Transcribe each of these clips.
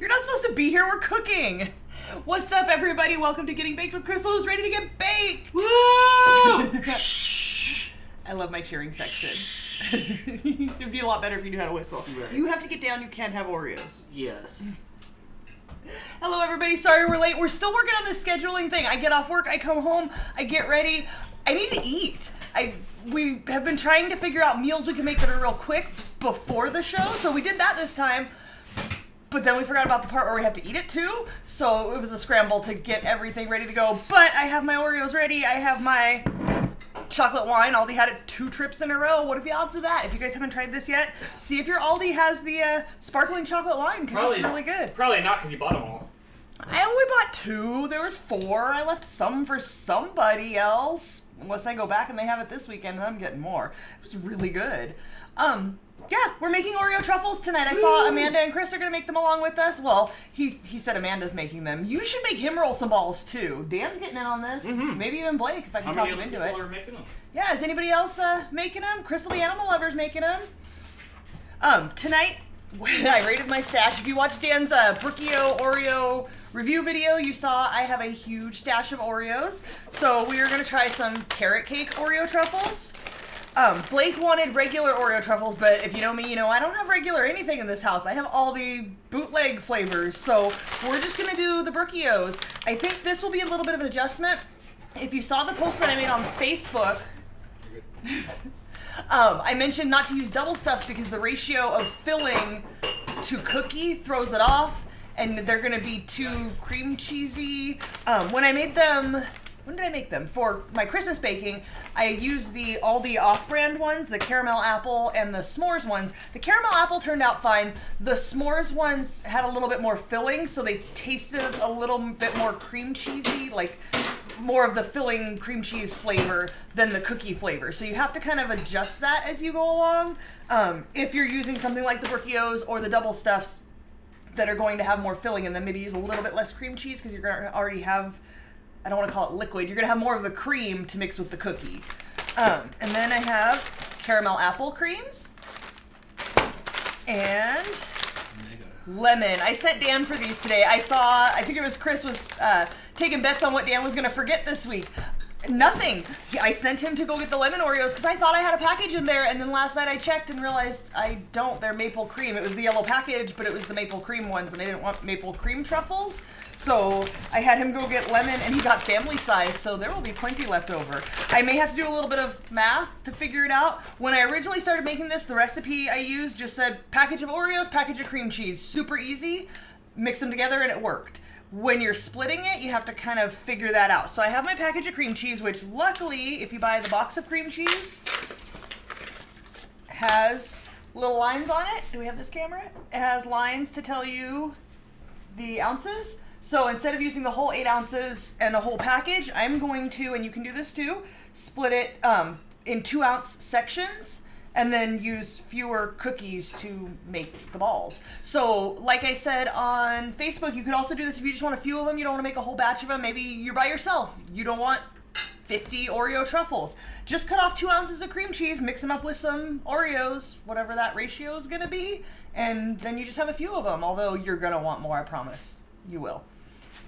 You're not supposed to be here. We're cooking. What's up, everybody? Welcome to Getting Baked with Crystal, who's ready to get baked. Woo! I love my cheering section. It'd be a lot better if you knew how to whistle. Right. You have to get down. You can't have Oreos. Yes. Hello, everybody. Sorry we're late. We're still working on this scheduling thing. I get off work, I come home, I get ready. I need to eat. We have been trying to figure out meals we can make that are real quick before the show, so we did that this time. But then we forgot about the part where we have to eat it too, so it was a scramble to get everything ready to go. But I have my Oreos ready. I have my chocolate wine. Aldi had it 2 trips in a row. What are the odds of that? If you guys haven't tried this yet, see if your Aldi has the sparkling chocolate wine, because it's really good. Probably not, because you bought them all. I only bought 2. There was 4. I left some for somebody else. Unless I go back and they have it this weekend, then I'm getting more. It was really good. Yeah, we're making Oreo truffles tonight. I saw Amanda and Chris are going to make them along with us. Well, he said Amanda's making them. You should make him roll some balls, too. Dan's getting in on this. Mm-hmm. Maybe even Blake, if I can talk him into it. How many other people are making them? Yeah, is anybody else making them? Crystal the Animal Lover's making them. Tonight, I raided my stash. If you watched Dan's Brookio Oreo review video, you saw I have a huge stash of Oreos. So we are going to try some carrot cake Oreo truffles. Blake wanted regular Oreo truffles, but if you know me, you know I don't have regular anything in this house. I have all the bootleg flavors, so we're just going to do the Brookios. I think this will be a little bit of an adjustment. If you saw the post that I made on Facebook, I mentioned not to use double stuffs because the ratio of filling to cookie throws it off, and they're going to be too cream cheesy. When I made them... When did I make them? For my Christmas baking, I used the Aldi off-brand ones, the caramel apple and the s'mores ones. The caramel apple turned out fine. The s'mores ones had a little bit more filling, so they tasted a little bit more cream cheesy, like more of the filling cream cheese flavor than the cookie flavor. So you have to kind of adjust that as you go along. If you're using something like the Brookios or the double stuffs that are going to have more filling in them, maybe use a little bit less cream cheese because you're going to already have... I don't want to call it liquid. You're going to have more of the cream to mix with the cookie. And then I have caramel apple creams. And lemon. I sent Dan for these today. I think it was Chris was taking bets on what Dan was going to forget this week. Nothing. I sent him to go get the lemon Oreos because I thought I had a package in there, and then last night I checked and realized I don't. They're maple cream. It was the yellow package, but it was the maple cream ones, and I didn't want maple cream truffles. So I had him go get lemon, and he got family size, so there will be plenty left over. I may have to do a little bit of math to figure it out. When I originally started making this, the recipe I used just said package of Oreos, package of cream cheese. Super easy. Mix them together, and it worked. When you're splitting it, you have to kind of figure that out. So I have my package of cream cheese, which luckily, if you buy the box of cream cheese, has little lines on it. Do we have this camera? It has lines to tell you the ounces. So instead of using the whole 8 ounces and a whole package, I'm going to, and you can do this too, split it in 2-ounce sections and then use fewer cookies to make the balls. So, like I said on Facebook, you could also do this if you just want a few of them. You don't want to make a whole batch of them. Maybe you're by yourself. You don't want 50 Oreo truffles. Just cut off 2 ounces of cream cheese, mix them up with some Oreos, whatever that ratio is going to be, and then you just have a few of them. Although you're going to want more, I promise. You will.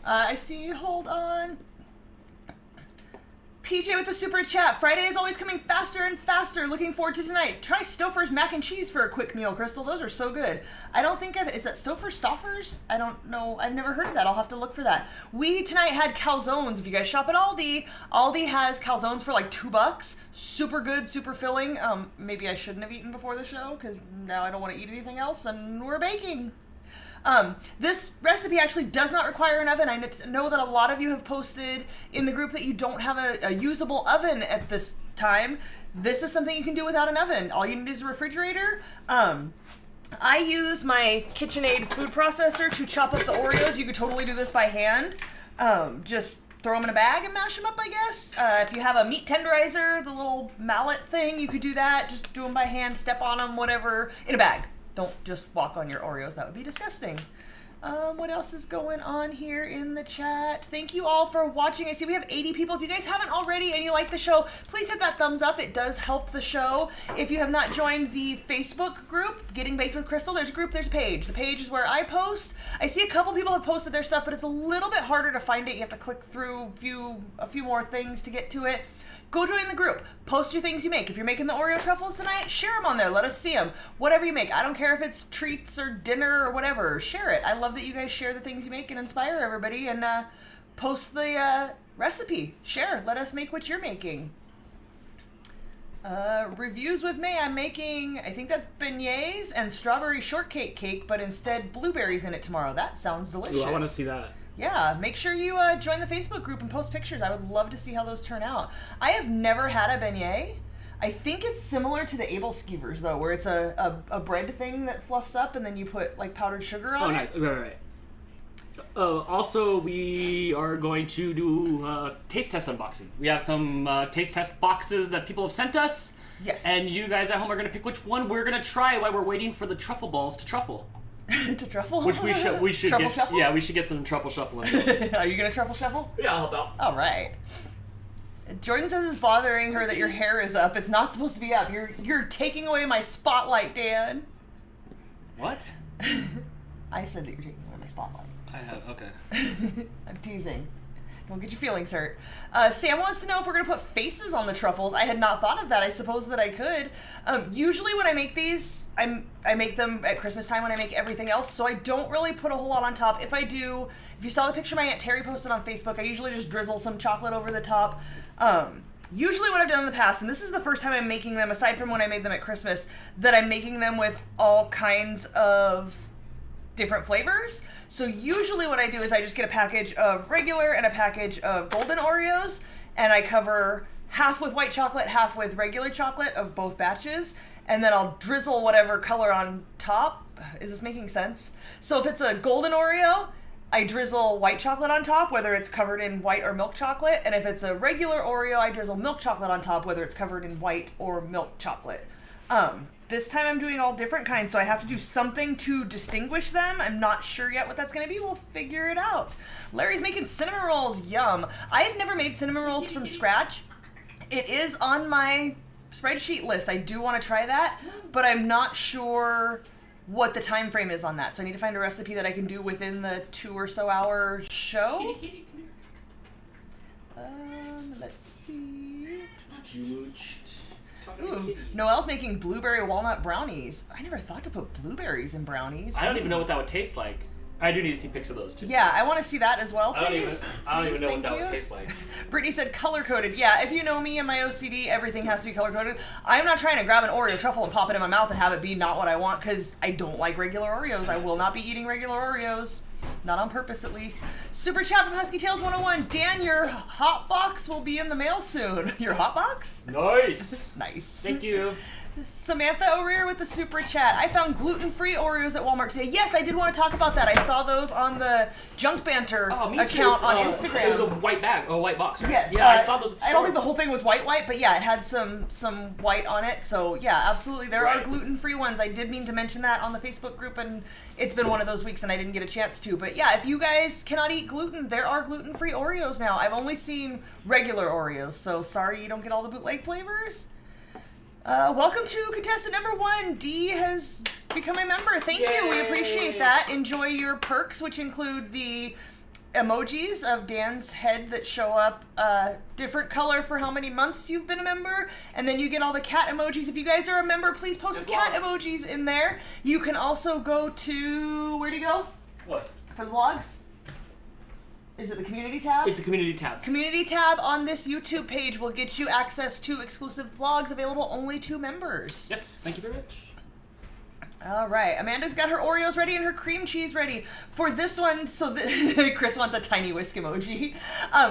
I see, hold on. PJ with the super chat. Friday is always coming faster and faster. Looking forward to tonight. Try Stouffer's mac and cheese for a quick meal, Crystal. Those are so good. I don't think is that Stouffer's? I don't know. I've never heard of that. I'll have to look for that. We tonight had calzones. If you guys shop at Aldi, Aldi has calzones for like $2. Super good, super filling. Maybe I shouldn't have eaten before the show because now I don't want to eat anything else and we're baking. This recipe actually does not require an oven. I know that a lot of you have posted in the group that you don't have a usable oven at this time. This is something you can do without an oven. All you need is a refrigerator. I use my KitchenAid food processor to chop up the Oreos. You could totally do this by hand. Just throw them in a bag and mash them up, I guess. If you have a meat tenderizer, the little mallet thing, you could do that. Just do them by hand, step on them, whatever, in a bag. Don't just walk on your Oreos. That would be disgusting. What else is going on here in the chat? Thank you all for watching. I see we have 80 people. If you guys haven't already and you like the show, please hit that thumbs up. It does help the show. If you have not joined the Facebook group, Getting Baked with Crystal, there's a group, there's a page. The page is where I post. I see a couple people have posted their stuff, but it's a little bit harder to find it. You have to click through a few more things to get to it. Go join the group. Post your things you make. If you're making the Oreo truffles tonight, share them on there. Let us see them. Whatever you make. I don't care if it's treats or dinner or whatever. Share it. I love that you guys share the things you make and inspire everybody. And post the recipe. Share. Let us make what you're making. Reviews with May. I'm making, I think that's beignets and strawberry shortcake cake, but instead blueberries in it tomorrow. That sounds delicious. Ooh, I want to see that. Yeah, make sure you join the Facebook group and post pictures. I would love to see how those turn out. I have never had a beignet. I think it's similar to the Able Skeevers, though, where it's a bread thing that fluffs up and then you put, like, powdered sugar on it. Oh, nice. Right. Also, we are going to do taste test unboxing. We have some taste test boxes that people have sent us. Yes. And you guys at home are going to pick which one we're going to try while we're waiting for the truffle balls to truffle. To truffle? Which we should Truffle get. shuffle? Yeah, we should get some truffle shuffle in there. Are you going to truffle shuffle? Yeah, I'll help out. All right. Jordan says it's bothering her that your hair is up. It's not supposed to be up. You're taking away my spotlight, Dan. What? I said that you're taking away my spotlight. I have, okay. I'm teasing. Don't get your feelings hurt. Sam wants to know if we're going to put faces on the truffles. I had not thought of that. I suppose that I could. Usually when I make these, I make them at Christmas time when I make everything else, so I don't really put a whole lot on top. If I do, if you saw the picture my Aunt Terry posted on Facebook, I usually just drizzle some chocolate over the top. Usually what I've done in the past, and this is the first time I'm making them, aside from when I made them at Christmas, that I'm making them with all kinds of different flavors. So usually what I do is I just get a package of regular and a package of golden Oreos, and I cover half with white chocolate, half with regular chocolate of both batches, and then I'll drizzle whatever color on top. Is this making sense? So if it's a golden Oreo, I drizzle white chocolate on top, whether it's covered in white or milk chocolate, and if it's a regular Oreo, I drizzle milk chocolate on top, whether it's covered in white or milk chocolate. This time I'm doing all different kinds, so I have to do something to distinguish them. I'm not sure yet what that's going to be. We'll figure it out. Larry's making cinnamon rolls. Yum. I have never made cinnamon rolls from scratch. It is on my spreadsheet list. I do want to try that, but I'm not sure what the time frame is on that. So I need to find a recipe that I can do within the 2 or so hour show. Let's see. Ooh, Noelle's making blueberry walnut brownies. I never thought to put blueberries in brownies. I don't even know what that would taste like. I do need to see pics of those too. Yeah, I want to see that as well, please. I don't even know what that would taste like. Brittany said color-coded. Yeah, if you know me and my OCD, everything has to be color-coded. I'm not trying to grab an Oreo truffle and pop it in my mouth and have it be not what I want, because I don't like regular Oreos. I will not be eating regular Oreos. Not on purpose, at least. Super chat from Husky Tales 101. Dan, your hot box will be in the mail soon. Your hot box? Nice. Nice. Thank you. Samantha O'Rear with the super chat. I found gluten-free Oreos at Walmart today. Yes, I did want to talk about that. I saw those on the Junk Banter account on Instagram. It was a white bag, a white box, right? Yes. Yeah, I saw those at the store. I don't think the whole thing was white, but yeah, it had some white on it. So yeah, absolutely. There are gluten-free ones. I did mean to mention that on the Facebook group, and it's been one of those weeks and I didn't get a chance to. But yeah, if you guys cannot eat gluten, there are gluten-free Oreos now. I've only seen regular Oreos, so sorry you don't get all the bootleg flavors. Welcome to contestant number 1. Dee has become a member. Thank you. We appreciate that. Enjoy your perks, which include the emojis of Dan's head that show up different color for how many months you've been a member. And then you get all the cat emojis. If you guys are a member, please post the cat emojis in there. You can also go to... Where'd you go? What? For the vlogs? Is it the community tab? It's the community tab. Community tab on this YouTube page will get you access to exclusive vlogs available only to members. Yes, thank you very much. All right, Amanda's got her Oreos ready and her cream cheese ready. For this one, Chris wants a tiny whisk emoji.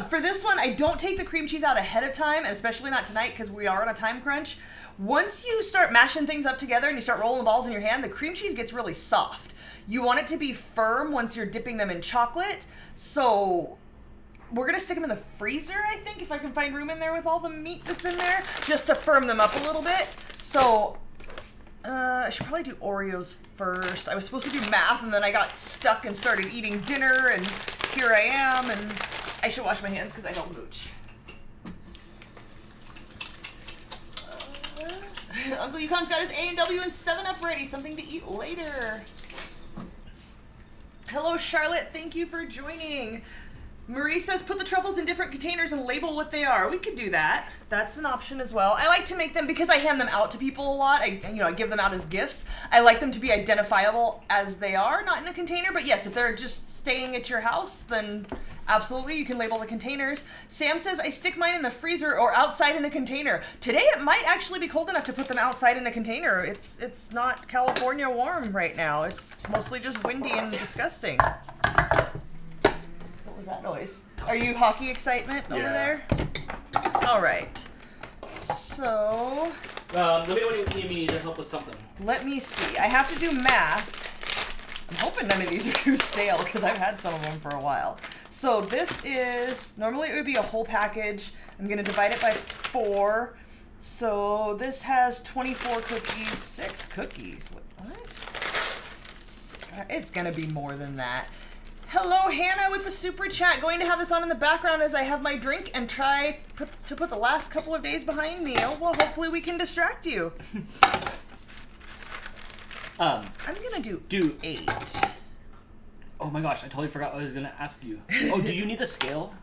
For this one, I don't take the cream cheese out ahead of time, and especially not tonight because we are on a time crunch. Once you start mashing things up together and you start rolling the balls in your hand, the cream cheese gets really soft. You want it to be firm once you're dipping them in chocolate. So we're going to stick them in the freezer, I think, if I can find room in there with all the meat that's in there, just to firm them up a little bit. So I should probably do Oreos first. I was supposed to do math, and then I got stuck and started eating dinner, and here I am, and I should wash my hands because I don't mooch. Uncle Yukon's got his A&W and 7-Up ready. Something to eat later. Hello, Charlotte. Thank you for joining. Marie says, put the truffles in different containers and label what they are. We could do that. That's an option as well. I like to make them, because I hand them out to people a lot, I give them out as gifts. I like them to be identifiable as they are, not in a container. But yes, if they're just staying at your house, then absolutely, you can label the containers. Sam says, I stick mine in the freezer or outside in a container. Today it might actually be cold enough to put them outside in a container. It's not California warm right now. It's mostly just windy and disgusting. What was that noise? Are you hockey excitement over there? All right. So... let me know when you need me to help with something. Let me see. I have to do math. I'm hoping none of these are too stale because I've had some of them for a while. So this is, normally it would be a whole package. I'm going to divide it by 4. So this has 24 cookies, 6 cookies. What? It's going to be more than that. Hello, Hannah with the super chat. Going to have this on in the background as I have my drink and try to put the last couple of days behind me. Oh, well, hopefully we can distract you. I'm going to do 8. Oh my gosh, I totally forgot what I was going to ask you. Oh, do you need the scale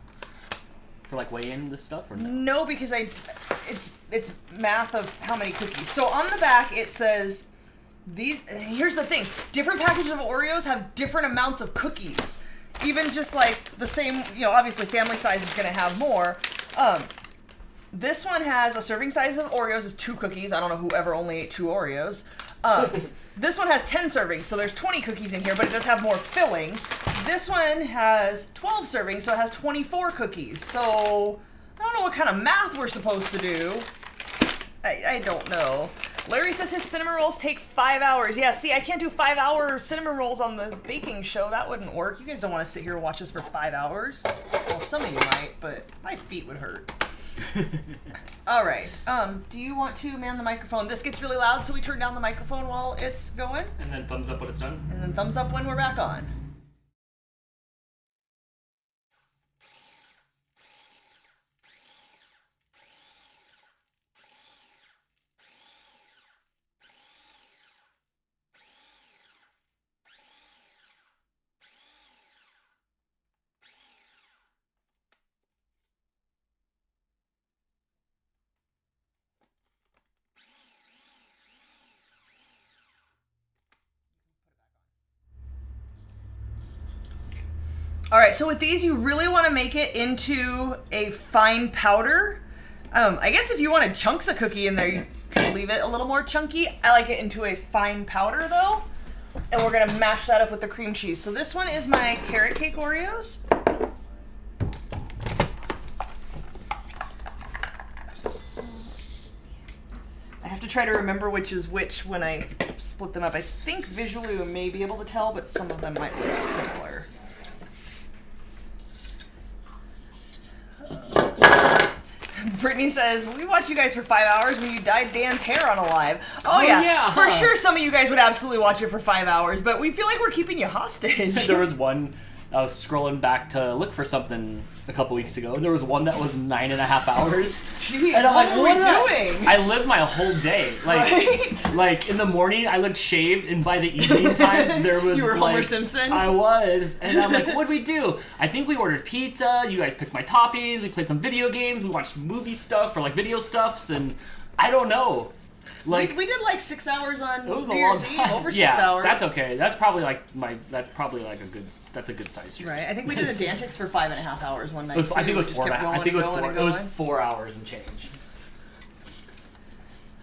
for like weighing this stuff or no? No, because it's math of how many cookies. So on the back it says here's the thing. Different packages of Oreos have different amounts of cookies. Even just like the same, obviously family size is going to have more. This one has a serving size of Oreos is 2 cookies. I don't know whoever only ate 2 Oreos. This one has 10 servings, so there's 20 cookies in here, but it does have more filling. This one has 12 servings, so it has 24 cookies. So I don't know what kind of math we're supposed to do. I don't know. Larry says his cinnamon rolls take 5 hours. Yeah, see, I can't do 5-hour cinnamon rolls on the baking show. That wouldn't work. You guys don't want to sit here and watch us for 5 hours. Well, some of you might, but my feet would hurt. All right. Do you want to man the microphone? This gets really loud, so we turn down the microphone while it's going. And then thumbs up when it's done. And then thumbs up when we're back on. All right, so with these, you really want to make it into a fine powder. I guess if you wanted chunks of cookie in there, you could leave it a little more chunky. I like it into a fine powder, though. And we're going to mash that up with the cream cheese. So this one is my carrot cake Oreos. I have to try to remember which is which when I split them up. I think visually we may be able to tell, but some of them might look similar. Brittany says, we watched you guys for 5 hours when you dyed Dan's hair on Alive. Oh yeah. For sure some of you guys would absolutely watch it for 5 hours, but we feel like we're keeping you hostage. There was one, I was scrolling back to look for something a couple weeks ago, and there was one that was 9.5 hours. Jeez, and I'm like, what are we doing? I lived my whole day. Like in the morning, I looked shaved, and by the evening time, there was You were Homer Simpson? I was. And I'm like, what'd we do? I think we ordered pizza, you guys picked my toppings, we played some video games, we watched movie stuff, or like video stuffs, and I don't know. Like we did like 6 hours on New New Year's Eve, over 6 hours. That's okay. That's probably like a good size stream. Right. I think we did a Dantix for 5.5 hours one night. I think it was 4.5. I think it was 4 hours and change.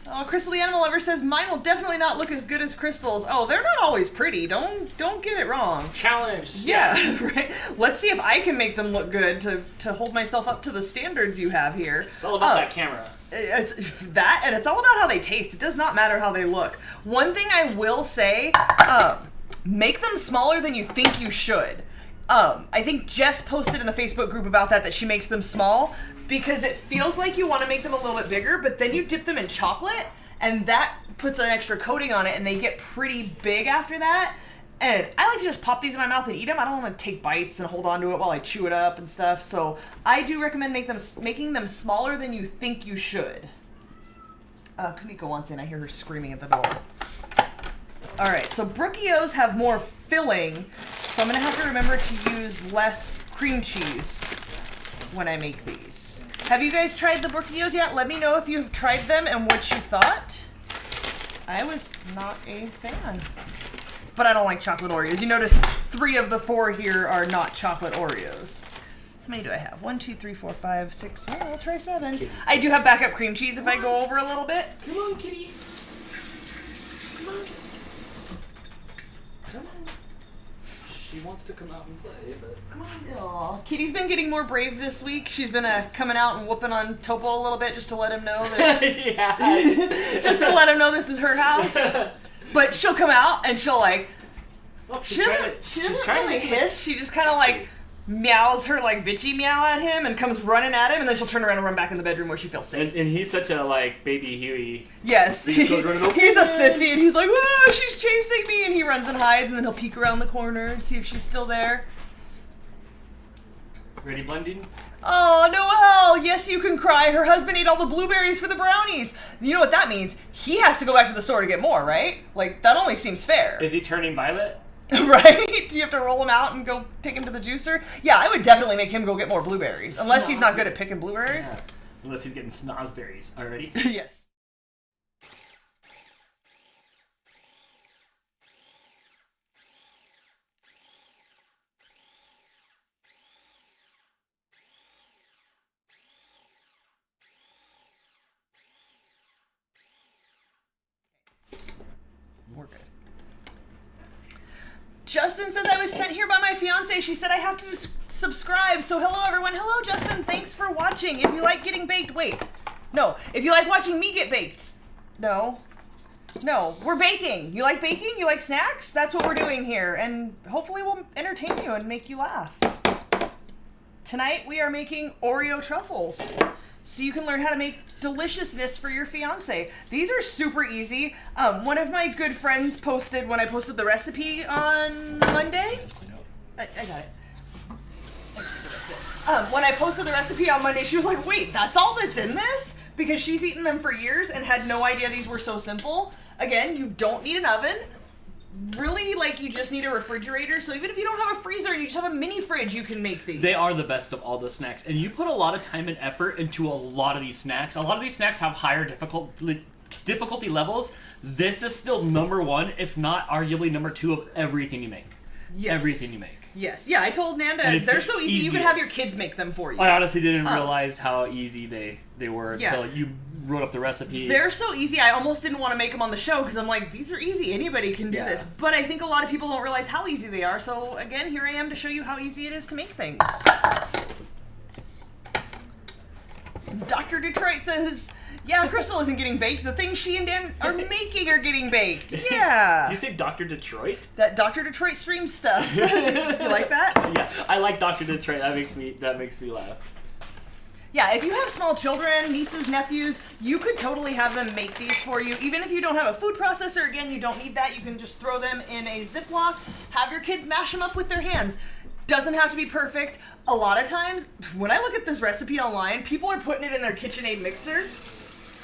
Oh, Crystal the Animal Lover says mine will definitely not look as good as Crystal's. Oh, they're not always pretty. Don't get it wrong. Challenge. Yeah, right. Let's see if I can make them look good to hold myself up to the standards you have here. It's all about that camera. It's that, and it's all about how they taste. It does not matter how they look. One thing I will say, make them smaller than you think you should. I think Jess posted in the Facebook group about that she makes them small because it feels like you want to make them a little bit bigger, but then you dip them in chocolate, and that puts an extra coating on it, and they get pretty big after that. And I like to just pop these in my mouth and eat them. I don't want to take bites and hold on to it while I chew it up and stuff. So I do recommend making them smaller than you think you should. Kumiko wants in. I hear her screaming at the door. All right, so Brookios have more filling, so I'm going to have to remember to use less cream cheese when I make these. Have you guys tried the Brookios yet? Let me know if you've tried them and what you thought. I was not a fan. But I don't like chocolate Oreos. You notice 3 of the 4 here are not chocolate Oreos. How many do I have? 1, 2, 3, 4, 5, 6. Well, I'll try 7. Kitty. I do have backup cream cheese if I go over a little bit. Come on, kitty. Come on. Come on. She wants to come out and play, but come on. Aww. Kitty's been getting more brave this week. She's been coming out and whooping on Topo a little bit just to let him know that. Yeah. Just to let him know this is her house. But she'll come out and she'll she doesn't really hiss. She just kind of meows her bitchy meow at him and comes running at him, and then she'll turn around and run back in the bedroom where she feels safe. And he's such a baby Huey. Yes, he's a sissy, and he's like, "Whoa, she's chasing me!" And he runs and hides, and then he'll peek around the corner, see if she's still there. Ready blending? Oh, Noelle! Yes, you can cry. Her husband ate all the blueberries for the brownies. You know what that means? He has to go back to the store to get more, right? That only seems fair. Is he turning violet? Right? Do you have to roll him out and go take him to the juicer? Yeah, I would definitely make him go get more blueberries. Unless he's not good at picking blueberries. Yeah. Unless he's getting snozberries. Already? Yes. We're good. Justin says I was sent here by my fiance. She said I have to subscribe. So hello everyone. Hello Justin. Thanks for watching. If you like getting baked, no. If you like watching me get baked, no, we're baking. You like baking? You like snacks? That's what we're doing here, and hopefully we'll entertain you and make you laugh. Tonight we are making Oreo truffles. So you can learn how to make deliciousness for your fiance. These are super easy. One of my good friends posted, when I posted the recipe on Monday. I got it. When I posted the recipe on Monday, she was like, wait, that's all that's in this? Because she's eaten them for years and had no idea these were so simple. Again, you don't need an oven. Really, you just need a refrigerator. So even if you don't have a freezer and you just have a mini fridge, you can make these. They are the best of all the snacks. And you put a lot of time and effort into a lot of these snacks. A lot of these snacks have higher difficulty levels. This is still number 1, if not arguably number 2 of everything you make. Yes. Everything you make. Yes. Yeah, I told Nanda, they're so easy you can have your kids make them for you. I honestly didn't realize how easy they were until you wrote up the recipe. They're so easy. I almost didn't want to make them on the show because I'm like, these are easy. Anybody can do this. But I think a lot of people don't realize how easy they are. So again, here I am to show you how easy it is to make things. Dr. Detroit says, yeah, Crystal isn't getting baked. The things she and Dan are making are getting baked. Yeah. Did you say Dr. Detroit? That Dr. Detroit stream stuff. You like that? Yeah, I like Dr. Detroit. That makes me laugh. Yeah, if you have small children, nieces, nephews, you could totally have them make these for you. Even if you don't have a food processor, again, you don't need that. You can just throw them in a Ziploc, have your kids mash them up with their hands. Doesn't have to be perfect. A lot of times, when I look at this recipe online, people are putting it in their KitchenAid mixer.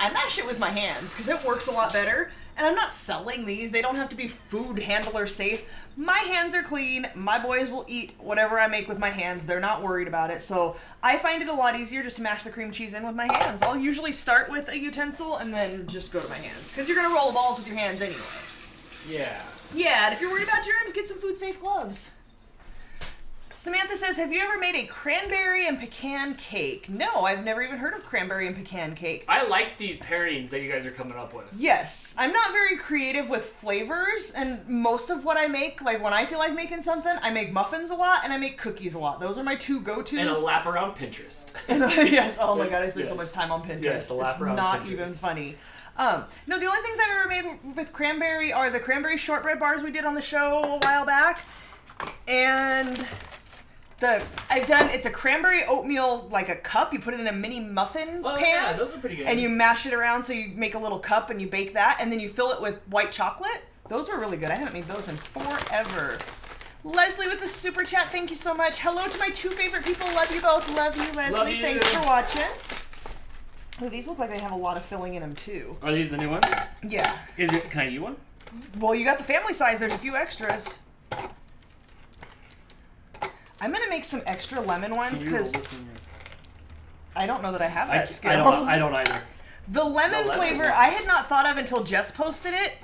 I mash it with my hands because it works a lot better. And I'm not selling these. They don't have to be food handler safe. My hands are clean. My boys will eat whatever I make with my hands. They're not worried about it. So I find it a lot easier just to mash the cream cheese in with my hands. I'll usually start with a utensil and then just go to my hands. Because you're going to roll the balls with your hands anyway. Yeah. Yeah, and if you're worried about germs, get some food safe gloves. Samantha says, have you ever made a cranberry and pecan cake? No, I've never even heard of cranberry and pecan cake. I like these pairings that you guys are coming up with. Yes. I'm not very creative with flavors, and most of what I make, when I feel like making something, I make muffins a lot, and I make cookies a lot. Those are my 2 go-tos. And a lap around Pinterest. Yes. Oh my god, I spend so much time on Pinterest. Yes, a lap around Pinterest. It's not Pinterest. even funny. No, the only things I've ever made with cranberry are the cranberry shortbread bars we did on the show a while back, and It's a cranberry oatmeal, like a cup. You put it in a mini muffin pan. Yeah, those are pretty good. And you mash it around so you make a little cup and you bake that. And then you fill it with white chocolate. Those are really good. I haven't made those in forever. Leslie with the super chat, thank you so much. Hello to my 2 favorite people. Love you both. Love you, Leslie. Love you. Thanks for watching. Oh, these look like they have a lot of filling in them, too. Are these the new ones? Yeah. Can I eat one? Well, you got the family size. There's a few extras. I'm going to make some extra lemon ones because I don't know that I have that skill. I don't either. The lemon flavor I had not thought of until Jess posted it.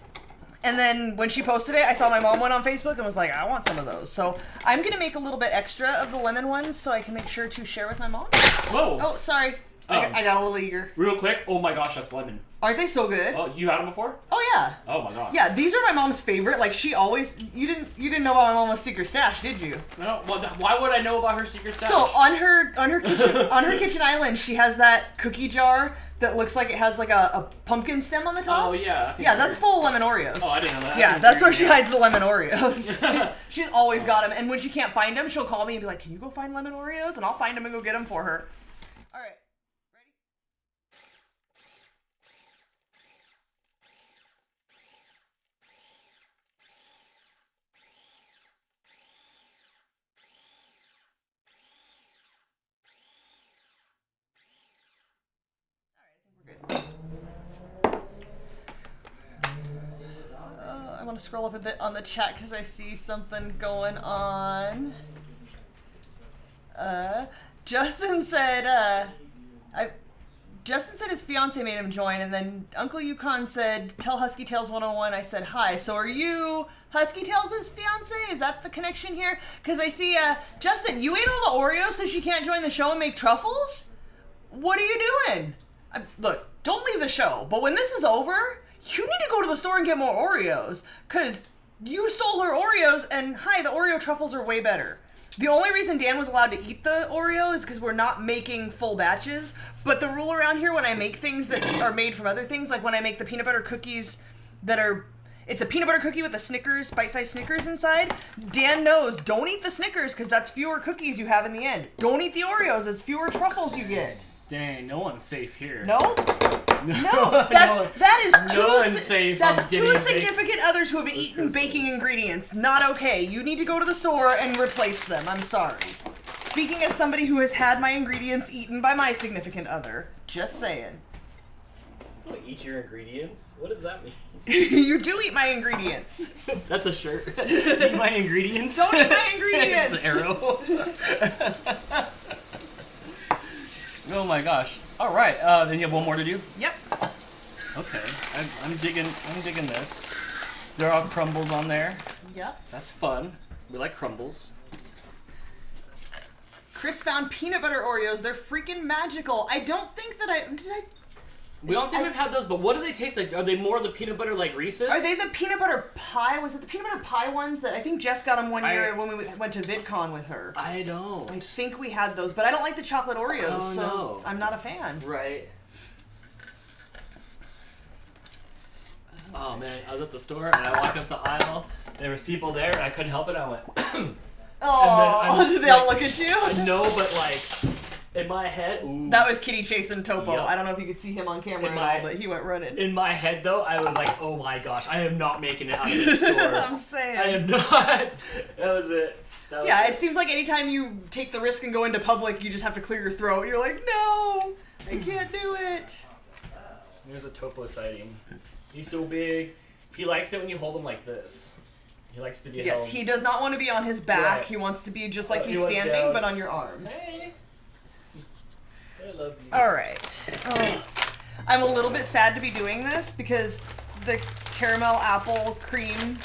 And then when she posted it, I saw my mom went on Facebook and was like, I want some of those. So I'm going to make a little bit extra of the lemon ones so I can make sure to share with my mom. Whoa. Oh, sorry. I got a little eager. Real quick. Oh my gosh, that's lemon. Aren't they so good? Oh, you had them before? Oh, yeah. Oh my gosh. Yeah, these are my mom's favorite. Like, she always... You didn't know about my mom's secret stash, did you? No. Well, why would I know about her secret stash? So on her kitchen island, she has that cookie jar that looks like it has like a pumpkin stem on the top. Oh yeah. Yeah, that's full of lemon Oreos. Oh, I didn't know that. Yeah, that's where she hides the lemon Oreos. She's always got them, and when she can't find them, she'll call me and be like, "Can you go find lemon Oreos?" And I'll find them and go get them for her. All right. I want to scroll up a bit on the chat because I see something going on. Justin said his fiance made him join, and then Uncle Yukon said, "Tell Husky Tales 101." I said, "Hi." So are you Husky Tales' fiance? Is that the connection here? Because I see, Justin, you ate all the Oreos so she can't join the show and make truffles? What are you doing? Look, don't leave the show, but when this is over, you need to go to the store and get more Oreos, because you stole her Oreos, and the Oreo truffles are way better. The only reason Dan was allowed to eat the Oreo is because we're not making full batches, but the rule around here when I make things that are made from other things, like when I make the peanut butter cookies it's a peanut butter cookie with the Snickers, bite-sized Snickers inside, Dan knows, don't eat the Snickers because that's fewer cookies you have in the end. Don't eat the Oreos, it's fewer truffles you get. Dang, no one's safe here. No? No, that is no one's safe. That's 2 significant others who have eaten baking ingredients. Not okay. You need to go to the store and replace them. I'm sorry. Speaking as somebody who has had my ingredients eaten by my significant other. Just saying. Don't eat your ingredients? What does that mean? You do eat my ingredients. That's a shirt. Eat my ingredients? Don't eat my ingredients. It's an arrow. Oh my gosh. All right. Then you have one more to do? Yep. Okay. I'm digging this. There are crumbles on there. Yep. That's fun. We like crumbles. Chris found peanut butter Oreos. They're freaking magical. I don't think that We don't think we've had those, but what do they taste like? Are they more the peanut butter like Reese's? Are they the peanut butter pie? Was it the peanut butter pie ones that I think Jess got them one year when we went to VidCon with her? I don't. I think we had those, but I don't like the chocolate Oreos, so no. I'm not a fan. Right. Oh man, I was at the store and I walked up the aisle. There was people there and I couldn't help it. I went. Oh, did they all look at you? No, but like in my head. Ooh. That was Kitty chasing Topo. Yep. I don't know if you could see him on camera at all, but he went running. In my head though, I was like, oh my gosh, I am not making it out of this store. I'm saying. I am not. That was it. It seems like anytime you take the risk and go into public, you just have to clear your throat. You're like, no, I can't do it. There's a Topo sighting. He's so big. He likes it when you hold him like this. He likes to be held. Yes, he does not want to be on his back. Right. He wants to be just like he's standing, but on your arms. Hey. I love you. All right. Oh. I'm a little bit sad to be doing this because the caramel apple cream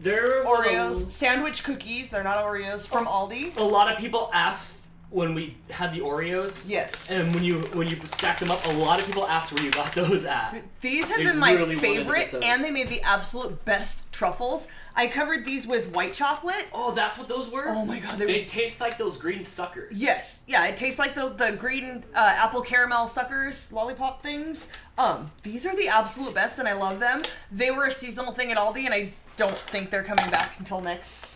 Oreos sandwich cookies, they're not Oreos, from Aldi. A lot of people asked when we had the Oreos. Yes. And when you stacked them up, a lot of people asked where you got those at. These have been my favorite, and they made the absolute best truffles. I covered these with white chocolate. Oh, that's what those were? Oh my god. They taste like those green suckers. Yes. Yeah, it tastes like the green apple caramel suckers, lollipop things. These are the absolute best, and I love them. They were a seasonal thing at Aldi, and I don't think they're coming back until next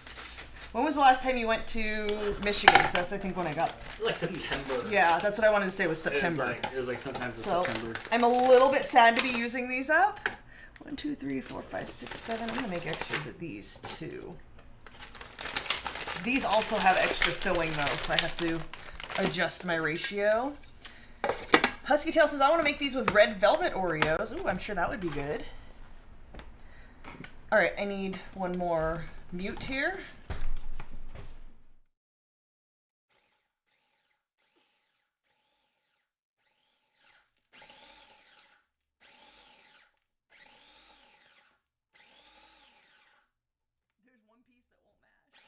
When was the last time you went to Michigan? Because that's, I think, when I got... Like September. Yeah, that's what I wanted to say was September. It was like sometimes in So, September. I'm a little bit sad to be using these up. 1, 2, 3, 4, 5, 6, 7. I'm going to make extras at these, too. These also have extra filling, though, so I have to adjust my ratio. Husky Tail says, I want to make these with red velvet Oreos. Ooh, I'm sure that would be good. All right, I need one more mute here. There's one piece that won't match.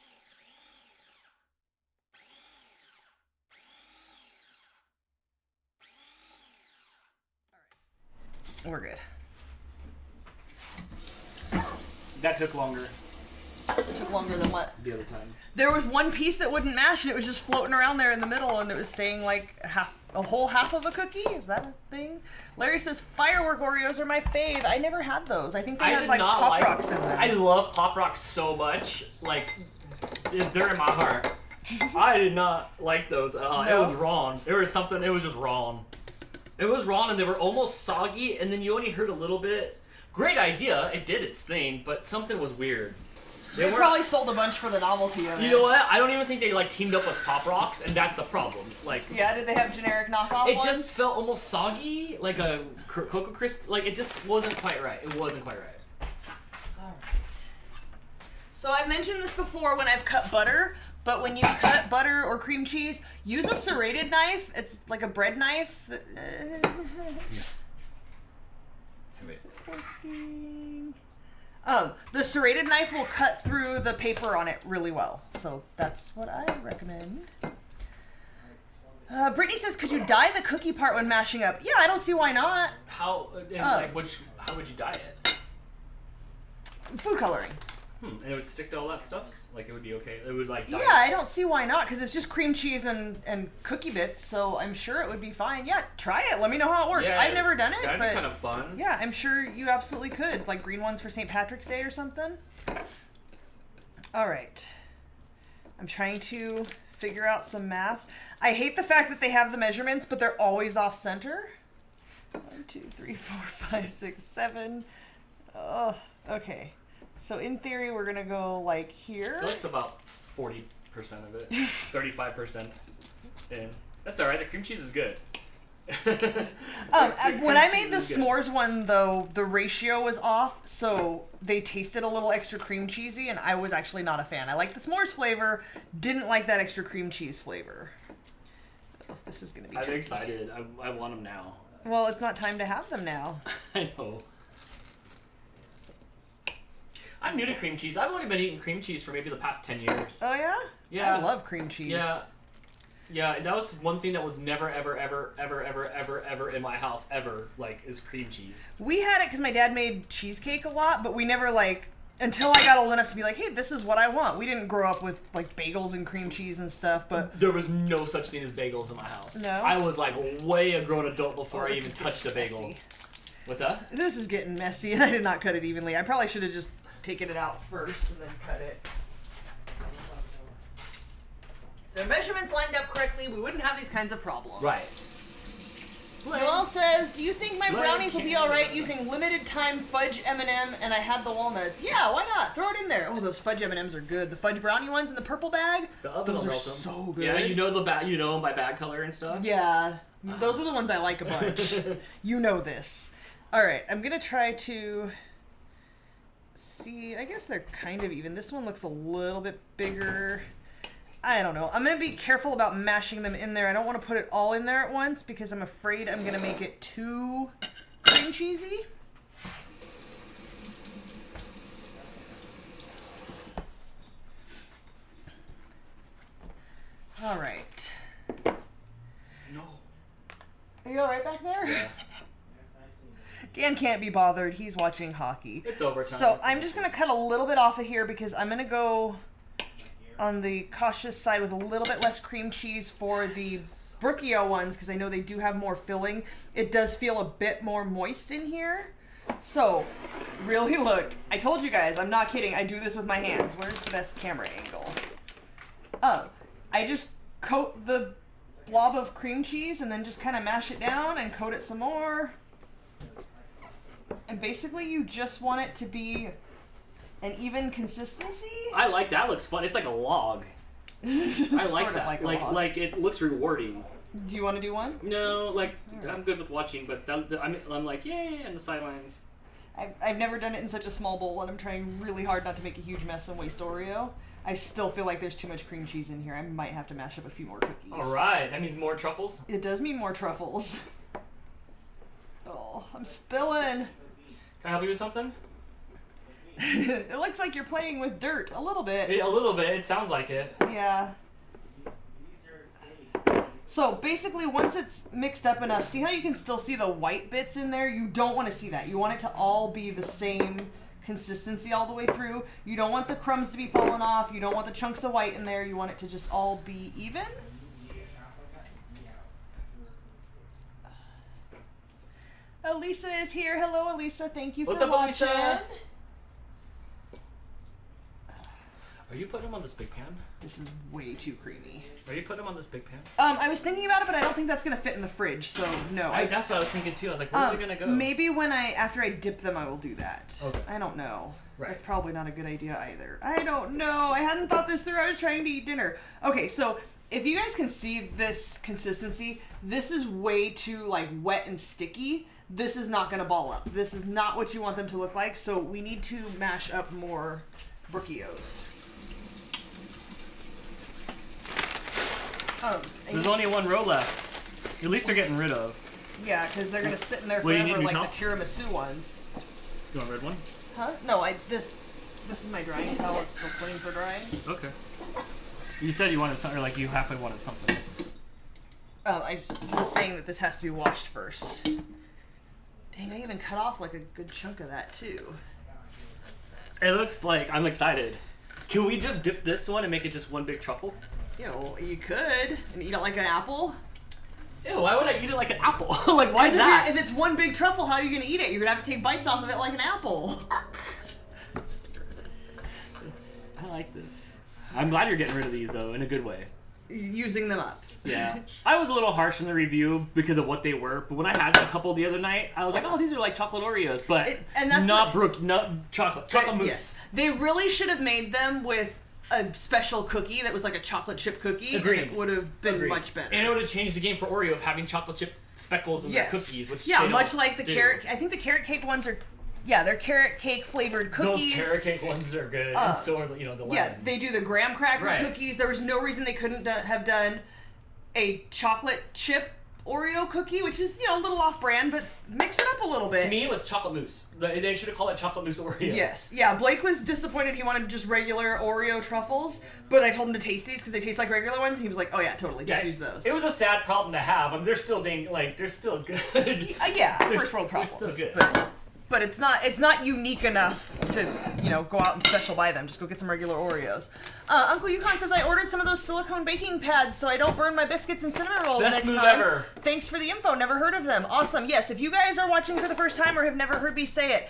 All right, we're good. That took longer It took longer than what? the other time. There was one piece that wouldn't mash, and it was just floating around there in the middle, and it was staying like a whole half of a cookie. Is that a thing? Larry says firework Oreos are my fave. I never had those. I think they had like Pop Rocks in them. I love Pop Rocks so much. Like, they're in my heart. I did not like those at all. No? It was wrong. There was something. It was just wrong. It was wrong, and they were almost soggy, and then you only heard a little bit. Great idea. It did its thing, but something was weird. They probably sold a bunch for the novelty of it. You know what? I don't even think they like teamed up with Pop Rocks, and that's the problem. Like, yeah, did they have generic knockoff it ones? just felt almost soggy, like a Cocoa Crisp. Like, it just wasn't quite right. It wasn't quite right. All right. So I've mentioned this before when I've cut butter, but when you cut butter or cream cheese, use a serrated knife. It's like a bread knife. The serrated knife will cut through the paper on it really well. So that's what I recommend. Brittany says, could you dye the cookie part when mashing up? Yeah, I don't see why not. How, how would you dye it? Food coloring. And it would stick to all that stuff? Like, it would be okay? It would, like, dye Yeah, I don't see why not, because it's just cream cheese and cookie bits, so I'm sure it would be fine. Yeah, try it. Let me know how it works. Yeah, I've never done it, that'd but be kind of fun. yeah, I'm sure you absolutely could. Like green ones for St. Patrick's Day or something. All right. I'm trying to figure out some math. I hate the fact that they have the measurements, but they're always off center. 1, 2, 3, 4, 5, 6, 7. Oh, okay. So in theory, we're gonna go like here. It looks about 40% of it, 35% in. That's all right. The cream cheese is good. When I made the s'mores one, though, the ratio was off, so they tasted a little extra cream cheesy, and I was actually not a fan. I liked the s'mores flavor, didn't like that extra cream cheese flavor. Oh, this is gonna be. I'm tricky. excited. I want them now. Well, it's not time to have them now. I know. I'm new to cream cheese. I've only been eating cream cheese for maybe the past 10 years. Oh yeah? Yeah. I love cream cheese. Yeah. Yeah, that was one thing that was never, ever in my house, ever, like, is cream cheese. We had it because my dad made cheesecake a lot, but we never, like, until I got old enough to be like, hey, this is what I want. We didn't grow up with, like, bagels and cream cheese and stuff, but... There was no such thing as bagels in my house. No? I was, like, way a grown adult before I this even is touched a getting bagel. messy. What's that? This is getting messy, and I did not cut it evenly. I probably should have just taken it out first and then cut it. If the measurements lined up correctly, we wouldn't have these kinds of problems. Right. Noel says, do you think my brownies will be alright using limited time fudge M&M and I had the walnuts? Yeah, why not? Throw it in there. Oh, those fudge M&Ms are good. The fudge brownie ones in the purple bag, those are so good. Yeah, you know you know by bag color and stuff? Yeah, those are the ones I like a bunch. You know this. Alright, I'm going to try to see. I guess they're kind of even. This one looks a little bit bigger. I don't know. I'm going to be careful about mashing them in there. I don't want to put it all in there at once because I'm afraid I'm going to make it too cream cheesy. All right. No. Are you all right back there? Yeah. Dan can't be bothered. He's watching hockey. It's overtime. So I'm just going to cut a little bit off of here because I'm going to go on the cautious side with a little bit less cream cheese for the Brookio ones because I know they do have more filling. It does feel a bit more moist in here. So, really look, I told you guys, I'm not kidding. I do this with my hands. Where's the best camera angle? I just coat the blob of cream cheese and then just kind of mash it down and coat it some more. And basically you just want it to be an even consistency. I like that. Looks fun. It's like a log. I like that. Like it looks rewarding. Do you want to do one? No, like I'm good with watching, but I'm like yay on the sidelines. I've never done it in such a small bowl, and I'm trying really hard not to make a huge mess and waste Oreo. I still feel like there's too much cream cheese in here. I might have to mash up a few more cookies. All right, that means more truffles. It does mean more truffles. Oh, I'm spilling. Can I help you with something? It looks like you're playing with dirt a little bit. A little bit. It sounds like it. Yeah. So basically, once it's mixed up enough, see how you can still see the white bits in there? You don't want to see that. You want it to all be the same consistency all the way through. You don't want the crumbs to be falling off. You don't want the chunks of white in there. You want it to just all be even. Elisa is here. Hello, Elisa. Thank you for watching. What's up, Elisa? Are you putting them on this big pan? This is way too creamy. Are you putting them on this big pan? I was thinking about it, but I don't think that's gonna fit in the fridge, so no. That's what I was thinking too. I was like, where's it gonna go? Maybe after I dip them, I will do that. Okay. I don't know. Right. That's probably not a good idea either. I don't know. I hadn't thought this through. I was trying to eat dinner. Okay, so if you guys can see this consistency, this is way too like wet and sticky. This is not gonna ball up. This is not what you want them to look like, so we need to mash up more Brookios. There's only one row left. At least they're getting rid of. Yeah, because they're gonna sit in there What, forever, like the tiramisu ones. Do you want a red one? Huh? No, this is my drying towel. It's still clean for drying. Okay. You said you wanted something, or like you halfway wanted something. I was saying that this has to be washed first. Dang, I even cut off like a good chunk of that too. It looks like I'm excited. Can we just dip this one and make it just one big truffle? You could. And eat it like an apple. Ew, why would I eat it like an apple? Like, why is that? If it's one big truffle, how are you going to eat it? You're going to have to take bites off of it like an apple. I like this. I'm glad you're getting rid of these, though, in a good way. Using them up. Yeah. I was a little harsh in the review because of what they were, but when I had a couple the other night, I was like, oh, these are like chocolate Oreos, but not chocolate mousse. Yes. They really should have made them with a special cookie that was like a chocolate chip cookie. Agreed. And it would have been much better. And it would have changed the game for Oreo of having chocolate chip speckles in their cookies, which much like the carrot. I think the carrot cake ones are. Yeah, they're carrot cake flavored cookies. Those carrot cake ones are good, and so are the lemon. Yeah, they do the graham cracker cookies. There was no reason they couldn't have done a chocolate chip Oreo cookie, which is a little off-brand, but mix it up a little bit. To me, it was chocolate mousse. They should have called it chocolate mousse Oreo. Yes, yeah. Blake was disappointed. He wanted just regular Oreo truffles, but I told him to taste these because they taste like regular ones. And he was like, "Oh yeah, totally, just use those." It was a sad problem to have. I mean, they're still they're still good. Yeah, first world problems. They're still good. But it's not unique enough to, go out and special buy them. Just go get some regular Oreos. Uncle Yukon says, I ordered some of those silicone baking pads so I don't burn my biscuits and cinnamon rolls next time. Best move ever. Thanks for the info. Never heard of them. Awesome. Yes, if you guys are watching for the first time or have never heard me say it,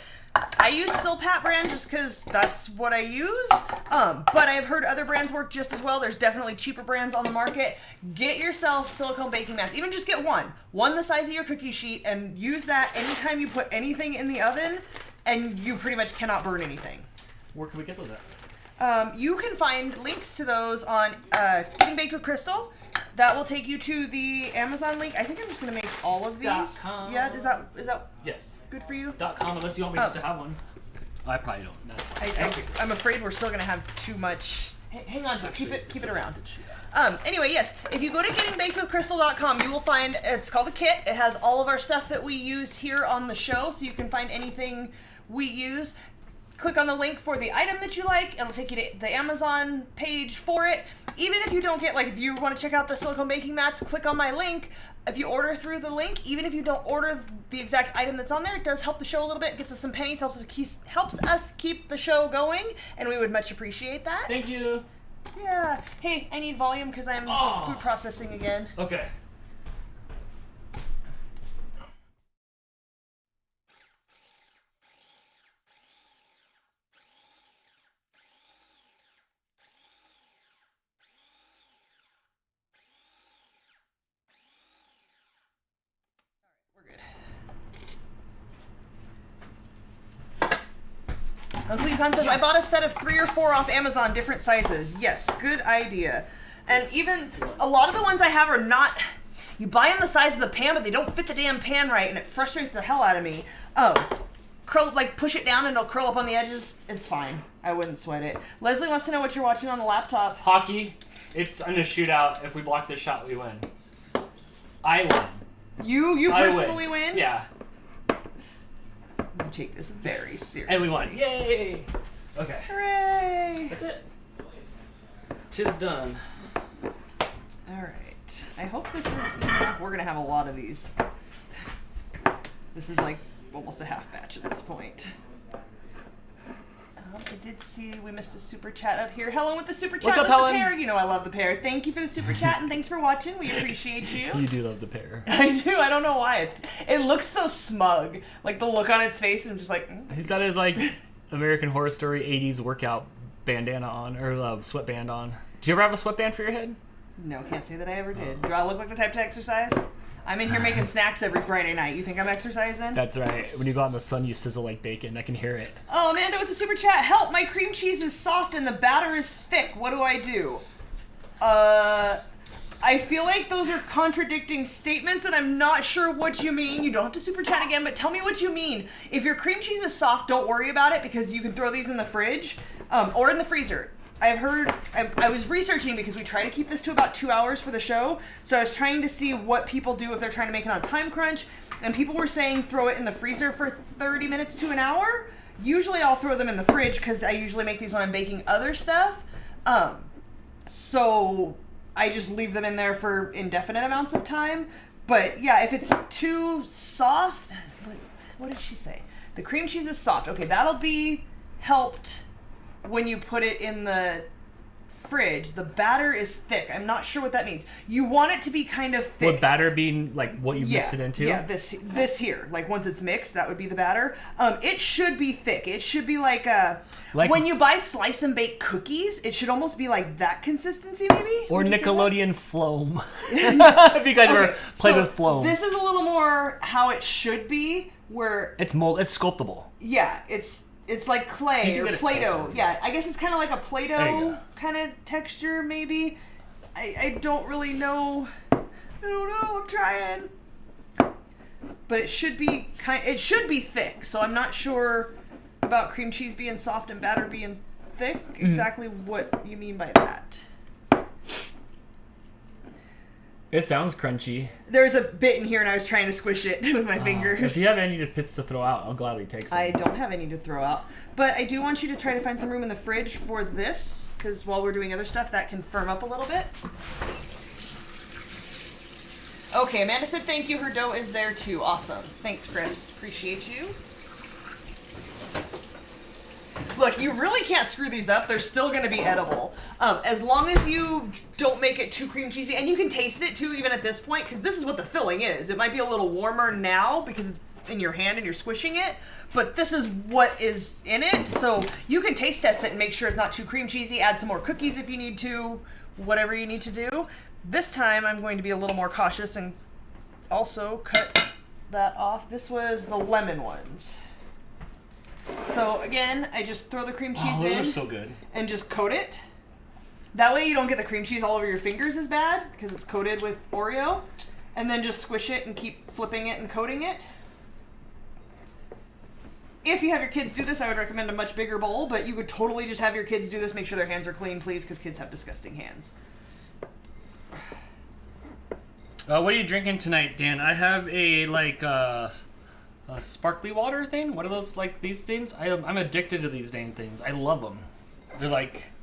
I use Silpat brand just because that's what I use. But I've heard other brands work just as well. There's definitely cheaper brands on the market. Get yourself silicone baking mats. Even just get one. One the size of your cookie sheet, and use that anytime you put anything in the oven, and you pretty much cannot burn anything. Where can we get those at? You can find links to those on Getting Baked with Crystal. That will take you to the Amazon link. I think I'm just going to make all of these. .com. Yeah, is that yes. good for you? .com, unless you want me just to have one. I probably don't. That's fine. I'm afraid we're still going to have too much. Hang on to it. Keep it around. Anyway, yes, if you go to gettingbakedwithcrystal.com, you will find, it's called a kit. It has all of our stuff that we use here on the show, so you can find anything we use. Click on the link for the item that you like. It'll take you to the Amazon page for it. Even if you don't get, if you want to check out the silicone baking mats, click on my link. If you order through the link, even if you don't order the exact item that's on there, it does help the show a little bit. Gets us some pennies, helps us keep the show going, and we would much appreciate that. Thank you. Yeah. Hey, I need volume because I'm food processing again. Okay. Uncle Yukon says, I bought a set of 3 or 4 off Amazon, different sizes. Yes, good idea. And even a lot of the ones I have are not... You buy them the size of the pan, but they don't fit the damn pan right, and it frustrates the hell out of me. Push it down and it'll curl up on the edges. It's fine. I wouldn't sweat it. Leslie wants to know what you're watching on the laptop. Hockey. It's in a shootout. If we block this shot, we win. I win. You personally win? Yeah. You take this very seriously. And we won. Yay! Okay. Hooray! That's it. 'Tis done. Alright. I hope this is enough. We're gonna have a lot of these. This is like almost a half batch at this point. I did see we missed a super chat up here. Helen with the super chat. What's up, with Helen? the pear. You know I love the pear. Thank you for the super chat and thanks for watching. We appreciate you. You do love the pear. I do. I don't know why. It looks so smug. Like the look on its face, and I'm just like. He's got his like American Horror Story '80s workout bandana on, or sweatband on. Do you ever have a sweatband for your head? No, can't say that I ever did. Do I look like the type to exercise? I'm in here making snacks every Friday night. You think I'm exercising? That's right. When you go out in the sun, you sizzle like bacon. I can hear it. Oh, Amanda with the super chat. Help! My cream cheese is soft and the batter is thick. What do I do? I feel like those are contradicting statements, and I'm not sure what you mean. You don't have to super chat again, but tell me what you mean. If your cream cheese is soft, don't worry about it because you can throw these in the fridge or in the freezer. I've heard, I was researching because we try to keep this to about 2 hours for the show, so I was trying to see what people do if they're trying to make it on time crunch, and people were saying throw it in the freezer for 30 minutes to an hour. Usually I'll throw them in the fridge because I usually make these when I'm baking other stuff, so I just leave them in there for indefinite amounts of time. But yeah, if it's too soft, what did she say? The cream cheese is soft. Okay, that'll be helped when you put it in the fridge. The batter is thick. I'm not sure what that means. You want it to be kind of thick. Would batter being like what you mix it into? Yeah, this here. Like once it's mixed, that would be the batter. It should be thick. It should be like when you buy slice and bake cookies, it should almost be like that consistency maybe? Or Nickelodeon Floam. If you guys ever played with Floam. This is a little more how it should be, where It's sculptable. yeah, it's like clay or Play-Doh. Yeah, I guess it's kind of like a There you Play-Doh go. kind of texture, maybe. I don't really know. I don't know. I'm trying. But it should be thick. So I'm not sure about cream cheese being soft and batter being thick. Exactly what you mean by that. It sounds crunchy. There's a bit in here, and I was trying to squish it with my fingers. If you have any bits to throw out, I'll gladly take some. I don't have any to throw out. But I do want you to try to find some room in the fridge for this, because while we're doing other stuff, that can firm up a little bit. Okay, Amanda said thank you. Her dough is there too. Awesome. Thanks, Chris. Appreciate you. Look, you really can't screw these up. They're still going to be edible. As long as you don't make it too cream cheesy. And you can taste it too, even at this point, because this is what the filling is. It might be a little warmer now because it's in your hand and you're squishing it, but this is what is in it. So you can taste test it and make sure it's not too cream cheesy. Add some more cookies if you need to, whatever you need to do. This time I'm going to be a little more cautious and also cut that off. This was the lemon ones. So again, I just throw the cream cheese in So good. and just coat it. That way you don't get the cream cheese all over your fingers as bad because it's coated with Oreo. And then just squish it and keep flipping it and coating it. If you have your kids do this, I would recommend a much bigger bowl, but you could totally just have your kids do this. Make sure their hands are clean, please, because kids have disgusting hands. What are you drinking tonight, Dan? I have a sparkly water thing. What are those, like these things? I'm addicted to these dang things. I love them. They're like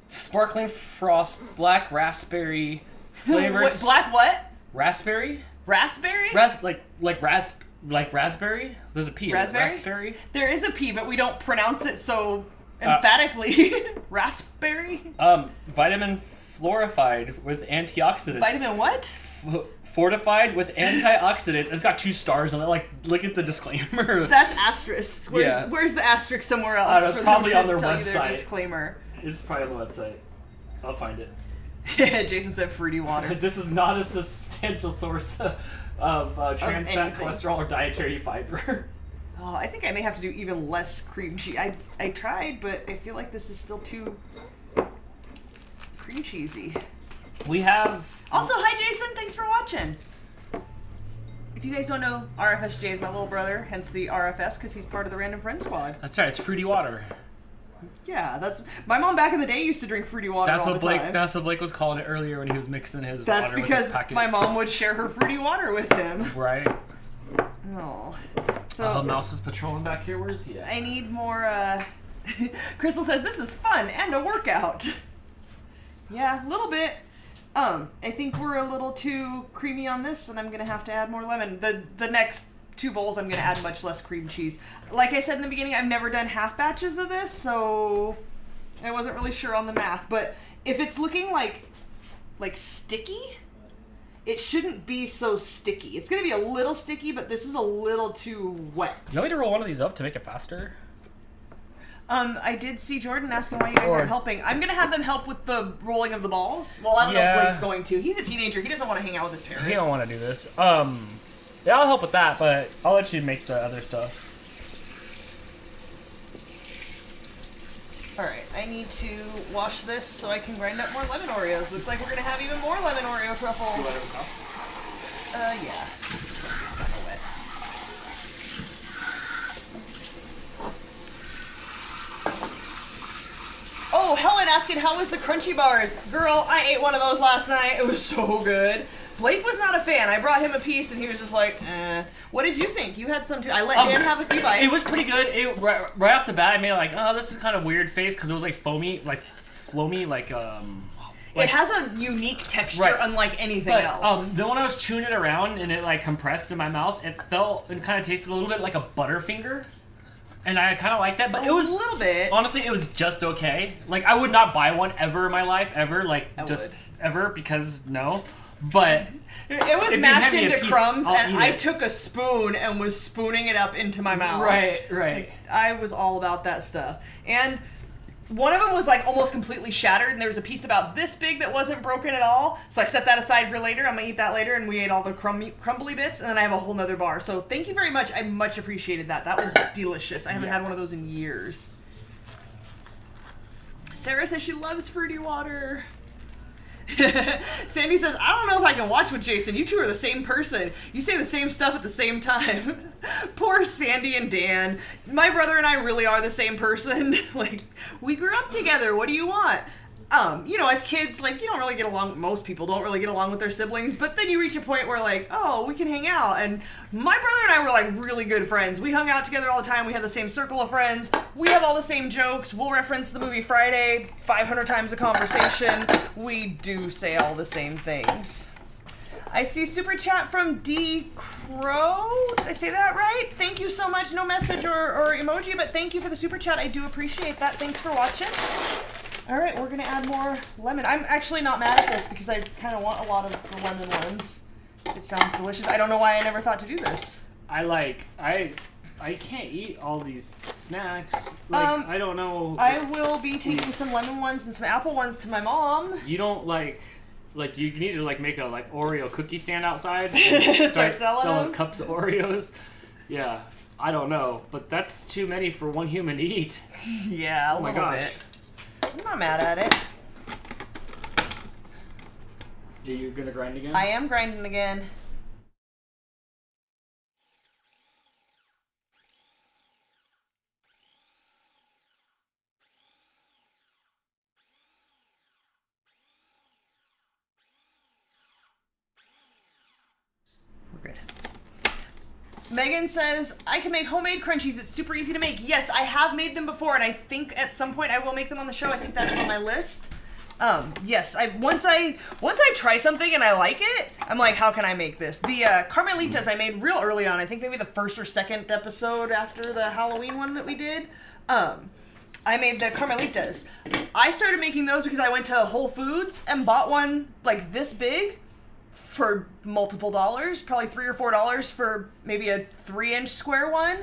sparkling frost, black raspberry flavors. Black what? Raspberry? Raspberry? Like raspberry? There's a P. Raspberry? Raspberry? There is a P, but we don't pronounce it so emphatically. Raspberry? Vitamin florified with antioxidants. Vitamin what? Fortified with antioxidants. It's got 2 stars on it. Like, look at the disclaimer. That's asterisk. Where's the asterisk somewhere else? I don't know, for it's probably them on their to tell you their website. disclaimer. It's probably on the website. I'll find it. Jason said fruity water. This is not a substantial source of trans fat, anything. cholesterol, or dietary fiber. Oh, I think I may have to do even less cream cheese. I tried, but I feel like this is still too cream cheesy. We have... Also, hi Jason, thanks for watching. If you guys don't know, RFSJ is my little brother, hence the RFS, because he's part of the Random Friend Squad. That's right, it's fruity water. Yeah, that's... My mom back in the day used to drink fruity water all the time. That's what Blake was calling it earlier when he was mixing his That's water with because his packets. my mom would share her fruity water with him. Right. Oh. So... Mouse is patrolling back here. Where's he at? I need more, Crystal says, this is fun and a workout. Yeah, a little bit. I think we're a little too creamy on this, and I'm going to have to add more lemon. The next 2 bowls, I'm going to add much less cream cheese. Like I said in the beginning, I've never done half batches of this, so I wasn't really sure on the math. But if it's looking like sticky, it shouldn't be so sticky. It's going to be a little sticky, but this is a little too wet. No way to roll one of these up to make it faster? I did see Jordan asking why you guys aren't helping. I'm going to have them help with the rolling of the balls. Well, I don't know if Blake's going to. He's a teenager. He doesn't want to hang out with his parents. He don't want to do this. Yeah, I'll help with that, but I'll let you make the other stuff. Alright, I need to wash this so I can grind up more lemon Oreos. Looks like we're going to have even more lemon Oreo truffles. Yeah. Kind of wet. Oh, Helen asking how was the crunchy bars? Girl, I ate one of those last night. It was so good. Blake was not a fan. I brought him a piece and he was just like, eh. What did you think? You had some too. I let Dan have a few bites. It was pretty good. Right off the bat, I made like, oh, this is kind of weird face because it was like foamy, like floamy, like it has a unique texture, unlike anything else. Then when I was chewing it around and it like compressed in my mouth, it felt and kind of tasted a little bit like a Butterfinger. And I kind of like that, but it was... A little bit. Honestly, it was just okay. Like, I would not buy one ever in my life, ever. Like, ever, because no. But... It was mashed into crumbs, and I took a spoon and was spooning it up into my mouth. Right. Like, I was all about that stuff. And one of them was, like, almost completely shattered, and there was a piece about this big that wasn't broken at all. So I set that aside for later. I'm going to eat that later, and we ate all the crumbly bits, and then I have a whole nother bar. So thank you very much. I much appreciated that. That was delicious. I haven't had one of those in years. Sarah says she loves fruity water. Sandy says, I don't know if I can watch with Jason. You two are the same person. You say the same stuff at the same time. Poor Sandy and Dan. My brother and I really are the same person. Like, we grew up together. What do you want? You know, as kids, like, you don't really get along, most people don't really get along with their siblings, but then you reach a point where, like, oh, we can hang out, and my brother and I were, like, really good friends. We hung out together all the time, we had the same circle of friends, we have all the same jokes, we'll reference the movie Friday 500 times a conversation, we do say all the same things. I see super chat from D. Crow. Did I say that right? Thank you so much. No message or emoji, but thank you for the super chat. I do appreciate that. Thanks for watching. All right, we're going to add more lemon. I'm actually not mad at this because I kind of want a lot of the lemon ones. It sounds delicious. I don't know why I never thought to do this. I can't eat all these snacks. Like, I don't know. I will be taking some lemon ones and some apple ones to my mom. You don't like you need to like make a like Oreo cookie stand outside and start selling cups of Oreos. Yeah, I don't know, but that's too many for one human to eat. Yeah, a little bit. I'm not mad at it. Are you gonna grind again? I am grinding again. We're good. Megan says, I can make homemade crunchies. It's super easy to make. Yes, I have made them before, and I think at some point I will make them on the show. I think that is on my list. Yes, once I try something and I like it, I'm like, how can I make this? The Carmelitas I made real early on. I think maybe the first or second episode after the Halloween one that we did. I made the Carmelitas. I started making those because I went to Whole Foods and bought one like this big for multiple dollars, probably $3 or $4 for maybe a 3-inch square one.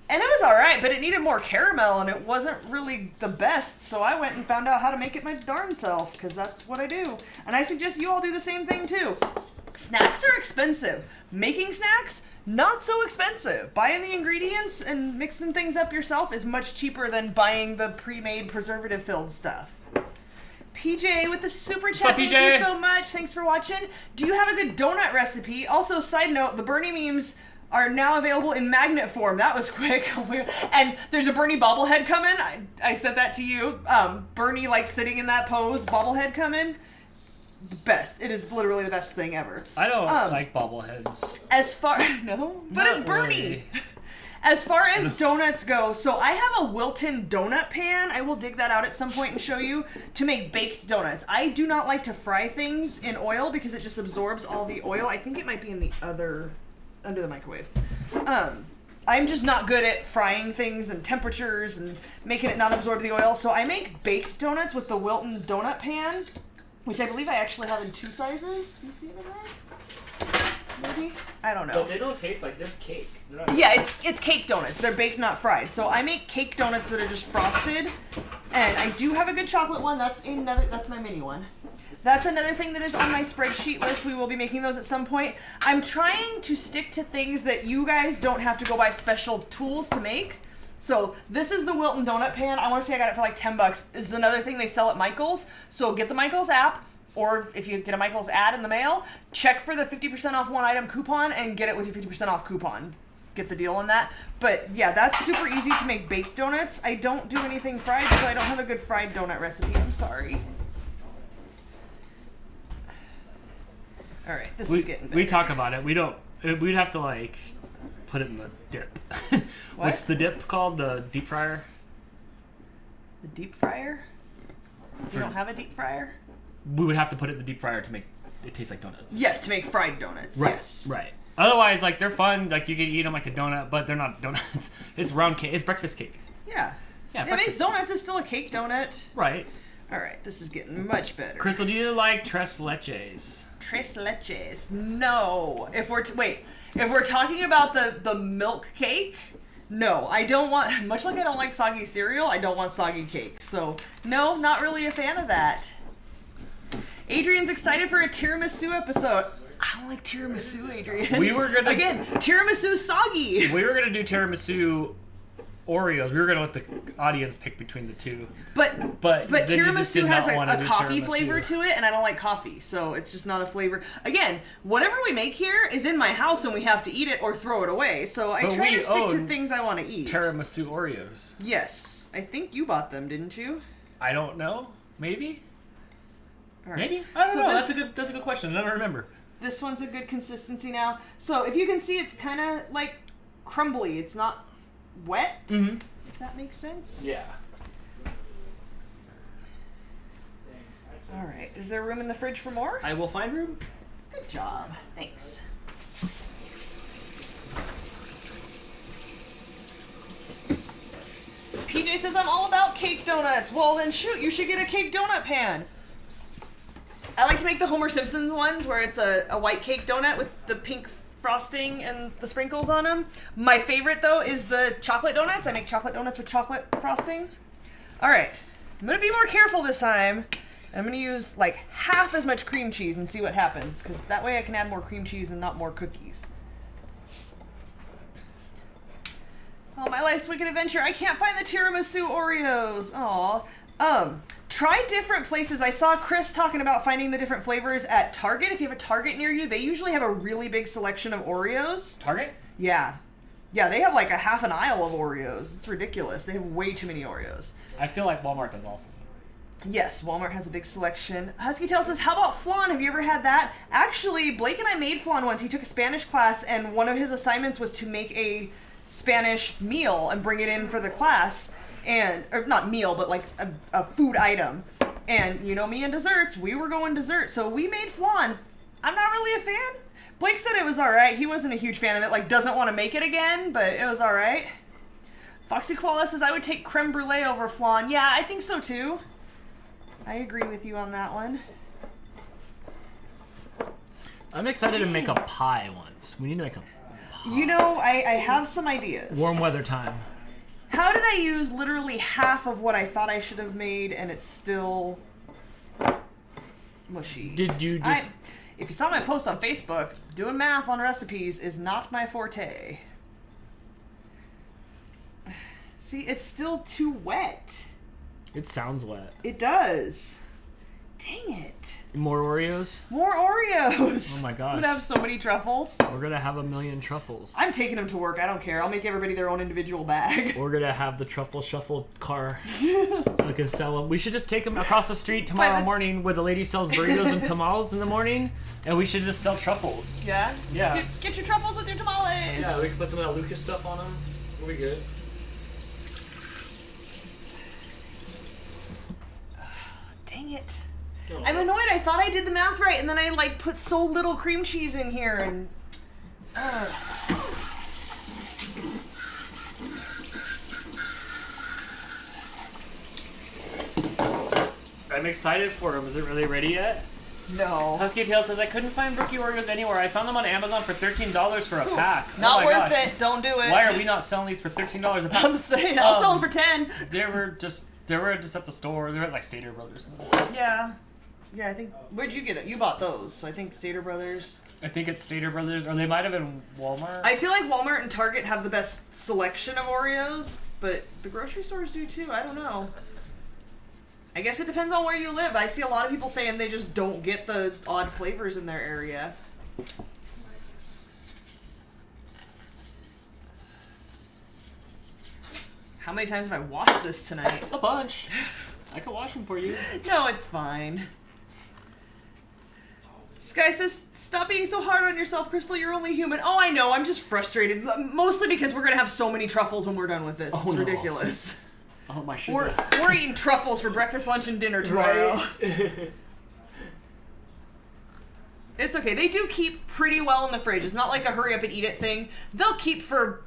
And it was alright, but it needed more caramel and it wasn't really the best. So I went and found out how to make it my darn self, because that's what I do. And I suggest you all do the same thing too. Snacks are expensive. Making snacks, not so expensive. Buying the ingredients and mixing things up yourself is much cheaper than buying the pre-made preservative-filled stuff. PJ with the super chat. What's up, Thank PJ? you so much. Thanks for watching. Do you have a good donut recipe? Also, side note, the Bernie memes are now available in magnet form. That was quick. And there's a Bernie bobblehead coming. I said that to you. Bernie like sitting in that pose, bobblehead coming. The best. It is literally the best thing ever. I don't like bobbleheads. As far no, but Not it's Bernie. really. As far as donuts go, so I have a Wilton donut pan. I will dig that out at some point and show you to make baked donuts. I do not like to fry things in oil because it just absorbs all the oil. I think it might be in the other under the microwave. I'm just not good at frying things and temperatures and making it not absorb the oil. So I make baked donuts with the Wilton donut pan, which I believe I actually have in 2 sizes. Do you see it in there? Maybe? I don't know. But they don't taste like they're cake. They're not Yeah, it's cake donuts. They're baked, not fried. So I make cake donuts that are just frosted, and I do have a good chocolate one. That's my mini one. That's another thing that is on my spreadsheet list. We will be making those at some point. I'm trying to stick to things that you guys don't have to go buy special tools to make. So this is the Wilton donut pan. I want to say I got it for like $10. This is another thing they sell at Michael's. So get the Michael's app. Or if you get a Michael's ad in the mail, check for the 50% off one item coupon and get it with your 50% off coupon. Get the deal on that. But yeah, that's super easy to make baked donuts. I don't do anything fried, so I don't have a good fried donut recipe. I'm sorry. All right, this is getting better. We talk about it. We don't. We'd have to like put it in the dip. What's the dip called? The deep fryer. The deep fryer? You don't have a deep fryer? We would have to put it in the deep fryer to make it taste like donuts. Yes, to make fried donuts. Right. Yes. Right. Otherwise, like they're fun. Like you can eat them like a donut, but they're not donuts. It's round cake. It's breakfast cake. Yeah. Yeah. It breakfast makes donuts. It's still a cake donut. Right. All right, this is getting much better. Crystal, do you like tres leches? Tres leches. No. If we're talking about the milk cake, no, I don't want. Much like I don't like soggy cereal, I don't want soggy cake. So no, not really a fan of that. Adrian's excited for a tiramisu episode. I don't like tiramisu, Adrian. We were gonna again tiramisu soggy. We were gonna do tiramisu Oreos. We were gonna let the audience pick between the two. But then you just tiramisu did has not wanna a do coffee tiramisu. flavor to it, and I don't like coffee, so it's just not a flavor. Again, whatever we make here is in my house, and we have to eat it or throw it away. So I But try we to stick to own things I want to eat. Tiramisu Oreos. Yes, I think you bought them, didn't you? I don't know. Maybe. All right. Maybe. I don't So know. this- That's a good question. I don't remember. This one's a good consistency now. So if you can see, it's kind of like crumbly. It's not wet. Mm-hmm. If that makes sense. Yeah. All right. Is there room in the fridge for more? I will find room. Good job. Thanks. PJ says I'm all about cake donuts. Well, then shoot, you should get a cake donut pan. I like to make the Homer Simpson ones where it's a white cake donut with the pink frosting and the sprinkles on them. My favorite, though, is the chocolate donuts. I make chocolate donuts with chocolate frosting. All right. I'm going to be more careful this time. I'm going to use like half as much cream cheese and see what happens, because that way I can add more cream cheese and not more cookies. Oh, my life's wicked adventure. I can't find the tiramisu Oreos. Aw. Try different places. I saw Chris talking about finding the different flavors at Target. If you have a Target near you, they usually have a really big selection of Oreos. Target? Yeah. Yeah, they have like a half an aisle of Oreos. It's ridiculous. They have way too many Oreos. I feel like Walmart does also. Yes, Walmart has a big selection. Husky Tail says, how about flan? Have you ever had that? Actually, Blake and I made flan once. He took a Spanish class, and one of his assignments was to make a Spanish meal and bring it in for the class. Or not meal, but like a food item. And you know me and desserts, we were going dessert. So we made flan. I'm not really a fan. Blake said it was alright. He wasn't a huge fan of it, like doesn't want to make it again, but it was alright. Foxy Koala says, I would take creme brulee over flan. Yeah, I think so too. I agree with you on that one. I'm excited to make a pie once. We need to make a pie. You know, I have some ideas. Warm weather time. How did I use literally half of what I thought I should have made and it's still mushy? Did you just... If you saw my post on Facebook, doing math on recipes is not my forte. See, it's still too wet. It sounds wet. It does. Dang it. More Oreos? More Oreos. Oh my gosh. I'm gonna have so many truffles. We're gonna have 1,000,000 truffles. I'm taking them to work. I don't care. I'll make everybody their own individual bag. We're gonna have the truffle shuffle car. We can sell them. We should just take them across the street tomorrow morning where the lady sells burritos and tamales in the morning, and we should just sell truffles. Yeah? Yeah. Get your truffles with your tamales. Yeah, we can put some of that Lucas stuff on them. We'll be good. Dang it. I'm annoyed. I thought I did the math right, and then I put so little cream cheese in here, and I'm excited for them. Is it really ready yet? no, Husky Tail says I couldn't find rookie Oreos anywhere. I found them on Amazon for $13 for a pack. not Oh my worth gosh. it. Don't do it. Why are we not selling these for $13 a pack? I'm saying I'll sell them for 10. They were just at the store. They were at Stater Brothers. Yeah, I think. Where'd you get it? You bought those, so I think Stater Brothers. I think it's Stater Brothers, or they might have been Walmart. I feel like Walmart and Target have the best selection of Oreos, but the grocery stores do too. I don't know. I guess it depends on where you live. I see a lot of people saying they just don't get the odd flavors in their area. How many times have I washed this tonight? A bunch. I can wash them for you. No, it's fine. Sky says, stop being so hard on yourself, Crystal. You're only human. Oh, I know. I'm just frustrated. Mostly because we're going to have so many truffles when we're done with this. Oh, it's no. ridiculous. Oh, my sugar. We're eating truffles for breakfast, lunch, and dinner tomorrow. Right? It's okay. They do keep pretty well in the fridge. It's not like a hurry up and eat it thing. They'll keep for...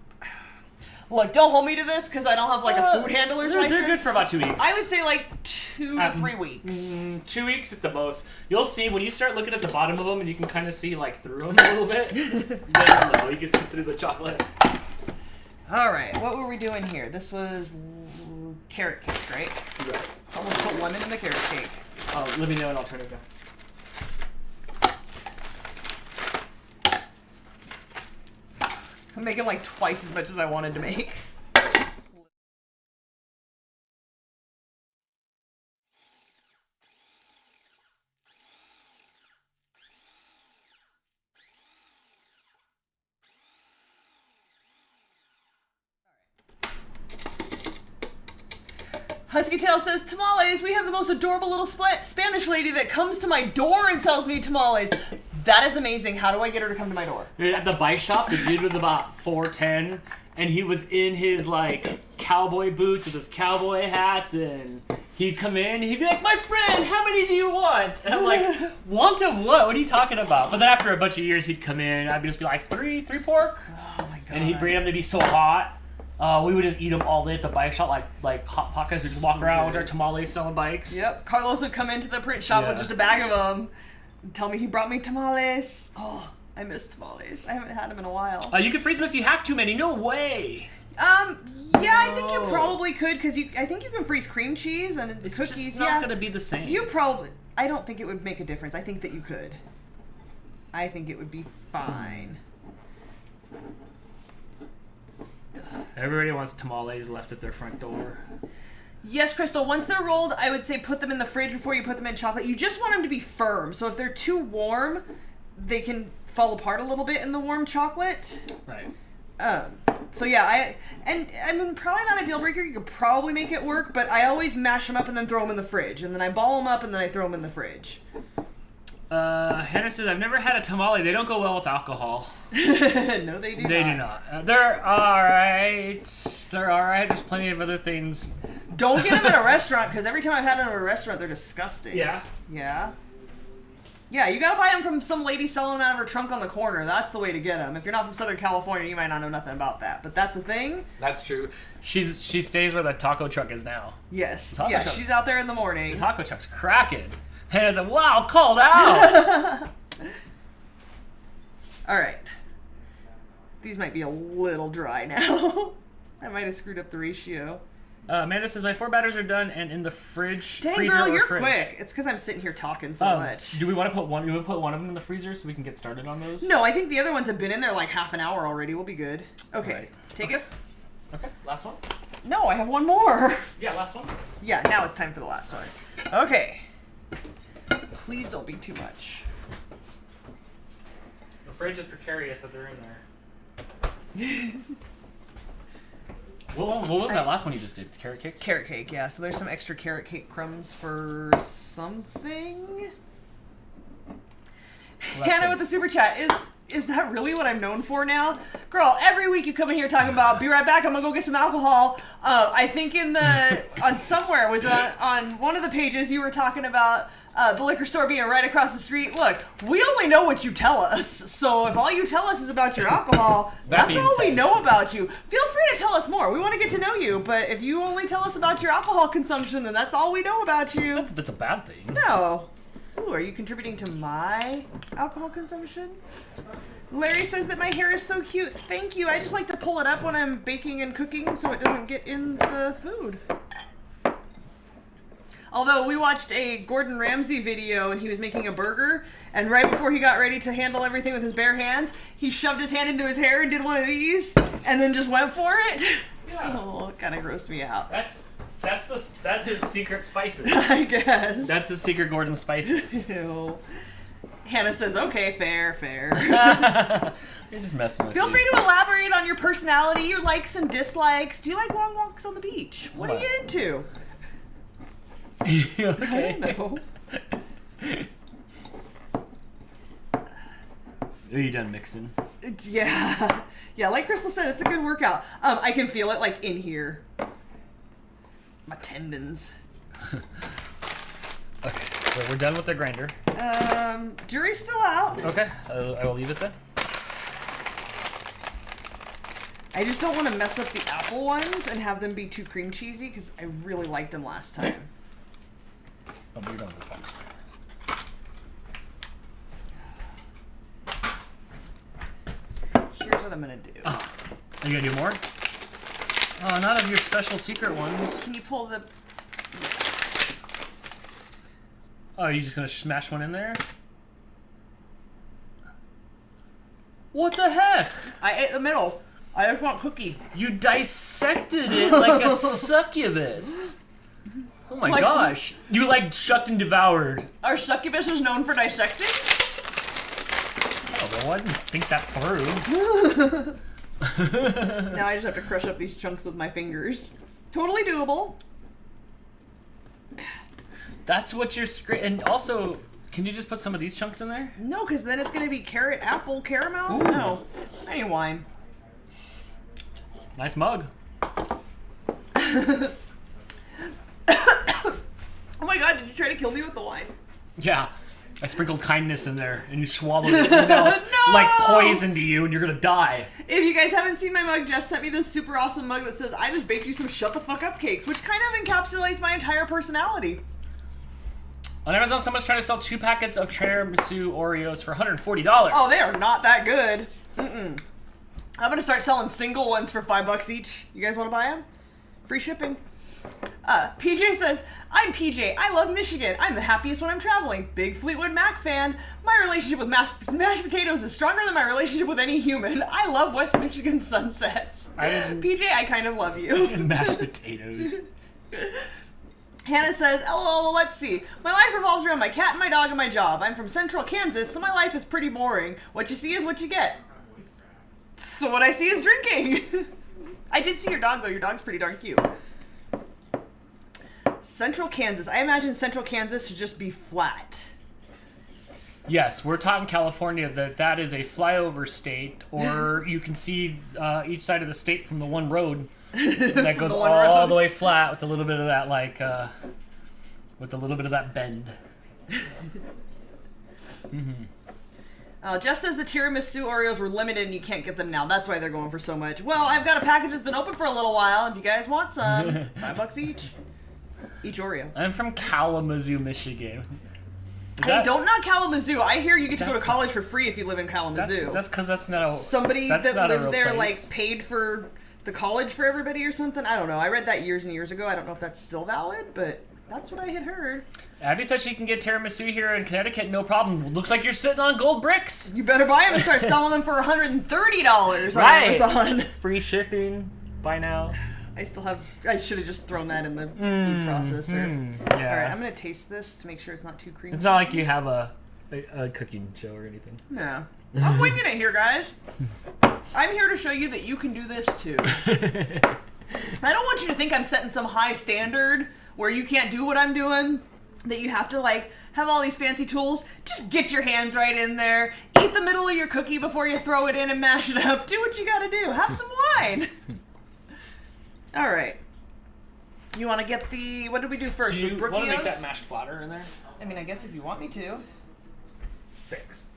Look, don't hold me to this because I don't have a food handler's license. They're good for about 2 weeks. I would say 2 to 3 weeks. 2 weeks at the most. You'll see when you start looking at the bottom of them and you can kind of see through them a little bit. Then you'll know. You can see through the chocolate. All right, what were we doing here? This was carrot cake, right? Right. Almost put lemon in the carrot cake. Let me know and I'll turn it down. I'm making twice as much as I wanted to make. Husky Tail says, tamales, we have the most adorable little Spanish lady that comes to my door and sells me tamales. That is amazing. How do I get her to come to my door? At the bike shop, the dude was about 4'10", and he was in his cowboy boots with his cowboy hat, and he'd come in, and he'd be like, my friend, how many do you want? And I'm like, want of what? What are you talking about? But then after a bunch of years, he'd come in, and I'd just be like, three pork? Oh my god. And he'd bring them to be so hot. We would just eat them all day at the bike shop, like hot pockets. We'd just walk around with our tamales selling bikes. Yep. Carlos would come into the print shop with just a bag of them and tell me he brought me tamales. Oh, I miss tamales. I haven't had them in a while. You can freeze them if you have too many. No way. Yeah, I think you probably could because I think you can freeze cream cheese and It's cookies. just not gonna be the same. You probably. I don't think it would make a difference. I think that you could. I think it would be fine. Everybody wants tamales left at their front door. Yes, Crystal, once they're rolled, I would say put them in the fridge before you put them in chocolate. You just want them to be firm. So if they're too warm, they can fall apart a little bit in the warm chocolate. Right. So yeah, I mean, probably not a deal breaker. You could probably make it work, but I always mash them up and then throw them in the fridge. And then I ball them up and then I throw them in the fridge. Hannah says, I've never had a tamale. They don't go well with alcohol. No, they do not. They do not. They're alright. They're alright. There's plenty of other things. Don't get them at a restaurant, because every time I've had them at a restaurant, they're disgusting. Yeah. Yeah. Yeah, you gotta buy them from some lady selling them out of her trunk on the corner. That's the way to get them. If you're not from Southern California, you might not know nothing about that. But that's a thing. That's true. She stays where the taco truck is now. Yes. Taco Yeah, truck. she's out there in the morning. The taco truck's cracking. Hannah's like, wow, called out. All right. These might be a little dry now. I might have screwed up the ratio. Amanda says my 4 batters are done and in the fridge. Dang, freezer girl, or you're fridge. quick. It's because I'm sitting here talking so much. Do we want to put one? You want to put one of them in the freezer so we can get started on those? No, I think the other ones have been in there like half an hour already. We'll be good. Okay, Right. take it. Okay, last one. No, I have one more. Yeah, last one. Yeah, now it's time for the last one. Okay. Please don't be too much. The fridge is precarious, but they're in there. What was that last one you just did? Carrot cake? Carrot cake, yeah. So there's some extra carrot cake crumbs for something. Well, Hannah with the super chat. Is that really what I'm known for now? Girl, every week you come in here talking about, be right back, I'm gonna go get some alcohol. I think on somewhere, was on one of the pages you were talking about the liquor store being right across the street. Look, we only know what you tell us. So if all you tell us is about your alcohol, that's all we know about you. Feel free to tell us more. We want to get to know you. But if you only tell us about your alcohol consumption, then that's all we know about you. That's a bad thing. No. Ooh, are you contributing to my alcohol consumption? Larry says that my hair is so cute. Thank you. I just like to pull it up when I'm baking and cooking so it doesn't get in the food. Although we watched a Gordon Ramsay video and he was making a burger, and right before he got ready to handle everything with his bare hands, he shoved his hand into his hair and did one of these, and then just went for it. Yeah. Oh, it kind of grossed me out. That's his secret spices. I guess. That's his secret Gordon spices. Ew. Hannah says, okay, fair. You're just messing with Feel you. free to elaborate on your personality, your likes and dislikes. Do you like long walks on the beach? What are you into? Okay. I don't know. Are you done mixing? Yeah. Yeah, like Crystal said, it's a good workout. I can feel it, like, in here. My tendons. Okay, so we're done with the grinder. Jury's still out. Okay, I will leave it then. I just don't want to mess up the apple ones and have them be too cream cheesy, because I really liked them last time. Oh, we're done with this box. Here's what I'm going to do. Are you gonna do more? Oh, not of your special secret ones. Can you pull the... Oh, are you just gonna smash one in there? What the heck? I ate the middle. I just want cookie. You dissected it like a succubus. Oh my gosh. You like shucked and devoured. Are succubuses known for dissecting? Oh, well, I didn't think that through. Now I just have to crush up these chunks with my fingers. Totally doable. That's what you're and also, can you just put some of these chunks in there? No, because then it's going to be carrot, apple, caramel. Ooh. No. I need wine. Nice mug. Oh my god, did you try to kill me with the wine? Yeah. I sprinkled kindness in there, and you swallowed it, and now it's No! like poison to you, and you're gonna die. If you guys haven't seen my mug, Jess sent me this super awesome mug that says, I just baked you some shut the fuck up cakes, which kind of encapsulates my entire personality. On Amazon, someone's trying to sell 2 packets of tiramisu Oreos for $140. Oh, they are not that good. Mm-mm. I'm gonna start selling single ones for $5 each. You guys want to buy them? Free shipping. PJ says, I'm PJ. I love Michigan. I'm the happiest when I'm traveling. Big Fleetwood Mac fan. My relationship with mashed potatoes is stronger than my relationship with any human. I love West Michigan sunsets. PJ, I kind of love you. Mashed potatoes. Hannah says, LOL, well, let's see. My life revolves around my cat and my dog and my job. I'm from central Kansas, so my life is pretty boring. What you see is what you get. So what I see is drinking. I did see your dog, though. Your dog's pretty darn cute. Central Kansas. I imagine Central Kansas to just be flat. Yes, we're taught in California that is a flyover state, or you can see each side of the state from the one road that goes all the way flat with a little bit of that, with a little bit of that bend. Jess says the tiramisu Oreos were limited and you can't get them now. That's why they're going for so much. Well, I've got a package that's been open for a little while. If you guys want some, $5 each. Each Oreo. I'm from Kalamazoo, Michigan. Hey, don't knock Kalamazoo. I hear you get to go to college for free if you live in Kalamazoo. That's because that's not a... Somebody that's that not a lived real there, place. like, paid for the college for everybody or something. I don't know. I read that years and years ago. I don't know if that's still valid, but that's what I had heard. Abby said she can get tiramisu here in Connecticut, no problem. Looks like you're sitting on gold bricks. You better buy them and start selling them for $130 on Right. Amazon. Free shipping by now. I should have just thrown that in the food processor. Yeah. All right, I'm going to taste this to make sure it's not too creamy. It's not like you have a cooking show or anything. No. I'm winging it here, guys. I'm here to show you that you can do this too. I don't want you to think I'm setting some high standard where you can't do what I'm doing, that you have to like have all these fancy tools. Just get your hands right in there. Eat the middle of your cookie before you throw it in and mash it up. Do what you gotta do. Have some wine. All right. You want to get the, what did we do first? Do you The want to make Brookios? that mashed flatter in there? I mean, I guess if you want me to. Thanks.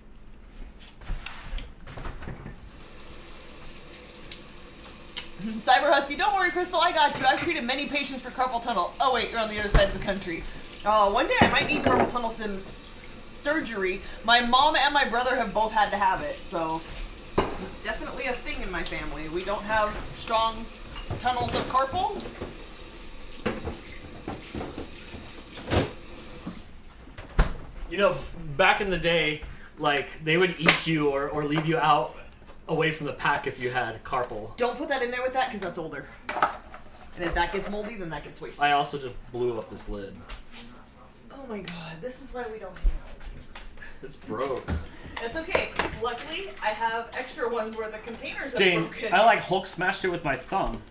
Cyber Husky, don't worry, Crystal, I got you. I've treated many patients for carpal tunnel. Oh wait, you're on the other side of the country. Oh, one day I might need carpal tunnel surgery. My mom and my brother have both had to have it, so it's definitely a thing in my family. We don't have strong tunnels of carpal. You know, back in the day, like, they would eat you or leave you out away from the pack if you had carpal. Don't put that in there with that, because that's older. And if that gets moldy, then that gets wasted. I also just blew up this lid. Oh my god, this is why we don't hang out with you. It's broke. It's okay. Luckily, I have extra ones where the containers are Dang, broken. I like Hulk smashed it with my thumb.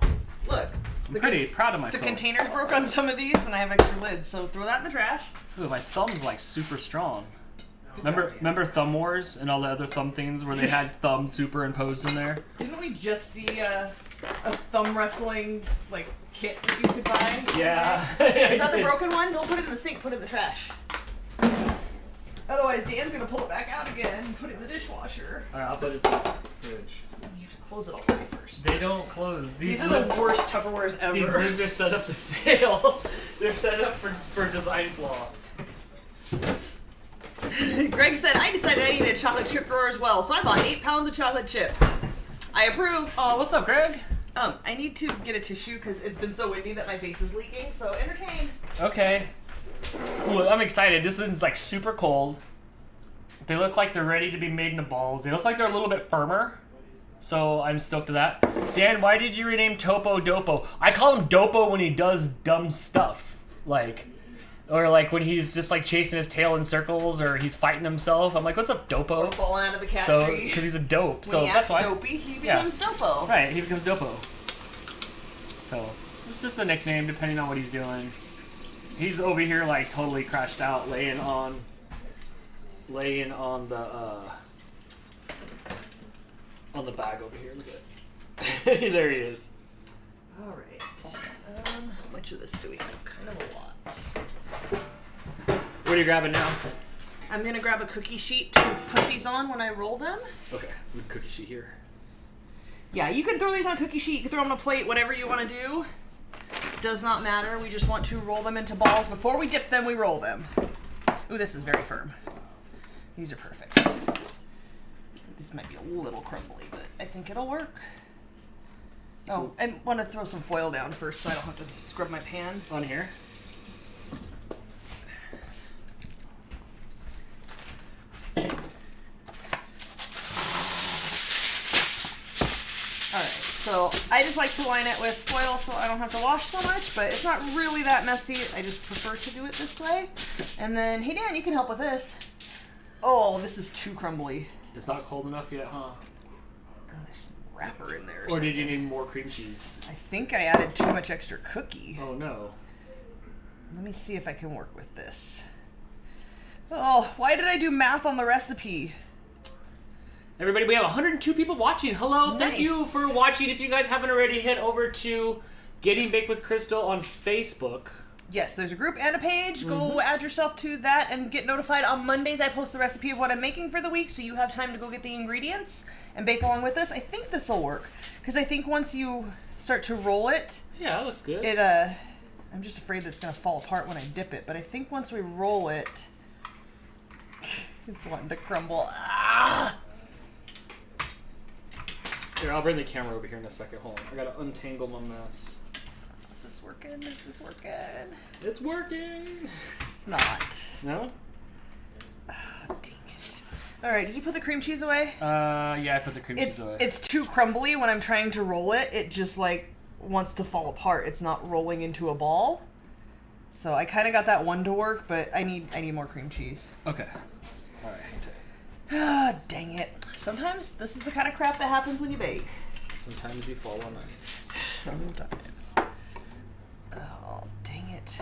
Look. I'm pretty proud of The myself. containers broke on some of these, and I have extra lids, so throw that in the trash. Ooh, my thumb's like super strong. Remember Thumb Wars and all the other thumb things where they had thumb superimposed in there? Didn't we just see a thumb wrestling like kit that you could buy? Yeah. Is that the broken one? Don't put it in the sink. Put it in the trash. Otherwise, Dan's gonna pull it back out again and put it in the dishwasher. Alright, I'll put it in the fridge. You have to close it all the way first. They don't close. These are the worst Tupperwares ever. These lids are set up to fail. They're set up for design flaw. Greg said, I decided I needed a chocolate chip drawer as well, so I bought 8 pounds of chocolate chips. I approve. Oh, what's up, Greg? I need to get a tissue because it's been so windy that my face is leaking, so entertain. Okay. Ooh, I'm excited. This is like super cold. They look like they're ready to be made into balls. They look like they're a little bit firmer. So I'm stoked to that. Dan, why did you rename Topo Dopo? I call him Dopo when he does dumb stuff. Or like when he's just like chasing his tail in circles or he's fighting himself. I'm like, what's up, Dopo? Or falling out of the cat So, tree. because he's a dope. When So he that's acts why. dopey, he becomes Dopo. Right, he becomes Dopo. So, it's just a nickname depending on what he's doing. He's over here like totally crashed out, laying on the bag over here. Look at it. There he is. All right. How much of this do we have? Kind of a lot. What are you grabbing now? I'm gonna grab a cookie sheet to put these on when I roll them. Okay, cookie sheet here. Yeah, you can throw these on a cookie sheet. You can throw them on a plate. Whatever you want to do. Does not matter. We just want to roll them into balls. Before we dip them, we roll them. Ooh, this is very firm. These are perfect. This might be a little crumbly, but I think it'll work. Oh, I want to throw some foil down first so I don't have to scrub my pan. On here. Alright, so I just like to line it with foil so I don't have to wash so much, but it's not really that messy. I just prefer to do it this way. And then, hey Dan, you can help with this. Oh, this is too crumbly. It's not cold enough yet, huh? Oh, there's some wrapper in there. Or did you need more cream cheese? I think I added too much extra cookie. Oh no. Let me see if I can work with this. Oh, why did I do math on the recipe? Everybody, we have 102 people watching. Hello, thank you Nice. for watching. If you guys haven't already, head over to Getting Baked with Crystal on Facebook. Yes, there's a group and a page. Go add yourself to that and get notified. On Mondays, I post the recipe of what I'm making for the week, so you have time to go get the ingredients and bake along with this. I think this will work, because I think once you start to roll it, Yeah, that looks good. I'm just afraid that it's going to fall apart when I dip it, but I think once we roll it, it's wanting to crumble. Ah! Here, I'll bring the camera over here in a second. Hold on. I gotta untangle my mess. Is this working? Is this working? It's working! It's not. No? Oh, dang it. Alright, did you put the cream cheese away? Yeah, I put the cream cheese away. It's too crumbly when I'm trying to roll it. It just, like, wants to fall apart. It's not rolling into a ball. So I kind of got that one to work, but I need more cream cheese. Okay. Alright. Ah, dang it. Sometimes this is the kind of crap that happens when you bake. Sometimes you fall on ice. Sometimes. Oh, dang it.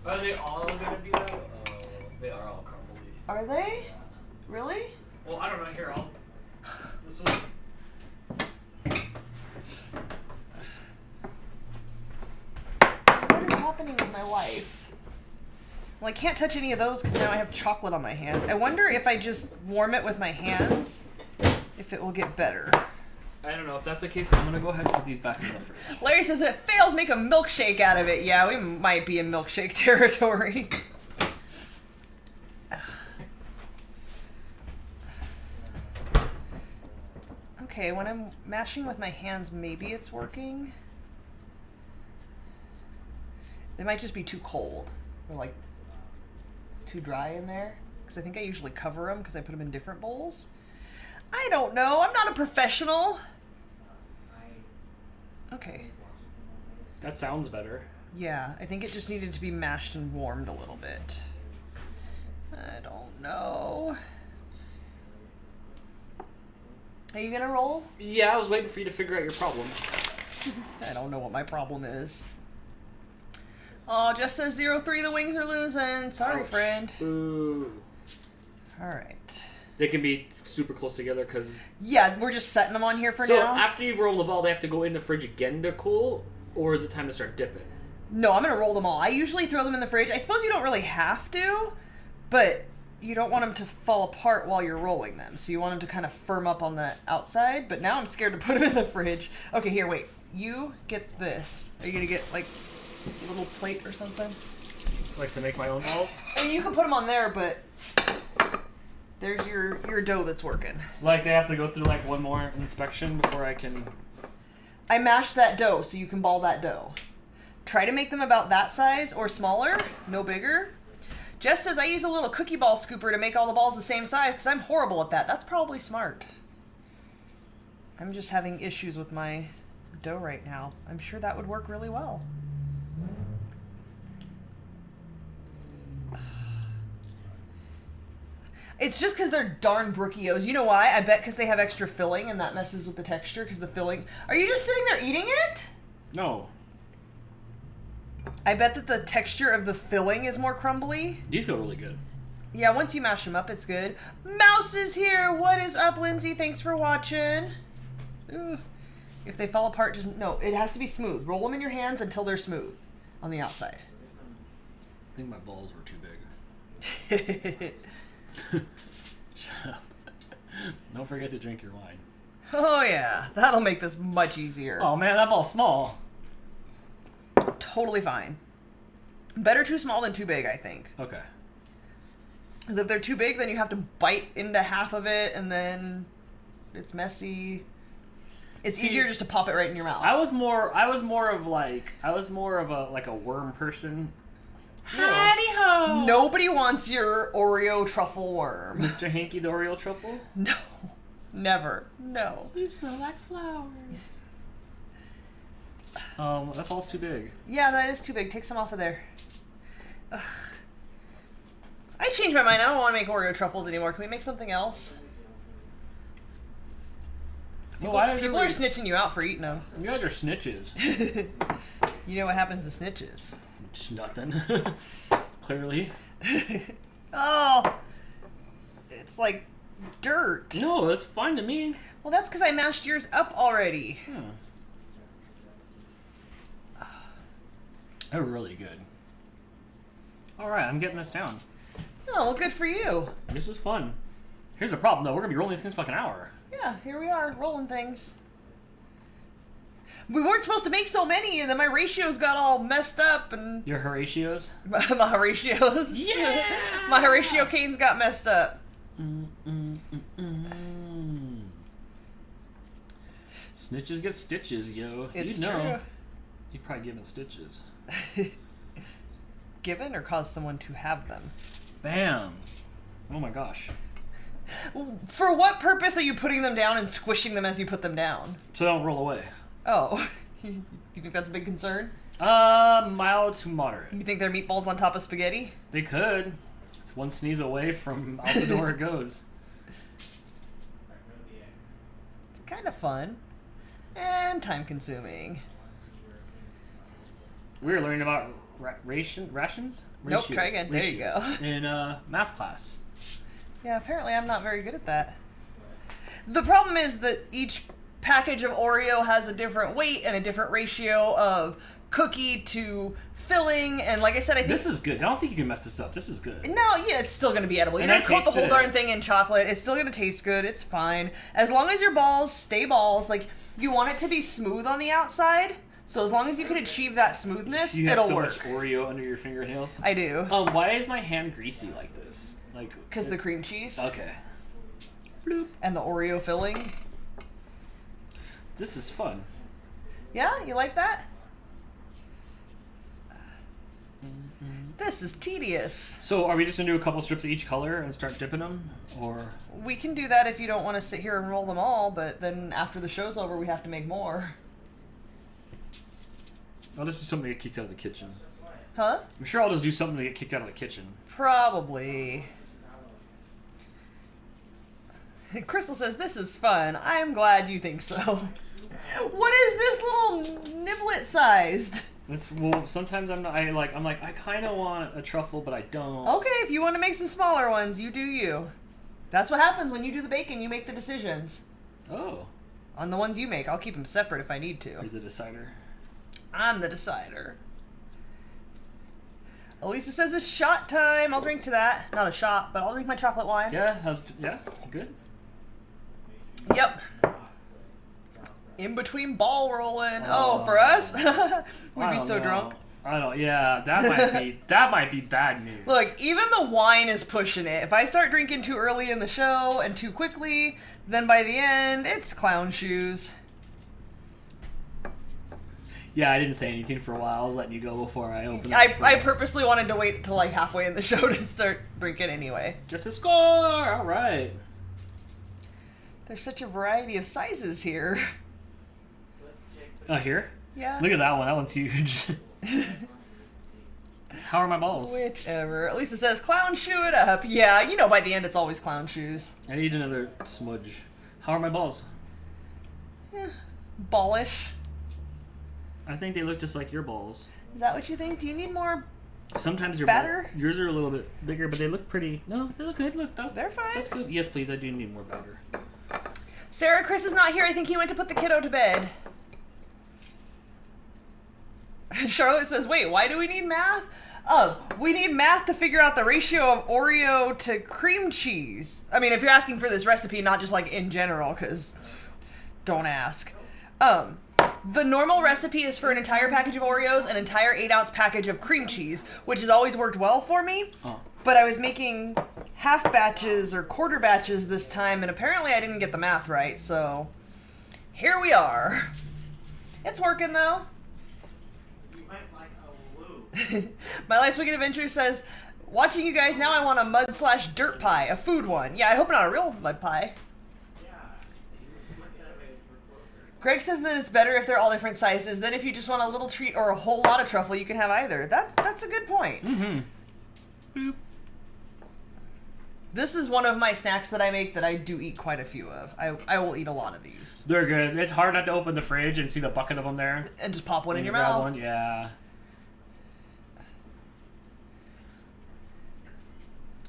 Are they all gonna be that? Oh, they are all crumbly. Are they? Really? Well, I don't know. Here, I'll. This is. What is happening with my life? Well, I can't touch any of those because now I have chocolate on my hands. I wonder if I just warm it with my hands, if it will get better. I don't know. If that's the case, I'm gonna go ahead and put these back in the fridge. Larry says if it fails, make a milkshake out of it. Yeah, we might be in milkshake territory. Okay, when I'm mashing with my hands, maybe it's working. They might just be too cold or like too dry in there because I think I usually cover them because I put them in different bowls. I don't know. I'm not a professional. Okay. That sounds better. Yeah, I think it just needed to be mashed and warmed a little bit. I don't know. Are you gonna roll? Yeah, I was waiting for you to figure out your problem. I don't know what my problem is. Oh, Jess says 0-3, the Wings are losing. Sorry, Ouch. friend. Ooh. Alright. They can be super close together because. Yeah, we're just setting them on here for So now. after you roll the ball, they have to go in the fridge again to cool, or is it time to start dipping? No, I'm gonna roll them all. I usually throw them in the fridge. I suppose you don't really have to, but you don't want them to fall apart while you're rolling them. So you want them to kind of firm up on the outside, but now I'm scared to put them in the fridge. Okay, here, wait. You get this. Are you gonna get, like, a little plate or something? Like to make my own balls? I mean, you can put them on there, but there's your dough that's working. Like they have to go through like one more inspection before I can. I mashed that dough so you can ball that dough. Try to make them about that size or smaller, no bigger. Jess says I use a little cookie ball scooper to make all the balls the same size because I'm horrible at that. That's probably smart. I'm just having issues with my dough right now. I'm sure that would work really well. It's just because they're darn brookios. You know why? I bet because they have extra filling and that messes with the texture because the filling... Are you just sitting there eating it? No. I bet that the texture of the filling is more crumbly. These feel really good. Yeah, once you mash them up, it's good. Mouse is here. What is up, Lindsay? Thanks for watching. Ooh. If they fall apart, just... No, it has to be smooth. Roll them in your hands until they're smooth on the outside. I think my balls were too big. Shut up. Don't forget to drink your wine. Oh, yeah. That'll make this much easier. Oh, man, that ball's small. Totally fine. Better too small than too big, I think. Okay. Because if they're too big, then you have to bite into half of it, and then it's messy. It's easier just to pop it right in your mouth. I was more of a worm person. Howdy ho! Nobody wants your Oreo truffle worm. Mr. Hanky the Oreo Truffle? No. Never. No. You smell like flowers. That ball's too big. Yeah, that is too big. Take some off of there. Ugh. I changed my mind. I don't want to make Oreo truffles anymore. Can we make something else? People are snitching you out for eating them. You guys are snitches. You know what happens to snitches? It's nothing. Clearly. Oh, it's like dirt. No, that's fine to me. Well, that's because I mashed yours up already. They're really good. Alright, I'm getting this down. Oh, well, good for you. This is fun. Here's the problem, though. We're going to be rolling this thing fucking hour. Yeah, here we are, rolling things. We weren't supposed to make so many, and then my ratios got all messed up, and... Your Horatios? My Horatios? Yeah! My Horatio canes got messed up. Snitches get stitches, yo. It's you know. true. You've probably given stitches. Given or caused someone to have them? Bam. Oh my gosh. For what purpose are you putting them down and squishing them as you put them down? So they don't roll away. Oh. You think that's a big concern? Mild to moderate. You think they're meatballs on top of spaghetti? They could. It's one sneeze away from out the door it goes. It's kind of fun. And time consuming. We were learning about rations? Nope, try again. There you go. In math class. Yeah, apparently I'm not very good at that. The problem is that each package of Oreo has a different weight and a different ratio of cookie to filling, and like I said, I think... This is good. I don't think you can mess this up. This is good. No, yeah, it's still going to be edible. You And don't coat the whole tasted it. darn thing in chocolate. It's still going to taste good. It's fine. As long as your balls stay balls, like, you want it to be smooth on the outside, so as long as you can achieve that smoothness, You have it'll so work. much Oreo under your fingernails. I do. Why is my hand greasy like this? Like, Because the cream cheese okay. Bloop. and the Oreo filling. This is fun. Yeah, you like that? This is tedious. So, are we just gonna do a couple strips of each color and start dipping them, or? We can do that if you don't want to sit here and roll them all, but then after the show's over, we have to make more. I'll just do something to get kicked out of the kitchen. Huh? I'm sure I'll just do something to get kicked out of the kitchen. Probably. Crystal says, this is fun. I'm glad you think so. What is this little niblet sized? Well, sometimes I'm not. I kind of want a truffle, but I don't. Okay, if you want to make some smaller ones, you do you. That's what happens when you do the baking. You make the decisions. Oh. On the ones you make, I'll keep them separate if I need to. You're the decider. I'm the decider. Elisa says it's shot time. I'll drink to that. Not a shot, but I'll drink my chocolate wine. Yeah. Good. Yep. In between ball rolling. Oh, for us? We'd be so drunk. I don't. Yeah, that might be bad news. Look, even the wine is pushing it. If I start drinking too early in the show and too quickly, then by the end, it's clown shoes. Yeah, I didn't say anything for a while. I was letting you go before I opened. I purposely wanted to wait till like halfway in the show to start drinking anyway. Just a score. All right. There's such a variety of sizes here. Oh, here? Yeah. Look at that one. That one's huge. How are my balls? Whichever. Lisa says, clown shoe it up. Yeah, you know by the end it's always clown shoes. I need another smudge. How are my balls? Ballish. I think they look just like your balls. Is that what you think? Do you need more? Sometimes Batter? yours are a little bit bigger, but they look pretty. No, they look good. Look, They're fine. That's good. Yes, please. I do need more batter. Sarah, Chris is not here. I think he went to put the kiddo to bed. Charlotte says, wait, why do we need math? We need math to figure out the ratio of Oreo to cream cheese. I mean, if you're asking for this recipe, not just like in general, because don't ask. The normal recipe is for an entire package of Oreos, an entire 8-ounce package of cream cheese, which has always worked well for me. Oh. But I was making half batches or quarter batches this time, and apparently I didn't get the math right, so here we are. It's working, though. My Life's Wicked Adventure says, watching you guys now, I want a mud/dirt pie, a food one. Yeah, I hope not a real mud pie. Greg says that it's better if they're all different sizes. Then if you just want a little treat or a whole lot of truffle, you can have either. That's a good point. Mm-hmm. Boop. This is one of my snacks that I make that I do eat quite a few of. I will eat a lot of these. They're good. It's hard not to open the fridge and see the bucket of them there. And just pop one in And your grab mouth. One. Yeah.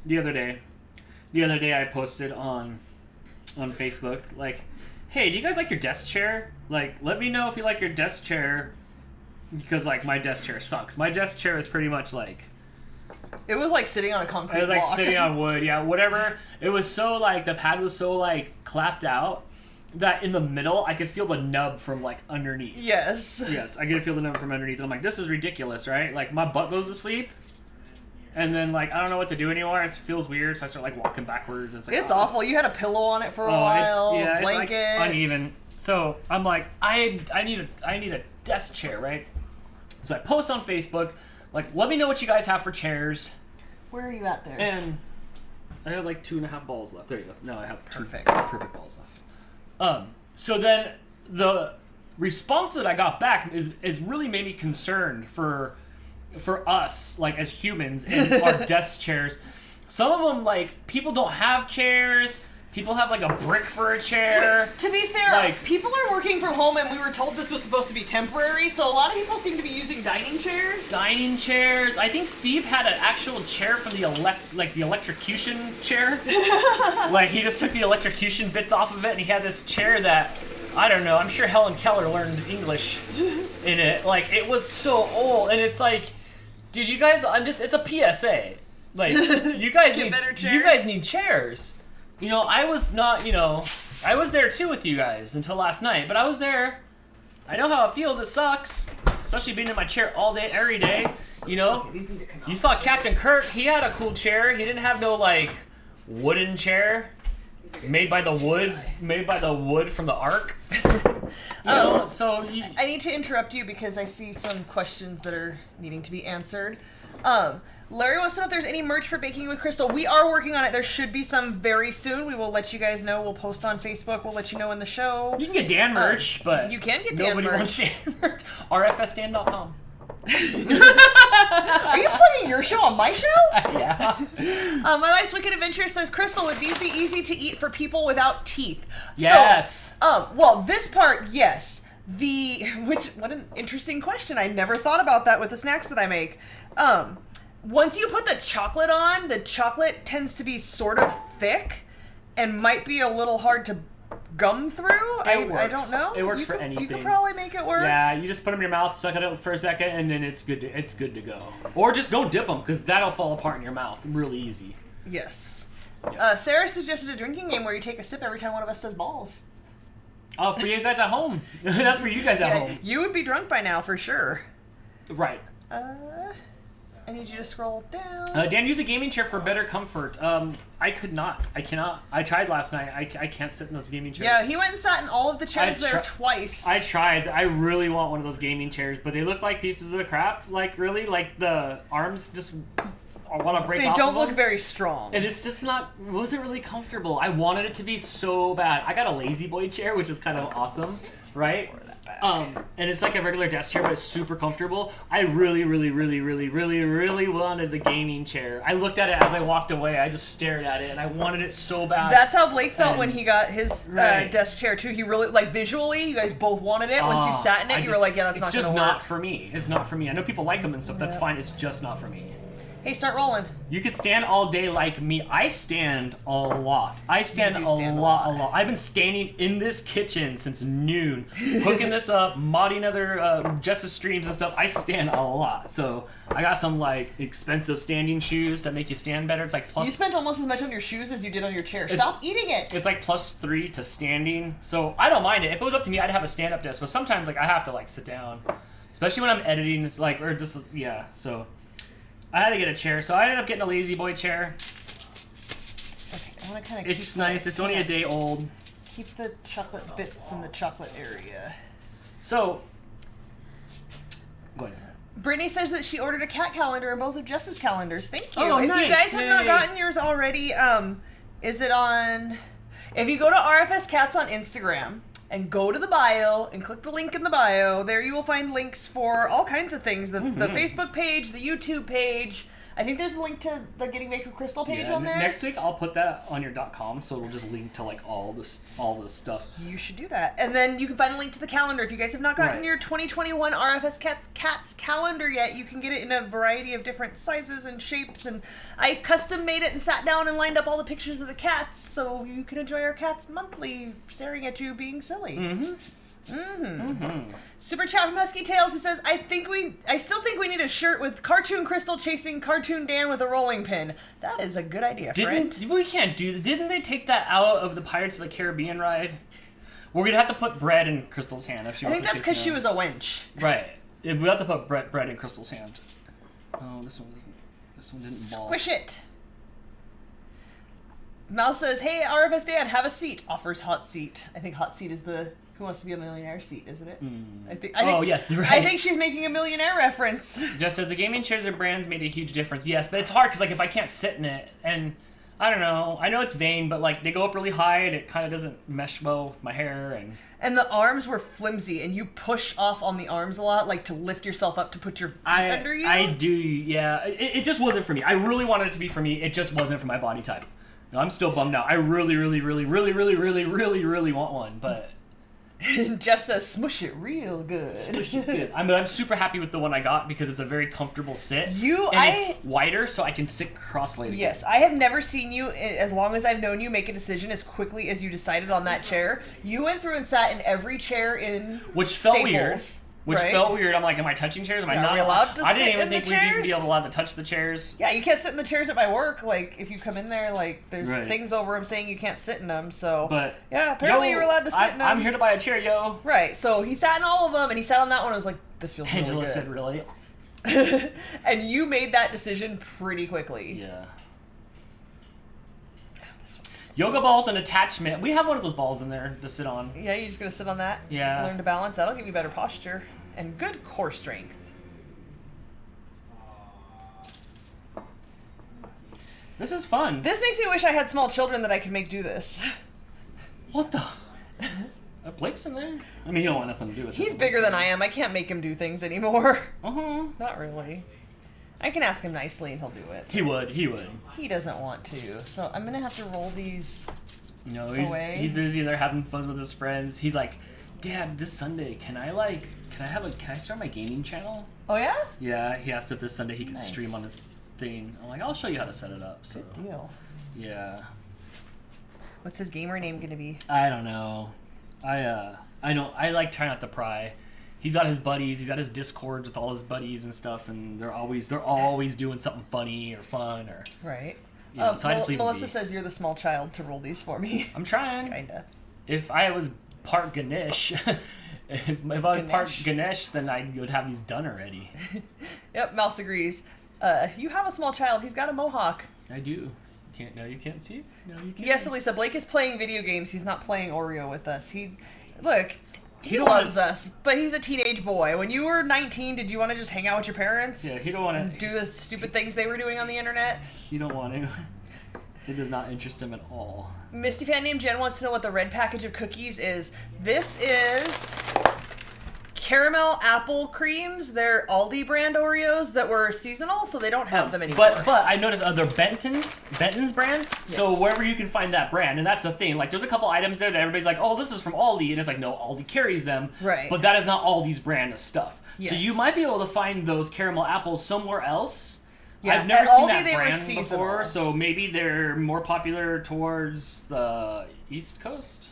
The other day I posted on Facebook, like, hey, do you guys like your desk chair? Like, let me know if you like your desk chair, because, like, my desk chair sucks. My desk chair is pretty much, like... It was like sitting on a concrete block. It was like sitting on wood, yeah, whatever. It was so, like, the pad was so, like, clapped out that in the middle, I could feel the nub from, like, underneath. Yes. Yes, I could feel the nub from underneath. And I'm like, this is ridiculous, right? Like, my butt goes to sleep. And then, like, I don't know what to do anymore. It feels weird, so I start, like, walking backwards. It's like, It's awful. You had a pillow on it for a while. It's blankets. like uneven. So I'm like, I need a desk chair, right? So I post on Facebook, like, let me know what you guys have for chairs. Where are you at there? And I have like 2.5 balls left. There you go. No, I have Perfect. perfect balls left. So then the response that I got back is really made me concerned for us, like as humans, and our desk chairs. Some of them, like, people don't have chairs. People have like a brick for a chair. Wait, to be fair, like, people are working from home, and we were told this was supposed to be temporary, so a lot of people seem to be using dining chairs. Dining chairs. I think Steve had an actual chair from the electrocution chair. Like, he just took the electrocution bits off of it, and he had this chair that, I don't know, I'm sure Helen Keller learned English in it. Like, it was so old, and it's like, dude, you guys, it's a PSA. Like, you guys need chairs. You know, I was not, I was there too with you guys until last night, but I was there. I know how it feels. It sucks, especially being in my chair all day, every day. You know, Okay, these need to come out. you saw Captain Kirk. He had a cool chair. He didn't have no like wooden chair made by the wood from the Ark. So I need to interrupt you because I see some questions that are needing to be answered. Larry wants to know if there's any merch for Baking with Crystal. We are working on it. There should be some very soon. We will let you guys know. We'll post on Facebook. We'll let you know in the show. you can get Dan merch, but you can get Dan nobody merch. wants Dan merch. RFSDan.com. Are you plugging your show on my show? Yeah. My Life's Wicked Adventure says, Crystal, would these be easy to eat for people without teeth? Yes. So, well, this part, yes. What an interesting question. I never thought about that with the snacks that I make. Once you put the chocolate on, the chocolate tends to be sort of thick and might be a little hard to gum through. I don't know. It works for anything. You could probably make it work. Yeah, you just put them in your mouth, suck it up for a second, and then it's good to go. Or just don't dip them, because that'll fall apart in your mouth really easy. Yes. Yes. Sarah suggested a drinking game where you take a sip every time one of us says balls. Oh, for you guys at home. That's for you guys at home. You would be drunk by now for sure. Right. I need you to scroll down. Dan, use a gaming chair for better comfort. I could not. I cannot. I tried last night. I can't sit in those gaming chairs. Yeah, he went and sat in all of the chairs there twice. I tried. I really want one of those gaming chairs, but they look like pieces of crap. Like, really? Like, the arms just want to break off. They don't of them. it's very strong. And it's just wasn't really comfortable. I wanted it to be so bad. I got a lazy boy chair, which is kind of awesome, right? And it's like a regular desk chair, but it's super comfortable. I really, really, really, really, really, really wanted the gaming chair. I looked at it as I walked away. I just stared at it, and I wanted it so bad. That's how Blake felt when he got his desk chair too. He really, like, visually, you guys both wanted it. Once you sat in it, you were like, yeah, that's not going to work. It's just not for me. It's not for me. I know people like them and stuff. That's fine. It's just not for me. Hey, start rolling. You could stand all day like me. I stand a lot. I stand a lot. I've been standing in this kitchen since noon, hooking this up, modding other Justice streams and stuff. I stand a lot. So I got some like expensive standing shoes that make you stand better. It's like plus. You spent almost as much on your shoes as you did on your chair. Stop eating it. It's like +3 to standing. So I don't mind it. If it was up to me, I'd have a stand-up desk. But sometimes like I have to like sit down, especially when I'm editing. It's like So. I had to get a chair, so I ended up getting a lazy boy chair. Okay, I want to kind of. It's nice. It's only a day old. Keep the chocolate bits in the chocolate area. So, go ahead. Brittany says that she ordered a cat calendar and both of Jess's calendars. Thank you. Oh, if nice. you guys have not Yay. gotten yours already, is it on? If you go to RFS Cats on Instagram and go to the bio and click the link in the bio, there you will find links for all kinds of things. The Facebook page, the YouTube page. I think there's a link to the Getting Baked with Crystal page on there. Next week I'll put that on your .com, so it'll just link to like all this stuff. You should do that. And then you can find a link to the calendar. If you guys have not gotten Right. your 2021 RFS Cats calendar yet, you can get it in a variety of different sizes and shapes. And I custom made it and sat down and lined up all the pictures of the cats so you can enjoy our cats monthly staring at you being silly. Super chat from Husky Tales who says, I still think we need a shirt with Cartoon Crystal chasing Cartoon Dan with a rolling pin. That is a good idea, friend. We can't do that. Didn't they take that out of the Pirates of the Caribbean ride? We're gonna have to put bread in Crystal's hand if she I wants think to that's chase because she him. was a wench. Right. We have to put bread in Crystal's hand. Oh, this one didn't ball. Squish it. Mal says, hey, RFS Dan, have a seat. Offers hot seat. I think hot seat is the Who Wants to Be a Millionaire seat, isn't it? I think. Oh, yes, right. I think she's making a millionaire reference. Just as the gaming chairs and brands made a huge difference. Yes, but it's hard because, like, if I can't sit in it, and I don't know. I know it's vain, but, like, they go up really high, and it kind of doesn't mesh well with my hair, And the arms were flimsy, and you push off on the arms a lot, like, to lift yourself up to put your feet under you. I do, yeah. It just wasn't for me. I really wanted it to be for me. It just wasn't for my body type. No, I'm still bummed out. I really want one, but... Jeff says, smush it real good. Smush it good. I'm super happy with the one I got because it's a very comfortable sit. It's wider, so I can sit cross-legged. Yes, I have never seen you, as long as I've known you, make a decision as quickly as you decided on that chair. You went through and sat in every chair in Which felt Staples, weird. Which right? felt weird. I'm like, am I touching chairs? Am I not allowed to I sit didn't even in the think we'd even be chairs? allowed to touch the chairs. Yeah, you can't sit in the chairs at my work. Like, if you come in there, like, there's Right. things over them saying you can't sit in them. So, But yeah, apparently you're allowed to sit in them. I'm here to buy a chair, yo. Right. So he sat in all of them, and he sat on that one. I was like, this feels really Angela good. said, really? And you made that decision pretty quickly. Yeah. Yoga ball with an attachment. We have one of those balls in there to sit on. Yeah, you're just gonna sit on that. Yeah. Learn to balance. That'll give you better posture and good core strength. This is fun. This makes me wish I had small children that I could make do this. What the? Blake's in there. I mean, he don't want nothing to do with it. He's bigger than I am. I can't make him do things anymore. Not really. I can ask him nicely and he'll do it. He would. He doesn't want to. So I'm gonna have to roll these away. He's busy there having fun with his friends. He's like, Dad, this Sunday, can I start my gaming channel? Oh yeah? Yeah, he asked if this Sunday he could stream on his thing. I'm like, I'll show you how to set it up. So. Good deal. Yeah. What's his gamer name gonna be? I don't know. I like try not to pry. He's got his buddies. He's got his Discords with all his buddies and stuff, and they're always doing something funny or fun or right. So I just leave Melissa says you're the small child to roll these for me. I'm trying. Kinda. If I was part Ganesh, if I was part Ganesh, then I would have these done already. Yep, Mouse agrees. You have a small child. He's got a mohawk. I do. You can't see? No, you can't. Yes, Elisa. Blake is playing video games. He's not playing Oreo with us. He He loves us, but he's a teenage boy. When you were 19, did you want to just hang out with your parents? Yeah, he don't want to do the stupid things they were doing on the internet. He don't want to. It does not interest him at all. Misty fan named Jen wants to know what the red package of cookies is. This is caramel apple creams. They're Aldi brand Oreos that were seasonal, so they don't have them anymore. But I noticed they're Benton's brand. Yes. So wherever you can find that brand, and that's the thing. Like, there's a couple items there that everybody's like, "Oh, this is from Aldi," and it's like, no, Aldi carries them. Right. But that is not Aldi's brand of stuff. Yes. So you might be able to find those caramel apples somewhere else. Yeah, I've never seen Aldi, that brand before, so maybe they're more popular towards the East Coast.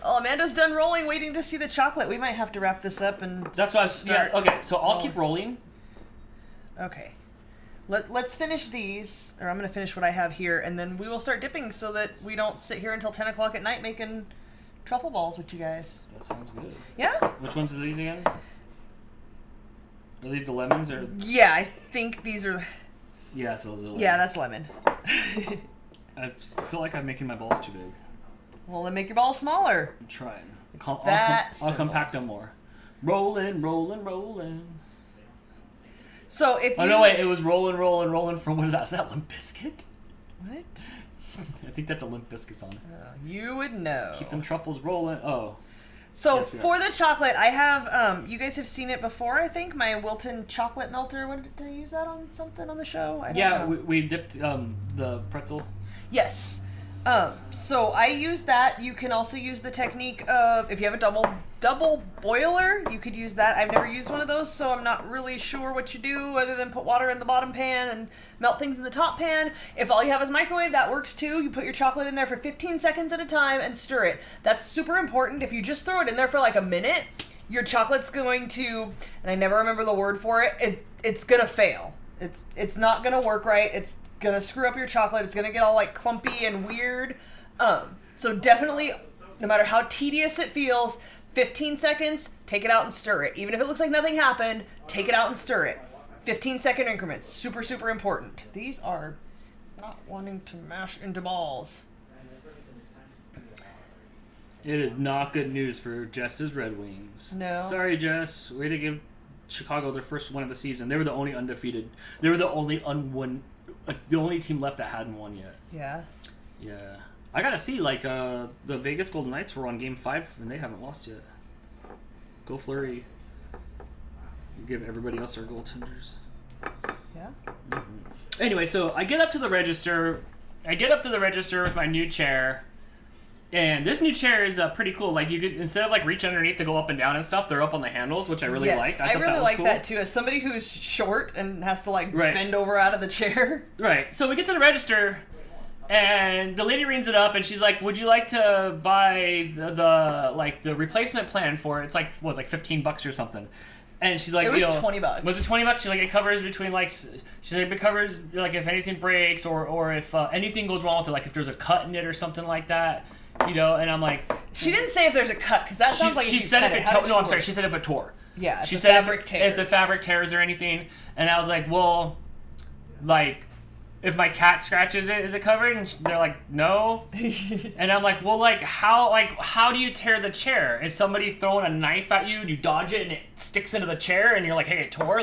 Oh, Amanda's done rolling, waiting to see the chocolate. We might have to wrap this up and that's what I was start. Yeah, okay, so I'll keep rolling. Okay. Let's finish these, or I'm going to finish what I have here, and then we will start dipping so that we don't sit here until 10 o'clock at night making truffle balls with you guys. That sounds good. Yeah? Which ones are these again? Are these the lemons or? Yeah, I think these are. Yeah, so those are lemons. Yeah, that's lemon. I feel like I'm making my balls too big. Well, then make your balls smaller. I'm trying. I'll compact them more. Rolling. So if you... Oh, no, wait. It was rolling from, what is that? Is that Limp Bizkit? What? I think that's a Limp Bizkit song. You would know. Keep them truffles rolling. Oh. So for the chocolate, I have, you guys have seen it before, I think, my Wilton chocolate melter. Did I use that on something on the show? I don't know. We dipped the pretzel. Yes. So I use that. You can also use the technique of, if you have a double boiler, you could use that. I've never used one of those, so I'm not really sure what you do other than put water in the bottom pan and melt things in the top pan. If all you have is microwave, that works too. You put your chocolate in there for 15 seconds at a time and stir it. That's super important. If you just throw it in there for like a minute, your chocolate's going to, and I never remember the word for it, it's gonna fail. It's not gonna work right. It's gonna screw up your chocolate. It's gonna get all like clumpy and weird. So definitely, no matter how tedious it feels, 15 seconds, take it out and stir it. Even if it looks like nothing happened, take it out and stir it. 15-second increments, super, super important. These are not wanting to mash into balls. It is not good news for Jess's Red Wings. No. Sorry, Jess. We had to give Chicago their first win of the season. They were the only undefeated. They were the only the only team left that hadn't won yet. Yeah. Yeah. I gotta see, the Vegas Golden Knights were on Game 5 and they haven't lost yet. Go Fleury. Give everybody else our goaltenders. Yeah. Mm-hmm. Anyway, so I get up to the register. With my new chair. And this new chair is pretty cool. Like, you could, instead of reach underneath to go up and down and stuff, they're up on the handles, which I really liked. I thought really that was like cool. that too. As somebody who's short and has to Right. bend over out of the chair. Right. So we get to the register, and the lady rings it up, and she's like, "Would you like to buy the replacement plan for it? It's like $15 or something." And she's like, It was $20. Was it $20? She's like, it covers between it covers if anything breaks or if anything goes wrong with it, like if there's a cut in it or something like that. And I'm like... She didn't say if there's a cut, because that sounds like she said if it tore. No, I'm sorry. She said if it tore. Yeah, she said if the fabric tears or anything. And I was like, well, if my cat scratches it, is it covered? And they're like, no. And I'm like, well, how do you tear the chair? Is somebody throwing a knife at you and you dodge it and it sticks into the chair and you're like, hey, it tore?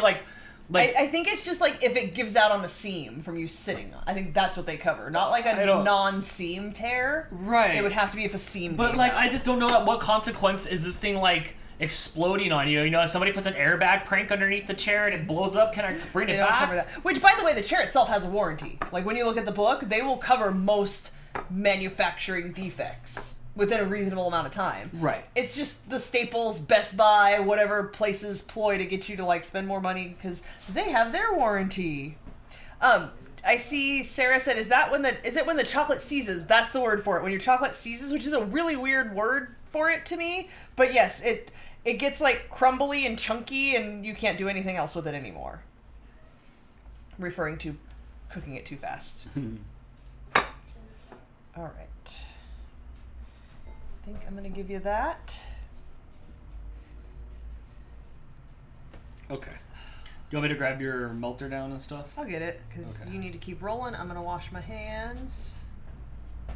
I think it's just if it gives out on the seam from you sitting on. I think that's what they cover. Not a non-seam tear. Right. It would have to be if a seam. But I just don't know at what consequence is this thing exploding on you. If somebody puts an airbag prank underneath the chair and it blows up, can I bring it back? Cover that. Which, by the way, the chair itself has a warranty. When you look at the book, they will cover most manufacturing defects within a reasonable amount of time. Right. It's just the Staples, Best Buy, whatever places ploy to get you to spend more money because they have their warranty. I see Sarah said, is it when the chocolate seizes? That's the word for it. When your chocolate seizes, which is a really weird word for it to me. But yes, it gets crumbly and chunky and you can't do anything else with it anymore. Referring to cooking it too fast. All right. I think I'm going to give you that. Okay. You want me to grab your melter down and stuff? I'll get it, because you need to keep rolling. I'm going to wash my hands. I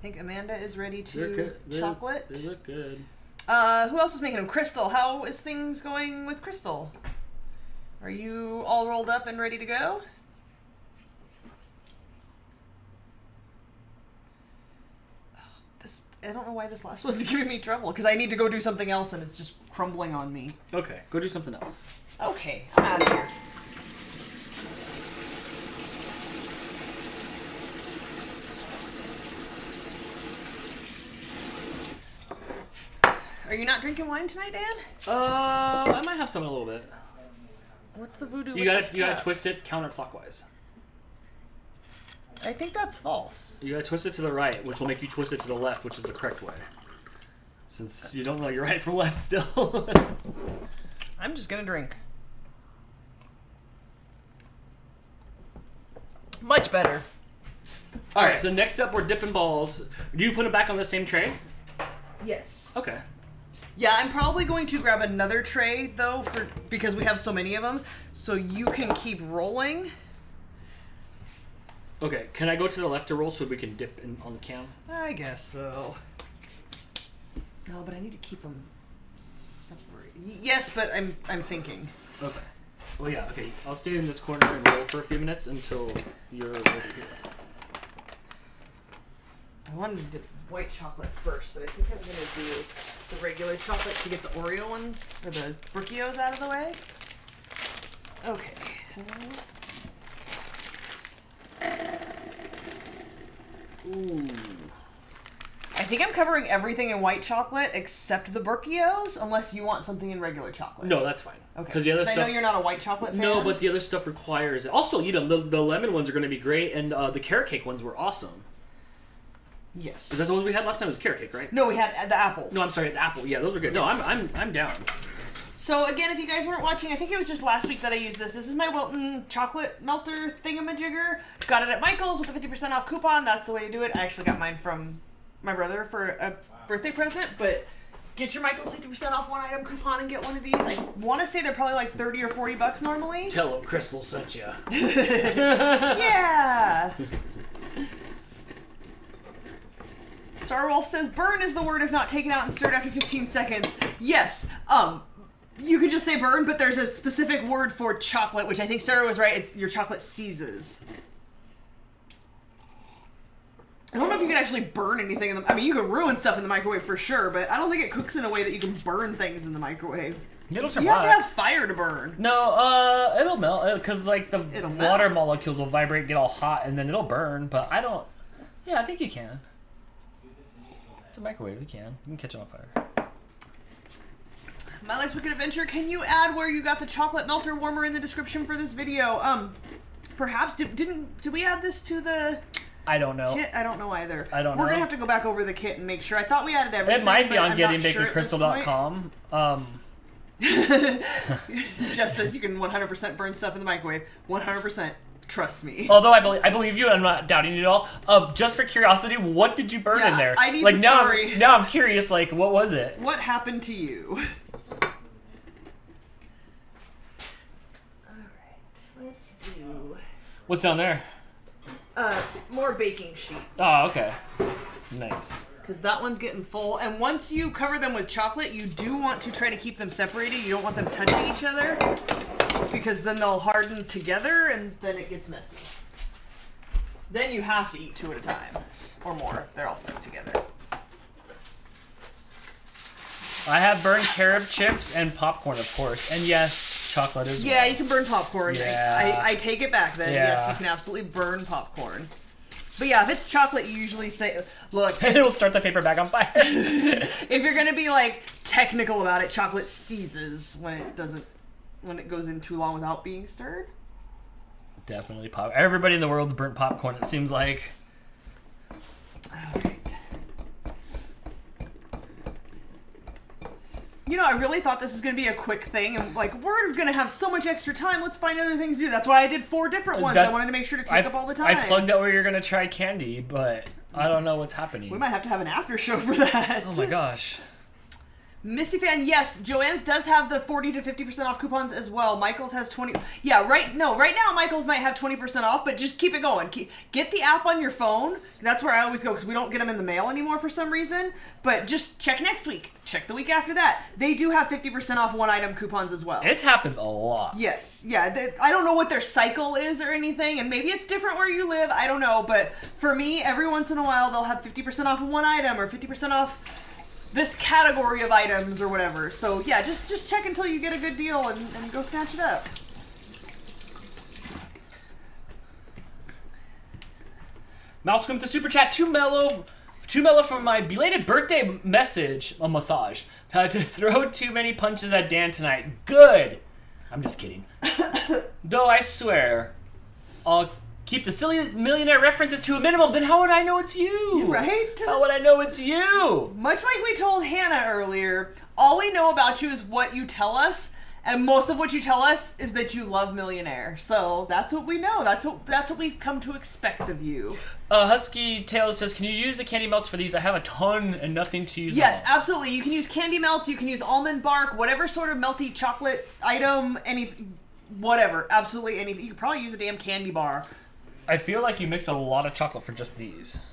think Amanda is ready to chocolate. They look good. Who else is making them? Crystal. How is things going with Crystal? Are you all rolled up and ready to go? I don't know why this last one's giving me trouble, because I need to go do something else and it's just crumbling on me. Okay, go do something else. Okay, I'm out of here. Are you not drinking wine tonight, Dan? I might have some in a little bit. What's the voodoo? You gotta twist it counterclockwise. I think that's false. You gotta twist it to the right, which will make you twist it to the left, which is the correct way. Since you don't know your right from left still. I'm just gonna drink. Much better. Alright, so next up we're dipping balls. Do you put them back on the same tray? Yes. Okay. Yeah, I'm probably going to grab another tray, though, because we have so many of them, so you can keep rolling. Okay, can I go to the left to roll so we can dip on the cam? I guess so. No, but I need to keep them separate. Yes, but I'm thinking. Okay. Well, yeah, okay. I'll stay in this corner and roll for a few minutes until you're ready here. I wanted to dip white chocolate first, but I think I'm going to do the regular chocolate to get the Oreo ones, or the Brookios out of the way. Okay. Ooh. I think I'm covering everything in white chocolate except the Brookios, unless you want something in regular chocolate. No, that's fine. Okay. Because the other stuff. I know you're not a white chocolate fan. No, but the other stuff requires it. I'll still eat them. The lemon ones are going to be great, and the carrot cake ones were awesome. Yes. Is that the ones we had last time? It was carrot cake, right? No, we had the apple. No, I'm sorry, the apple. Yeah, those were good. No, Yes. I'm down. So again, if you guys weren't watching, I think it was just last week that I used this. This is my Wilton chocolate melter thingamajigger. Got it at Michael's with a 50% off coupon. That's the way to do it. I actually got mine from my brother for a birthday present, but get your Michael's 50% off one item coupon and get one of these. I want to say they're probably like 30 or 40 bucks normally. Tell them Crystal sent you. Yeah. Starwolf says, burn is the word if not taken out and stirred after 15 seconds. Yes, you could just say burn, but there's a specific word for chocolate, which I think Sarah was right. It's your chocolate seizes. I don't know if you can actually burn anything in the... I mean, you can ruin stuff in the microwave for sure, but I don't think it cooks in a way that you can burn things in the microwave. It'll turn You have to black. have fire to burn. No, it'll melt because like the water molecules will vibrate, get all hot, and then it'll burn. But I don't. Yeah, I think you can. It's a microwave. You can catch it on fire. My Life's Wicked Adventure. Can you add where you got the chocolate melter warmer in the description for this video? Perhaps did we add this to the I don't know. kit? I don't know either. I don't know. We're gonna have to go back over the kit and make sure. I thought we added everything. It might be but on I'm not sure at this gettingbaconcrystal.com. Jeff says you can 100% burn stuff in the microwave. 100%. Trust me. Although I believe you, I'm not doubting you at all. Just for curiosity, what did you burn in there? I need like the now, story. now I'm curious. Like, what was it? What happened to you? Alright, let's do... What's down there? More baking sheets. Oh, okay. Nice. Because that one's getting full. And once you cover them with chocolate, you do want to try to keep them separated. You don't want them touching each other. Because then they'll harden together and then it gets messy. Then you have to eat 2 at a time. Or more. They're all stuck together. I have burned carob chips and popcorn, of course. And yes, chocolate as well. Yeah, you can burn popcorn. Yeah. I take it back then. Yeah. Yes, you can absolutely burn popcorn. But yeah, if it's chocolate, you usually say, look, And it'll start the paper bag on fire. if you're going to be like technical about it, chocolate seizes when it goes in too long without being stirred. Definitely pop. Everybody in the world's burnt popcorn, it seems like. Alright. You know, I really thought this was going to be a quick thing, and like, we're going to have so much extra time, let's find other things to do. That's why I did 4 different ones. I wanted to make sure to take up all the time. I plugged out where you're going to try candy, but I don't know what's happening. We might have to have an after show for that. Oh my gosh. Misty Fan, yes, Joann's does have the 40 to 50% off coupons as well. Michael's has 20. Yeah, right now Michael's might have 20% off, but just keep it going. Get the app on your phone. That's where I always go because we don't get them in the mail anymore for some reason. But just check next week. Check the week after that. They do have 50% off one item coupons as well. It happens a lot. Yes, yeah. I don't know what their cycle is or anything, and maybe it's different where you live. I don't know, but for me, every once in a while they'll have 50% off one item or 50% off this category of items or whatever. So yeah, just check until you get a good deal and go snatch it up. Mouse with the super chat. Too mellow from my belated birthday message. A massage. To throw too many punches at Dan tonight. Good. I'm just kidding. Though I swear, I'll keep the silly millionaire references to a minimum. Then how would I know it's you? Right? How would I know it's you? Much like we told Hannah earlier, all we know about you is what you tell us, and most of what you tell us is that you love Millionaire. So that's what we know. That's what we come to expect of you. Husky Tails says, can you use the candy melts for these? I have a ton and nothing to use. Yes, all. absolutely. You can use candy melts. You can use almond bark. Whatever sort of melty chocolate item. Anything. Whatever. Absolutely anything. You could probably use a damn candy bar. I feel like you mix a lot of chocolate for just these.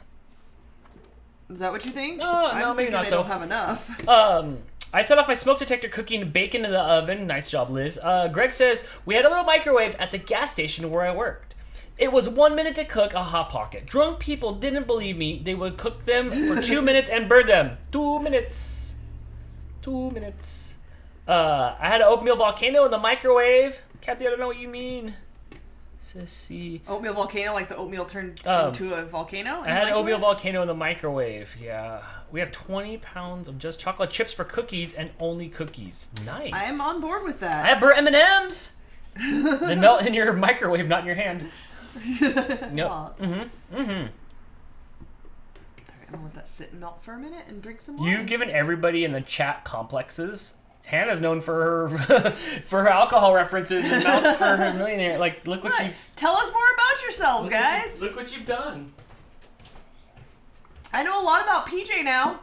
Is that what you think? No, maybe not they so. don't have enough. I set off my smoke detector cooking bacon in the oven. Nice job, Liz. Greg says, we had a little microwave at the gas station where I worked. It was 1 minute to cook a Hot Pocket. Drunk people didn't believe me. They would cook them for 2 minutes and burn them. 2 minutes. 2 minutes. I had an oatmeal volcano in the microwave. Kathy, I don't know what you mean. Sissy. Oatmeal volcano, like the oatmeal turned into a volcano? I had an oatmeal volcano in the microwave. Yeah. We have 20 pounds of just chocolate chips for cookies and only cookies. Nice. I am on board with that. I have burnt M&Ms. They melt in your microwave, not in your hand. Yep. I'm gonna let that sit and melt for a minute and drink some water. You've given everybody in the chat complexes. Hannah's known for her for her alcohol references and Mouse for her millionaire. Like, look what you've... Tell us more about yourselves, guys. Look what you've done. I know a lot about PJ now.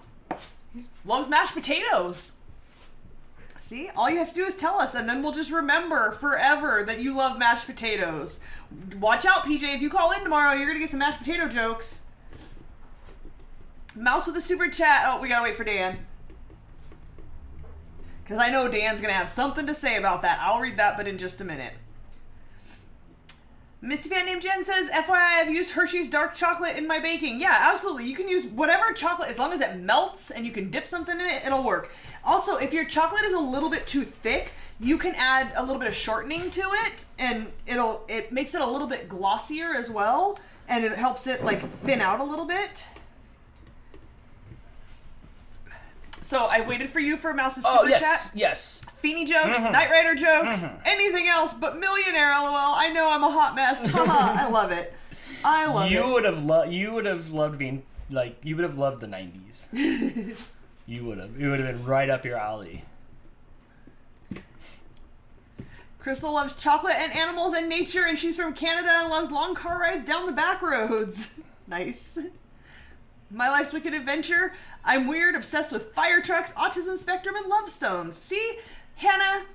He loves mashed potatoes. See? All you have to do is tell us, and then we'll just remember forever that you love mashed potatoes. Watch out, PJ. If you call in tomorrow, you're going to get some mashed potato jokes. Mouse with a super chat. Oh, we gotta wait for Dan. Because I know Dan's gonna have something to say about that. I'll read that, but in just a minute. Missy fan named Jen says, FYI, I've used Hershey's dark chocolate in my baking. Yeah, absolutely. You can use whatever chocolate, as long as it melts and you can dip something in it, it'll work. Also, if your chocolate is a little bit too thick, you can add a little bit of shortening to it, and it makes it a little bit glossier as well, and it helps it like thin out a little bit. So I waited for you for Mouse's super chat. Yes. Feeny jokes, Knight Rider jokes, anything else but millionaire. LOL. I know I'm a hot mess. I love it. I love it. You would have loved being like. You would have loved the 90s. You would have. It would have been right up your alley. Crystal loves chocolate and animals and nature, and she's from Canada and loves long car rides down the back roads. Nice. My life's wicked adventure. I'm weird, obsessed with fire trucks, autism spectrum, and love stones. See, Hannah,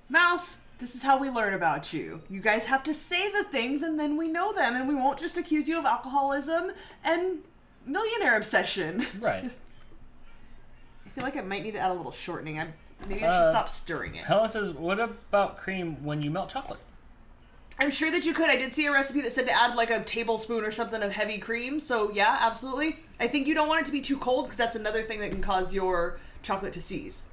Mouse, this is how we learn about you. You guys have to say the things, and then we know them, and we won't just accuse you of alcoholism and millionaire obsession. Right. I feel like I might need to add a little shortening. Maybe I should stop stirring it. Helen says, what about cream when you melt chocolate? I'm sure that you could. I did see a recipe that said to add like a tablespoon or something of heavy cream. So yeah, absolutely. I think you don't want it to be too cold because that's another thing that can cause your chocolate to seize.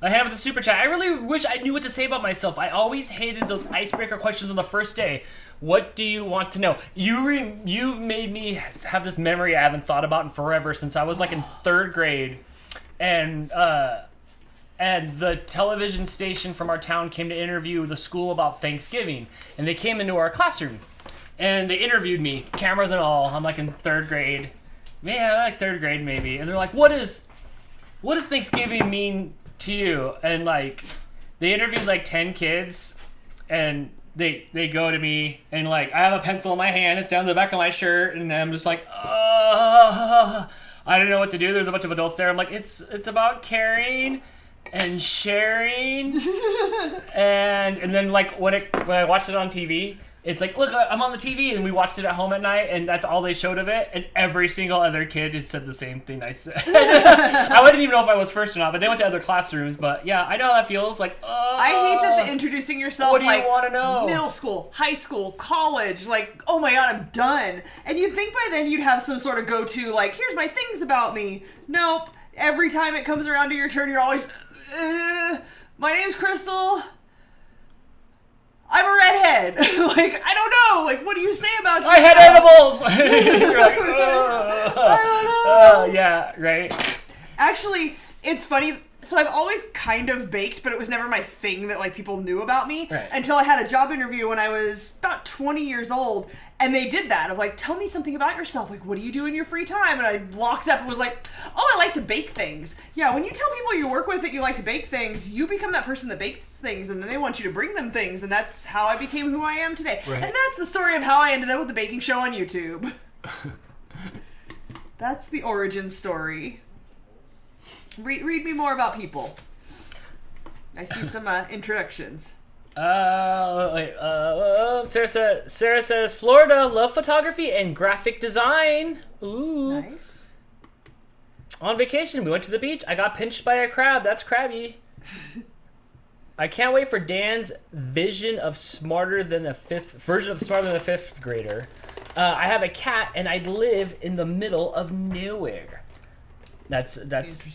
I have the super chat. I really wish I knew what to say about myself. I always hated those icebreaker questions on the first day. What do you want to know? You made me have this memory I haven't thought about in forever since I was like in 3rd grade. And the television station from our town came to interview the school about Thanksgiving. And they came into our classroom. And they interviewed me, cameras and all. I'm like in 3rd grade. Yeah, like 3rd grade maybe. And they're like, what does Thanksgiving mean to you? And like, they interviewed like 10 kids. And they go to me. And like, I have a pencil in my hand. It's down the back of my shirt. And I'm just like, I don't know what to do. There's a bunch of adults there. I'm like, it's about caring and sharing, and then like when I watched it on TV, it's like, look, I'm on the TV, and we watched it at home at night, and that's all they showed of it, and every single other kid just said the same thing I said. I wouldn't even know if I was first or not, but they went to other classrooms. But yeah, I know how that feels. Like, I hate that the introducing yourself. What do like, you want to know? Middle school, high school, college. Like, oh my god, I'm done. And you'd think by then you'd have some sort of go-to. Like, here's my things about me. Nope. Every time it comes around to your turn, you're always. My name's Crystal. I'm a redhead. Like, I don't know. Like, what do you say about yourself? I had edibles. You're like, I don't know. Yeah, right. Actually, it's funny. So I've always kind of baked, but it was never my thing that like people knew about me until I had a job interview when I was about 20 years old, and they did that of like, tell me something about yourself. Like, what do you do in your free time? And I locked up and was like, oh, I like to bake things. Yeah, when you tell people you work with that you like to bake things, you become that person that bakes things, and then they want you to bring them things, and that's how I became who I am today. Right. And that's the story of how I ended up with the baking show on YouTube. That's the origin story. Read me more about people. I see some introductions. Sarah says, Florida, love photography and graphic design. Ooh. Nice. On vacation, we went to the beach. I got pinched by a crab. That's crabby. I can't wait for Dan's version of Smarter Than the Fifth Grader. I have a cat and I live in the middle of nowhere. That's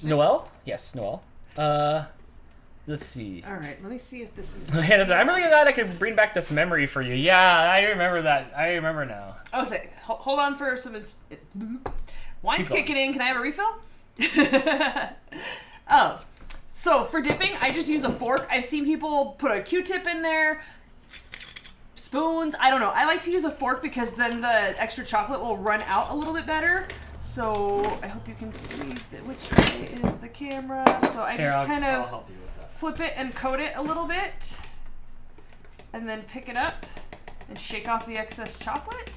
Noelle? Yes, Noelle. Let's see. All right, let me see if this is. Hannah, I'm really glad I could bring back this memory for you. Yeah, I remember that. I remember now. Oh, say, hold on for some. Wine's kicking in. Can I have a refill? Oh, so for dipping, I just use a fork. I've seen people put a Q-tip in there. Spoons. I don't know. I like to use a fork because then the extra chocolate will run out a little bit better. So I hope you can see which way is the camera. So I just kind of flip it and coat it a little bit, and then pick it up and shake off the excess chocolate,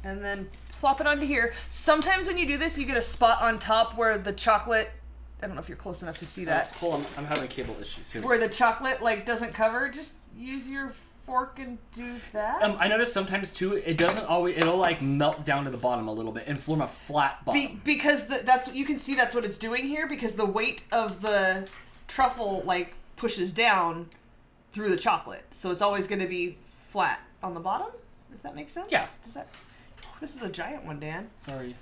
and then plop it onto here. Sometimes when you do this, you get a spot on top where the chocolate. I don't know if you're close enough to see that. Hold on, I'm having cable issues here. Where the chocolate like doesn't cover. Just use your fork and do that? I noticed sometimes too, it doesn't always. It'll like melt down to the bottom a little bit and form a flat bottom. Because that's you can see that's what it's doing here because the weight of the truffle like pushes down through the chocolate, so it's always going to be flat on the bottom. If that makes sense. Yeah. Does that? Oh, this is a giant one, Dan. Sorry.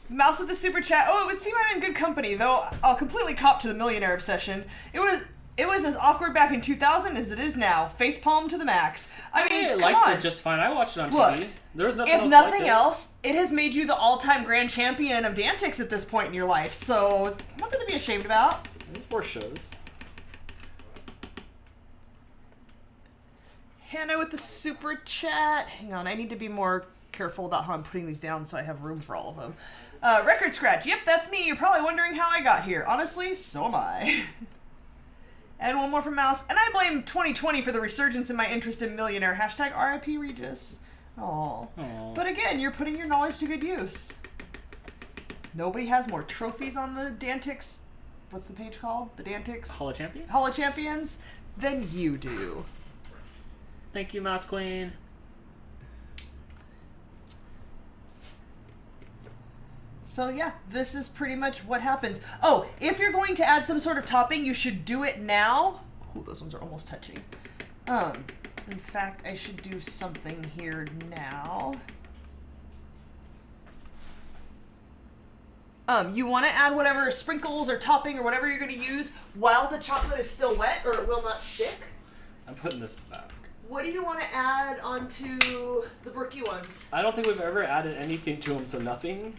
Mouse with the super chat. Oh, it would seem I'm in good company, though I'll completely cop to the millionaire obsession. It was as awkward back in 2000 as it is now. Face palm to the max. I mean, I come liked on. it just fine. I watched it on Look, TV. There was nothing if else nothing like else, it has made you the all-time grand champion of Dantix at this point in your life, so it's nothing to be ashamed about. There's more shows. Hannah with the super chat. Hang on, I need to be more careful about how I'm putting these down so I have room for all of them. Record scratch. Yep, that's me. You're probably wondering how I got here. Honestly, so am I. And one more from Mouse. And I blame 2020 for the resurgence in my interest in Millionaire. Hashtag RIP Regis. Aww. But again, you're putting your knowledge to good use. Nobody has more trophies on the Dantix. What's the page called? The Dantix Hall of Champions? Hall of Champions than you do. Thank you, Mouse Queen. So yeah, this is pretty much what happens. Oh, if you're going to add some sort of topping, you should do it now. Oh, those ones are almost touching. In fact, I should do something here now. You want to add whatever sprinkles or topping or whatever you're going to use while the chocolate is still wet or it will not stick. I'm putting this back. What do you want to add onto the brookie ones? I don't think we've ever added anything to them, so nothing.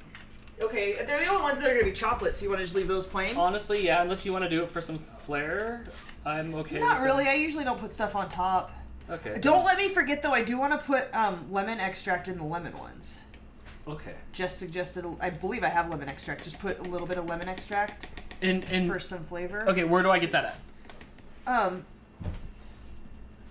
Okay, they're the only ones that are going to be chocolate, so you want to just leave those plain? Honestly, yeah, unless you want to do it for some flair, I'm okay Not with really. it. I usually don't put stuff on top. Okay. Don't let me forget, though, I do want to put lemon extract in the lemon ones. Okay. Just suggested, I believe I have lemon extract. Just put a little bit of lemon extract for some flavor. Okay, where do I get that at?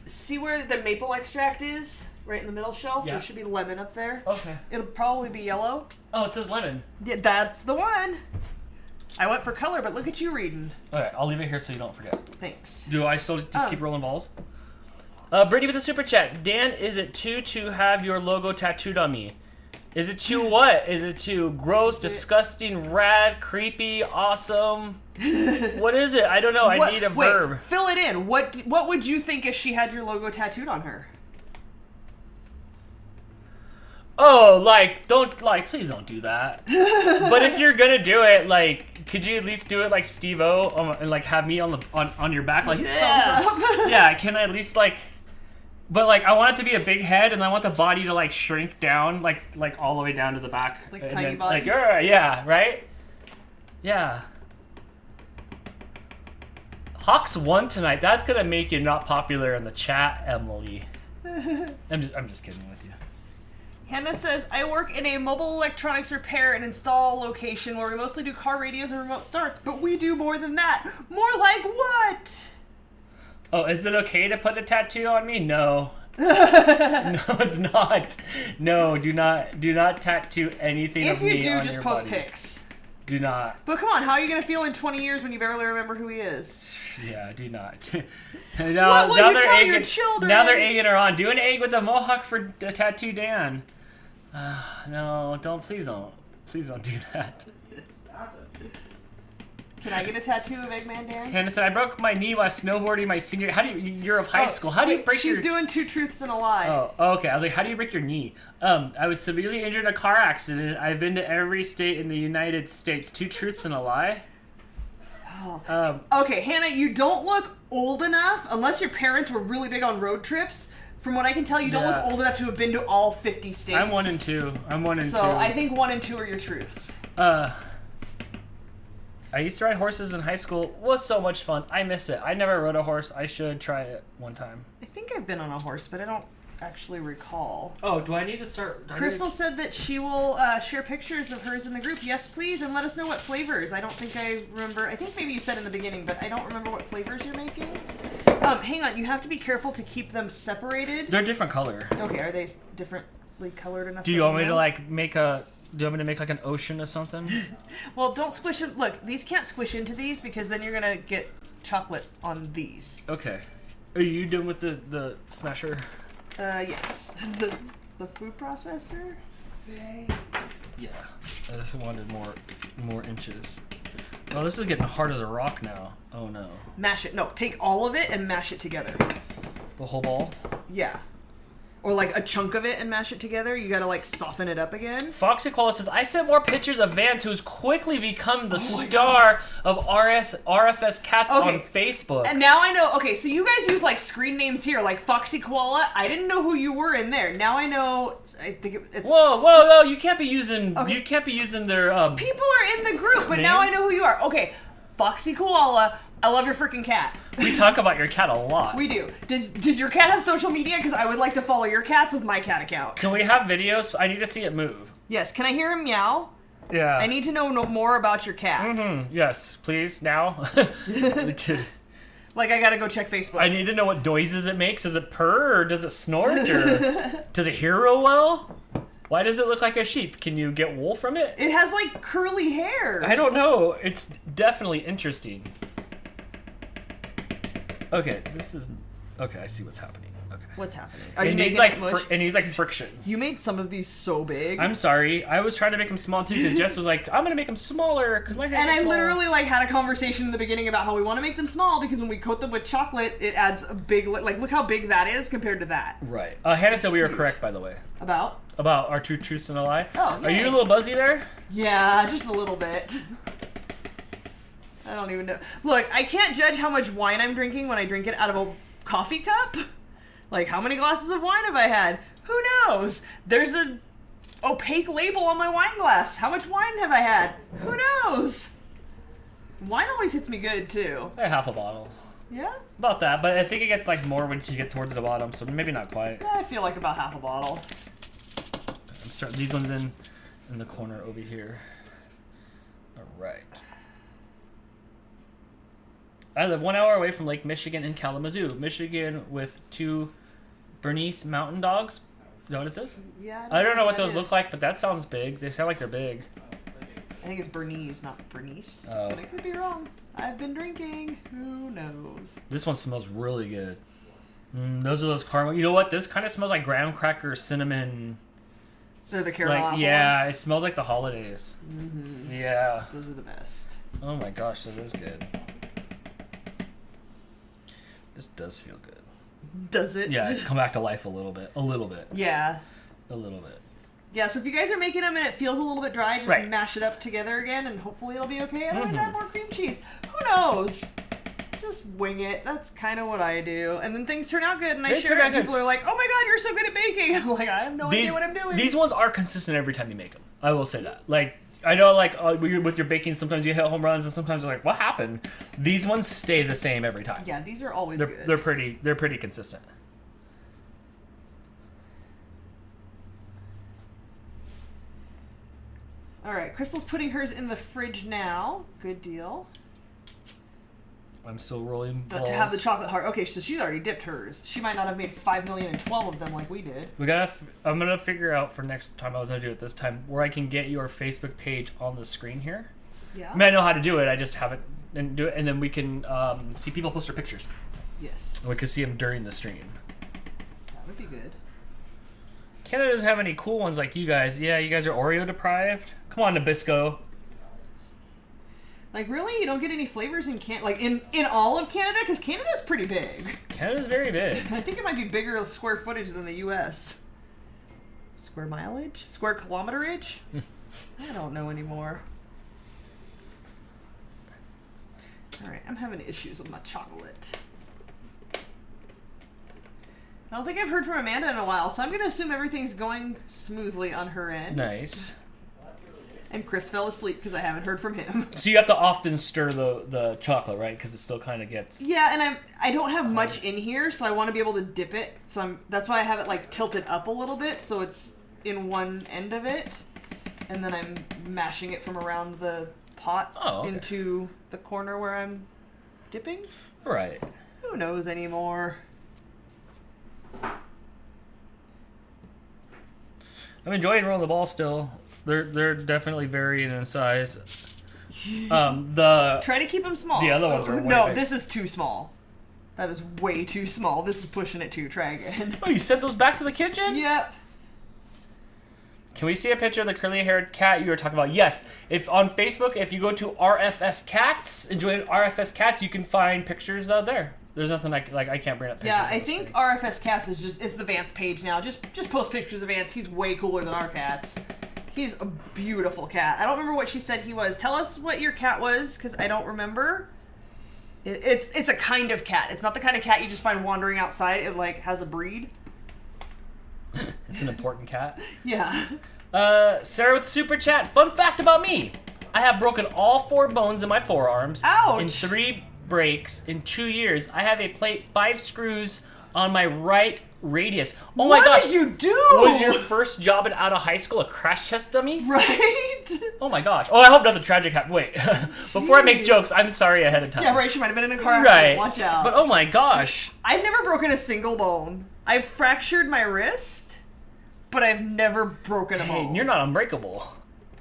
See where the maple extract is? Right in the middle shelf? Yeah. There should be lemon up there. Okay. It'll probably be yellow. Oh, it says lemon. Yeah, that's the one. I went for color, but look at you reading. Okay, I'll leave it here so you don't forget. Thanks. Do I still just keep rolling balls? Brady with a super chat. Dan, is it too to have your logo tattooed on me? Is it too what? Is it too gross, disgusting, rad, creepy, awesome? What is it? I don't know. I need a verb. Wait, fill it in. What would you think if she had your logo tattooed on her? Oh, please don't do that. But if you're gonna do it, could you at least do it like Steve-O and have me on your back, yeah, thumbs up. Yeah. Can I at least but I want it to be a big head, and I want the body to shrink down, all the way down to the back, tiny body. Yeah, right, yeah. Hawks won tonight. That's gonna make you not popular in the chat, Emily. I'm just kidding with you. Hannah says, I work in a mobile electronics repair and install location where we mostly do car radios and remote starts, but we do more than that. More like what? Oh, is it okay to put a tattoo on me? No. No, it's not. No, do not tattoo anything of me on your body. If you do, just post pics. Do not. But come on, how are you going to feel in 20 years when you barely remember who he is? Yeah, do not. What will you tell your children? Now they're egging her on. Do an egg with a mohawk for a tattoo Dan. No, please don't do that. Can I get a tattoo of Eggman Dan? Hannah said, I broke my knee while snowboarding my senior. You're of high school. How do you break She's doing 2 truths and a lie. Oh, okay. I was like, how do you break your knee? I was severely injured in a car accident. I've been to every state in the United States. 2 truths and a lie. Okay, Hannah, you don't look old enough, unless your parents were really big on road trips. From what I can tell, you don't look old enough to have been to all 50 states. I'm 1 and 2. So I think 1 and 2 are your truths. I used to ride horses in high school. It was so much fun. I miss it. I never rode a horse. I should try it one time. I think I've been on a horse, but I don't actually recall. Oh, do I need to start? Crystal said that she will share pictures of hers in the group. Yes, please, and let us know what flavors. I don't think I remember. I think maybe you said in the beginning, but I don't remember what flavors you're making. Hang on. You have to be careful to keep them separated. They're different color. Okay, are they differently colored enough? Do you want me to make a... Do you want me to make an ocean or something? Well, don't squish them. Look, these can't squish into these because then you're going to get chocolate on these. Okay. Are you done with the smasher? Yes. The food processor? Yeah. I just wanted more inches. Oh, this is getting hard as a rock now. Oh no. Mash it. No, take all of it and mash it together. The whole ball? Yeah. Or like a chunk of it and mash it together. You gotta like soften it up again. Foxy Koala says, I sent more pictures of Vance, who's quickly become the star of RFS Cats on Facebook. And now I know. Okay, so you guys use like screen names here, like Foxy Koala. I didn't know who you were in there. Now I know. I think it's. Whoa! You can't be using. Okay. You can't be using their. People are in the group, but names? now I know who you are. Okay, Foxy Koala. I love your freaking cat. We talk about your cat a lot. We do. Does your cat have social media? Because I would like to follow your cats with my cat account. Can we have videos? I need to see it move. Yes. Can I hear him meow? Yeah. I need to know more about your cat. Mm-hmm. Yes, please, now. Like, I gotta go check Facebook. I need to know what noises it makes. Does it purr, or does it snort, or does it hear real well? Why does it look like a sheep? Can you get wool from it? It has, like, curly hair. I don't know. It's definitely interesting. Okay, this is... Okay, I see what's happening. Okay. What's happening? Are it you needs making like it mush? it needs like friction. You made some of these so big. I'm sorry. I was trying to make them small too because Jess was like, "I'm gonna make them smaller because my hands and are I small." literally like had a conversation in the beginning about how we want to make them small because when we coat them with chocolate, it adds a big like look how big that is compared to that. Right. Hannah said we were correct, by the way. About our two truths and a lie. Oh, Are you a little buzzy there? Yeah, just a little bit. I don't even know. Look, I can't judge how much wine I'm drinking when I drink it out of a coffee cup. Like, how many glasses of wine have I had? Who knows? There's a opaque label on my wine glass. How much wine have I had? Who knows? Wine always hits me good, too. Half a bottle. Yeah? About that, but I think it gets like more when you get towards the bottom, so maybe not quite. I feel like about half a bottle. I'm starting these ones in the corner over here. All right. I live 1 hour away from Lake Michigan in Kalamazoo, Michigan, with 2 Bernese mountain dogs. Is that what it says? Yeah. I don't know what those look like, but that sounds big. They sound like they're big. I think it's Bernese, not Bernice. Oh. But I could be wrong. I've been drinking. Who knows? This one smells really good. Those are those caramel. You know what? This kind of smells like graham cracker cinnamon. They're the caramel apple yeah, ones? it smells like the holidays. Mm-hmm. Yeah. Those are the best. Oh my gosh, that is good. This does feel good. Does it? Yeah, it's come back to life a little bit. A little bit. Yeah. A little bit. Yeah, so if you guys are making them and it feels a little bit dry, just Right. mash it up together again and hopefully it'll be okay. Otherwise, add more cream cheese. Who knows? Just wing it. That's kind of what I do. And then things turn out good and I share it and people are like, oh my god, you're so good at baking. I'm like, I have no idea what I'm doing. These ones are consistent every time you make them. I will say that. Like, I know, like, with your baking, sometimes you hit home runs and sometimes you're like, what happened? These ones stay the same every time. Yeah, these are always They're, good. they're pretty consistent. All right, Crystal's putting hers in the fridge now. Good deal. I'm still rolling balls. But to have the chocolate heart. Okay, so she's already dipped hers. She might not have made 5 million and 12 of them like we did. I'm gonna figure out for next time. I was gonna do it this time where I can get your Facebook page on the screen here. Yeah. I mean, I know how to do it. I just haven't and do it, and then we can see people post their pictures. Yes. And we can see them during the stream. That would be good. Canada doesn't have any cool ones like you guys. Yeah, you guys are Oreo deprived. Come on, Nabisco. Like, really? You don't get any flavors in like in all of Canada? Because Canada's pretty big. Canada's very big. I think it might be bigger square footage than the U.S. Square mileage? Square kilometerage? I don't know anymore. Alright, I'm having issues with my chocolate. I don't think I've heard from Amanda in a while, so I'm going to assume everything's going smoothly on her end. Nice. And Chris fell asleep because I haven't heard from him. So you have to often stir the chocolate, right? Because it still kind of gets... Yeah, and I don't have much in here, so I want to be able to dip it. So that's why I have it like tilted up a little bit, so it's in one end of it, and then I'm mashing it from around the pot into the corner where I'm dipping. Right. Who knows anymore? I'm enjoying rolling the ball still. They're definitely varying in size. The Try to keep them small. The other ones are way no, big. this is too small. That is way too small. This is pushing it too. Try again. Oh, you sent those back to the kitchen? Yep. Can we see a picture of the curly-haired cat you were talking about? Yes. If on Facebook, if you go to RFS Cats and join RFS Cats, you can find pictures out there. There's nothing I can't bring up pictures. Yeah, I think RFS Cats is just, it's the Vance page now. Just post pictures of Vance. He's way cooler than our cats. He's a beautiful cat. I don't remember what she said he was. Tell us what your cat was, because I don't remember. It's a kind of cat. It's not the kind of cat you just find wandering outside. It, like, has a breed. It's an important cat. Yeah. Sarah with the super chat. Fun fact about me. I have broken all 4 bones in my forearms. Ouch. In 3 breaks in 2 years. I have a plate 5 screws on my right radius. Oh my gosh. What did you do? Was your first job out of high school a crash test dummy? Right? Oh my gosh. Oh, I hope nothing tragic happened. Wait. Before I make jokes, I'm sorry ahead of time. Yeah, right. She might have been in a car accident. Right. Watch out. But oh my gosh. I've never broken a single bone. I've fractured my wrist, but I've never broken a Hey, bone. you're not unbreakable.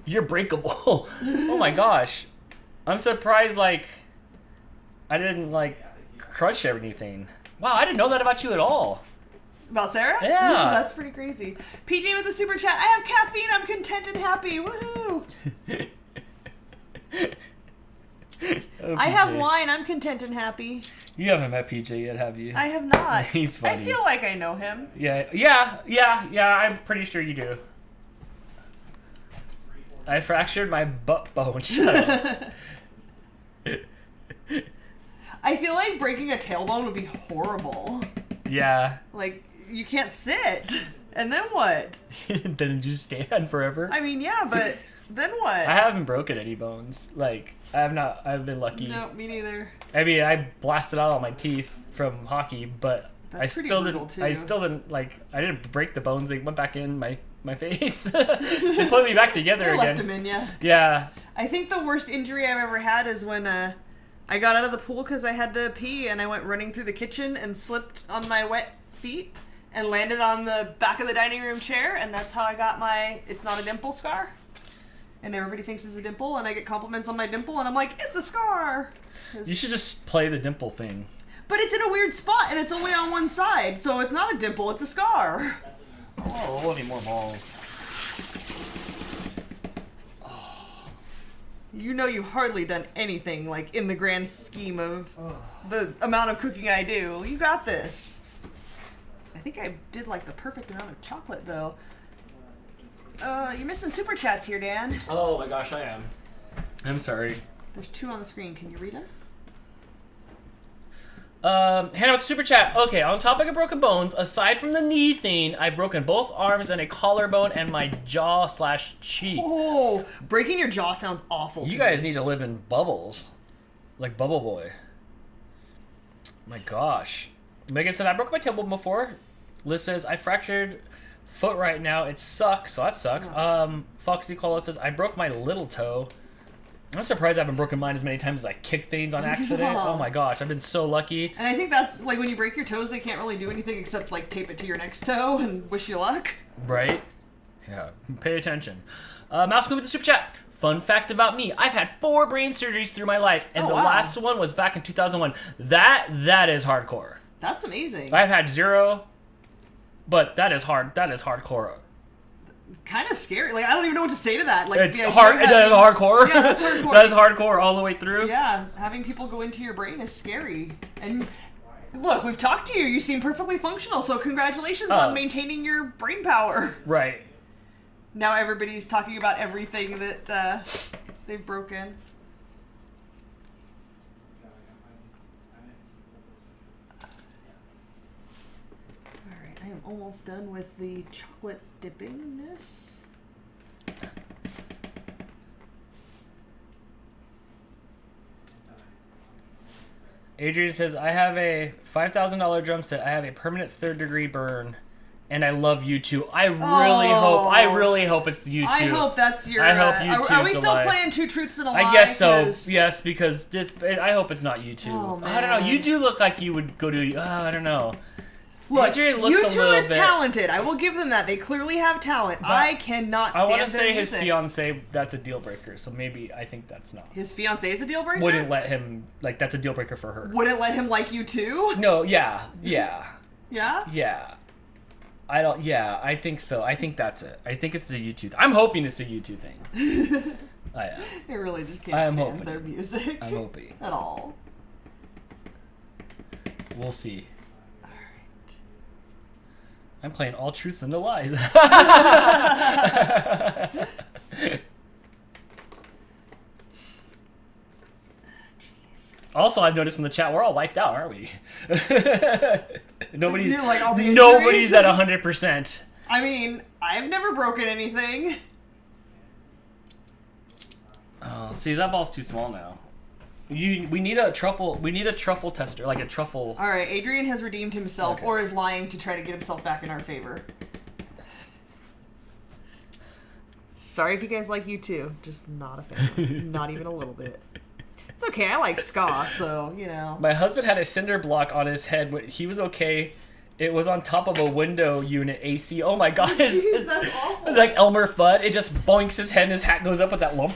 You're breakable. Oh my gosh. I'm surprised, like, I didn't, like, crush anything. Wow, I didn't know that about you at all. About Sarah? Yeah. That's pretty crazy. PJ with the super chat. I have caffeine. I'm content and happy. Woohoo. Oh, I have PJ. wine. I'm content and happy. You haven't met PJ yet, have you? I have not. He's funny. I feel like I know him. Yeah, I'm pretty sure you do. I fractured my butt bone. Shut up. I feel like breaking a tailbone would be horrible. Yeah. Like, you can't sit. And then what? Then you stand forever. I mean, yeah, but then what? I haven't broken any bones. Like, I've been lucky. No, me neither. I mean, I blasted out all my teeth from hockey, but That's pretty still brutal, didn't. too. I still didn't I didn't break the bones. They went back in my face. They put me back together They again. left him in, yeah. Yeah. I think the worst injury I've ever had is when I got out of the pool because I had to pee and I went running through the kitchen and slipped on my wet feet and landed on the back of the dining room chair, and that's how I got my "it's not a dimple" scar. And everybody thinks it's a dimple, and I get compliments on my dimple, and I'm like, it's a scar. You should just play the dimple thing. But it's in a weird spot, and it's only on one side, so it's not a dimple, it's a scar. Oh, I need more balls. You know you've hardly done anything, like, in the grand scheme of the amount of cooking I do. You got this. I think I did, like, the perfect amount of chocolate, though. You're missing super chats here, Dan. Oh my gosh, I am. I'm sorry. There's 2 on the screen. Can you read them? Hannah with super chat. Okay, on topic of broken bones, aside from the knee thing, I've broken both arms and a collarbone and my jaw/cheek. Oh, breaking your jaw sounds awful. You to guys me. need to live in bubbles. Like Bubble Boy. My gosh. Megan said, I broke my tailbone before. Liz says, I fractured foot right now. It sucks. So that sucks. Foxy Cola says, I broke my little toe. I'm surprised I haven't broken mine as many times as I kick things on accident. Oh my gosh, I've been so lucky. And I think that's, like, when you break your toes, they can't really do anything except, like, tape it to your next toe and wish you luck. Right? Yeah, pay attention. Mouse with the super chat. Fun fact about me, I've had 4 brain surgeries through my life, and the last one was back in 2001. That is hardcore. That's amazing. I've had 0, but that is hard. That is hardcore. Kind of scary. Like, I don't even know what to say to that. Like, It's the idea hard. of That is having- hardcore. Yeah, that's hardcore. That is hardcore all the way through. Yeah, having people go into your brain is scary. And look, we've talked to you. You seem perfectly functional, so congratulations on maintaining your brain power. Right. Now everybody's talking about everything that they've broken. Alright, I am almost done with the chocolate dippingness. Adrian says, I have a $5,000 drum set. I have a permanent 3rd-degree burn. And I love you too. I really hope it's you too. I hope that's your. I hope you Are we two's still alive. playing 2 truths and a lie? I guess so. 'Cause- Yes, because I hope it's not you two. Oh, I don't know. man. You do look like you would go to. I don't know. Look, Adrian looks a U2 little is bit- talented. I will give them that. They clearly have talent. I cannot stand I want to their say his music. fiance, that's a deal breaker. So maybe I think that's not. His fiance is a deal breaker? Wouldn't let him, like, that's a deal breaker for her. Wouldn't let him like you too? No, yeah. Yeah? I think so. I think that's it. I think it's the U2. I'm hoping it's the U2 thing. I am. I really just can't I'm stand hoping. their music. I'm hoping. At all. We'll see. I'm playing all truths and no lies. Also, I've noticed in the chat we're all wiped out, aren't we? Nobody's Like all the nobody's injuries? at 100%. I mean, I've never broken anything. Oh, see, that ball's too small now. We need a truffle. We need a truffle tester, like a truffle. All right, Adrian has redeemed himself, Okay. or is lying to try to get himself back in our favor. Sorry if you guys like you too, just not a fan, not even a little bit. It's okay. I like ska, so you know. My husband had a cinder block on his head. He was okay. It was on top of a window unit AC. Oh my gosh. Jeez, that's awful. It's like Elmer Fudd. It just boinks his head and his hat goes up with that lump.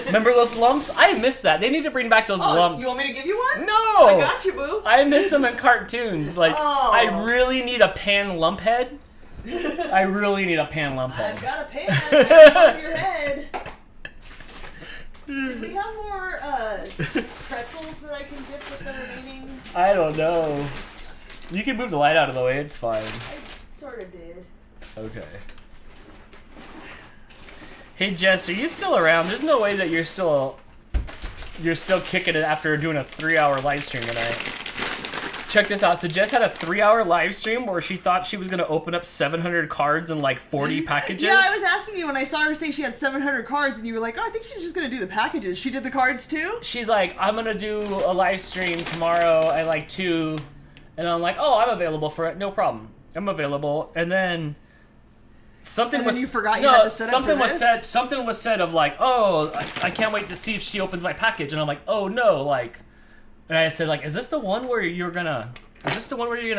Remember those lumps? I miss that. They need to bring back those lumps. You want me to give you one? No! I got you, boo. I miss them in cartoons. Like, Oh. I really need a pan lump head. I really need a pan lump head. I've got a pan on your head. Do we have more pretzels that I can dip with the remaining? I don't know. You can move the light out of the way. It's fine. I sort of did. Okay. Hey Jess, are you still around? There's no way that you're still kicking it after doing a 3-hour live stream tonight. Check this out. So Jess had a 3-hour live stream where she thought she was gonna open up 700 cards and like 40 packages. Yeah, I was asking you when I saw her say she had 700 cards, and you were like, "Oh, I think she's just gonna do the packages." She did the cards too. She's like, I'm gonna do a live stream tomorrow at like 2, and I'm like, oh, I'm available for it. No problem. I'm available. And then something And then was you forgot you had to set up something for was this? said. Something was said of like, oh, I can't wait to see if she opens my package. And I'm like, oh no, like. And I said, like, is this the one where you're gonna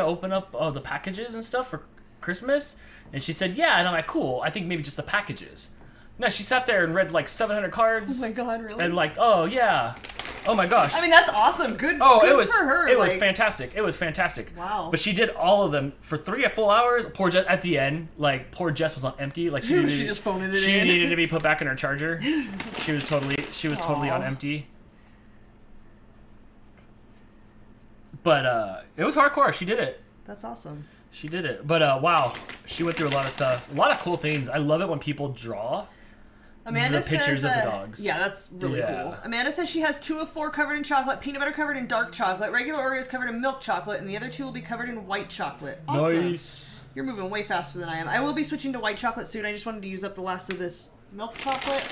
open up the packages and stuff for Christmas? And she said, yeah. And I'm like, cool. I think maybe just the packages. No, she sat there and read like 700 cards. Oh my god, really? And like, oh yeah, oh my gosh. I mean, that's awesome. Good. Oh, good it was for her. It was like, fantastic. It was fantastic. Wow. But she did all of them for 3 full hours. Poor Jess at the end, like poor Jess was on empty. Like she needed, She just phoning it she in. needed to be put back in her charger. She was totally on Aw. empty. But it was hardcore. She did it. That's awesome. She did it. But wow, she went through a lot of stuff. A lot of cool things. I love it when people draw. Amanda The pictures says, of the dogs. Yeah, that's really Yeah. cool. Amanda says she has 2 of 4 covered in chocolate, peanut butter covered in dark chocolate, regular Oreos covered in milk chocolate, and the other 2 will be covered in white chocolate. Awesome. Nice. You're moving way faster than I am. I will be switching to white chocolate soon. I just wanted to use up the last of this milk chocolate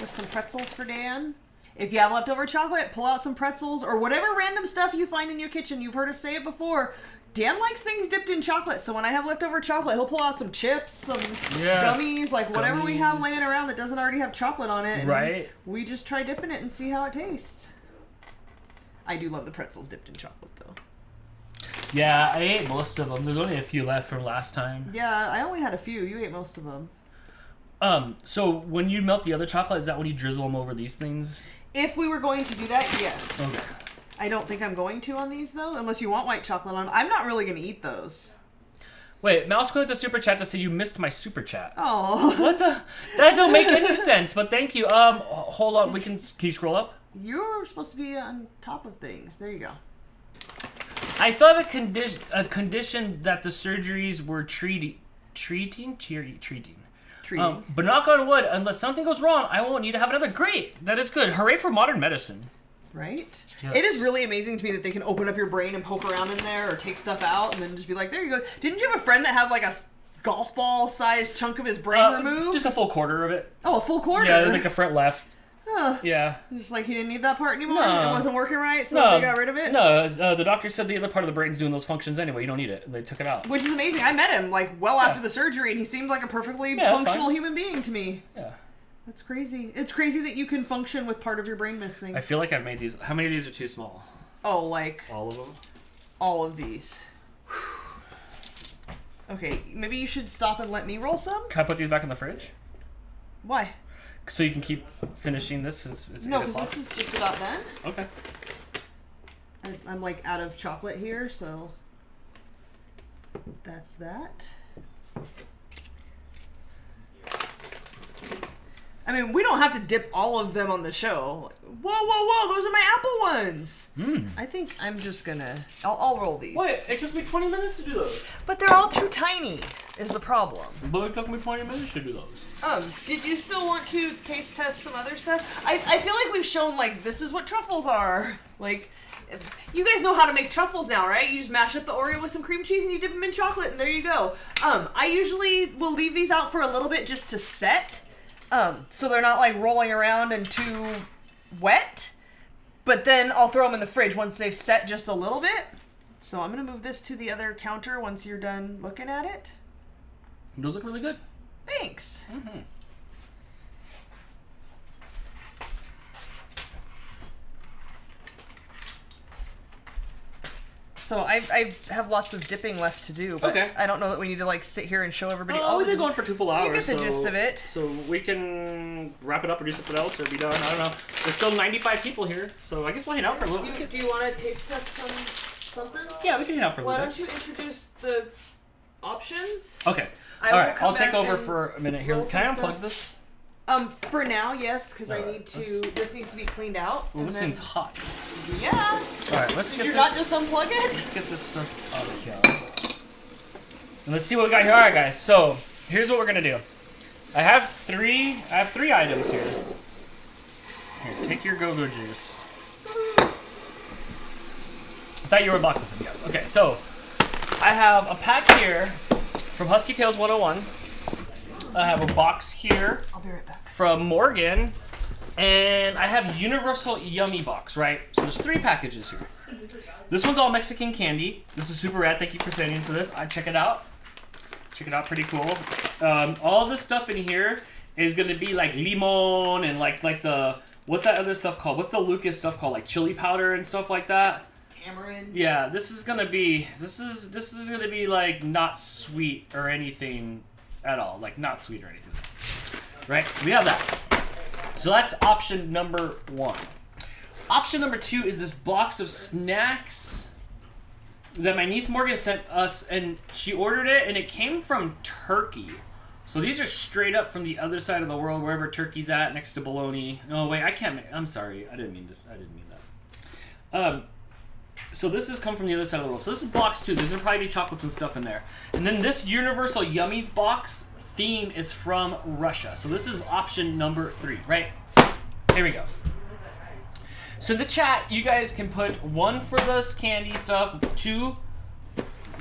with some pretzels for Dan. If you have leftover chocolate, pull out some pretzels or whatever random stuff you find in your kitchen. You've heard us say it before. Dan likes things dipped in chocolate, so when I have leftover chocolate, he'll pull out some chips, some gummies, like whatever we have Gummies. laying around that doesn't already have chocolate on it. And Right. we just try dipping it and see how it tastes. I do love the pretzels dipped in chocolate, though. Yeah, I ate most of them. There's only a few left from last time. Yeah, I only had a few. You ate most of them. So when you melt the other chocolate, is that when you drizzle them over these things? If we were going to do that, yes. Okay. I don't think I'm going to on these, though, unless you want white chocolate on them. I'm not really going to eat those. Wait, Mouse clicked the super chat to say you missed my super chat. Oh. What the? That don't make any sense. But thank you. Hold on. Can you scroll up? You're supposed to be on top of things. There you go. I saw the condition that the surgeries were treating. But knock on wood, unless something goes wrong, I won't need to have another. Great. That is good. Hooray for modern medicine. Right? Yes. It is really amazing to me that they can open up your brain and poke around in there or take stuff out and then just be like, there you go. Didn't you have a friend that had like a golf ball sized chunk of his brain removed? Just a full quarter of it. Oh, a full quarter? Yeah, it was like the front left. Huh. Yeah. Just like he didn't need that part anymore? No. It wasn't working right, so they got rid of it? No, the doctor said the other part of the brain's doing those functions anyway. You don't need it. And they took it out. Which is amazing. I met him like well after the surgery and he seemed like a perfectly that's functional fine. human being to me. Yeah. That's crazy. It's crazy that you can function with part of your brain missing. I feel like I've made these. How many of these are too small? Oh, like All of them? all of these. Okay, maybe you should stop and let me roll some? Can I put these back in the fridge? Why? So you can keep finishing this? It's No, 8 because o'clock. this is just about done. Okay. I'm like out of chocolate here, so that's that. I mean, we don't have to dip all of them on the show. Whoa, whoa, whoa! Those are my apple ones. I think I'm just gonna. I'll roll these. Wait, it took me 20 minutes to do those. But they're all too tiny. Is the problem? But it took me 20 minutes to do those. Did you still want to taste test some other stuff? I feel like we've shown like this is what truffles are. Like, you guys know how to make truffles now, right? You just mash up the Oreo with some cream cheese and you dip them in chocolate, and there you go. I usually will leave these out for a little bit just to set. So they're not like rolling around and too wet, but then I'll throw them in the fridge once they've set just a little bit. So I'm gonna move this to the other counter once you're done looking at it. Those look really good. Thanks. So I have lots of dipping left to do, but Okay. I don't know that we need to like sit here and show everybody. Oh, we've been the going for 2 full hours. You get the gist of it. So we can wrap it up or do something else or be done. I don't know. There's still 95 people here, so I guess we'll hang out for a little bit. Do you want to taste test something? Yeah, we can hang out for a Why little don't bit. you introduce the options? Okay. I All will right, come I'll take back over and for a minute here. roll Can I some unplug stuff. this? For now, yes, because I need to. This needs to be cleaned out. Well, this thing's hot. Yeah. All right, let's Did get you this. not just unplug it? Let's get this stuff out of here. And let's see what we got here. All right, guys. So here's what we're gonna do. I have three items here. Here, take your go-go juice. I thought you were boxes. Yes. Okay. So I have a pack here from Husky Tales 101. I have a box here I'll be right back. from Morgan, and I have Universal Yummy Box, right? So there's 3 packages here. This one's all Mexican candy. This is super rad. Thank you for sending for this. I check it out. Check it out, pretty cool. All this stuff in here is gonna be like limon and like the what's that other stuff called? What's the Lucas stuff called? Like chili powder and stuff like that. Tamarind. Yeah, this is gonna be like not sweet or anything at all. Like not sweet or anything. Right? So we have that. So that's option number 1. Option number 2 is this box of snacks that my niece Morgan sent us, and she ordered it, and it came from Turkey. So these are straight up from the other side of the world, wherever Turkey's at, next to bologna. No, wait, I can't make. I'm sorry, I didn't mean this. I didn't mean that. So this has come from the other side of the world. So this is box 2. There's gonna probably be chocolates and stuff in there. And then this Universal Yummies box theme is from Russia. So this is option number 3, right? Here we go. So in the chat, you guys can put 1 for this candy stuff,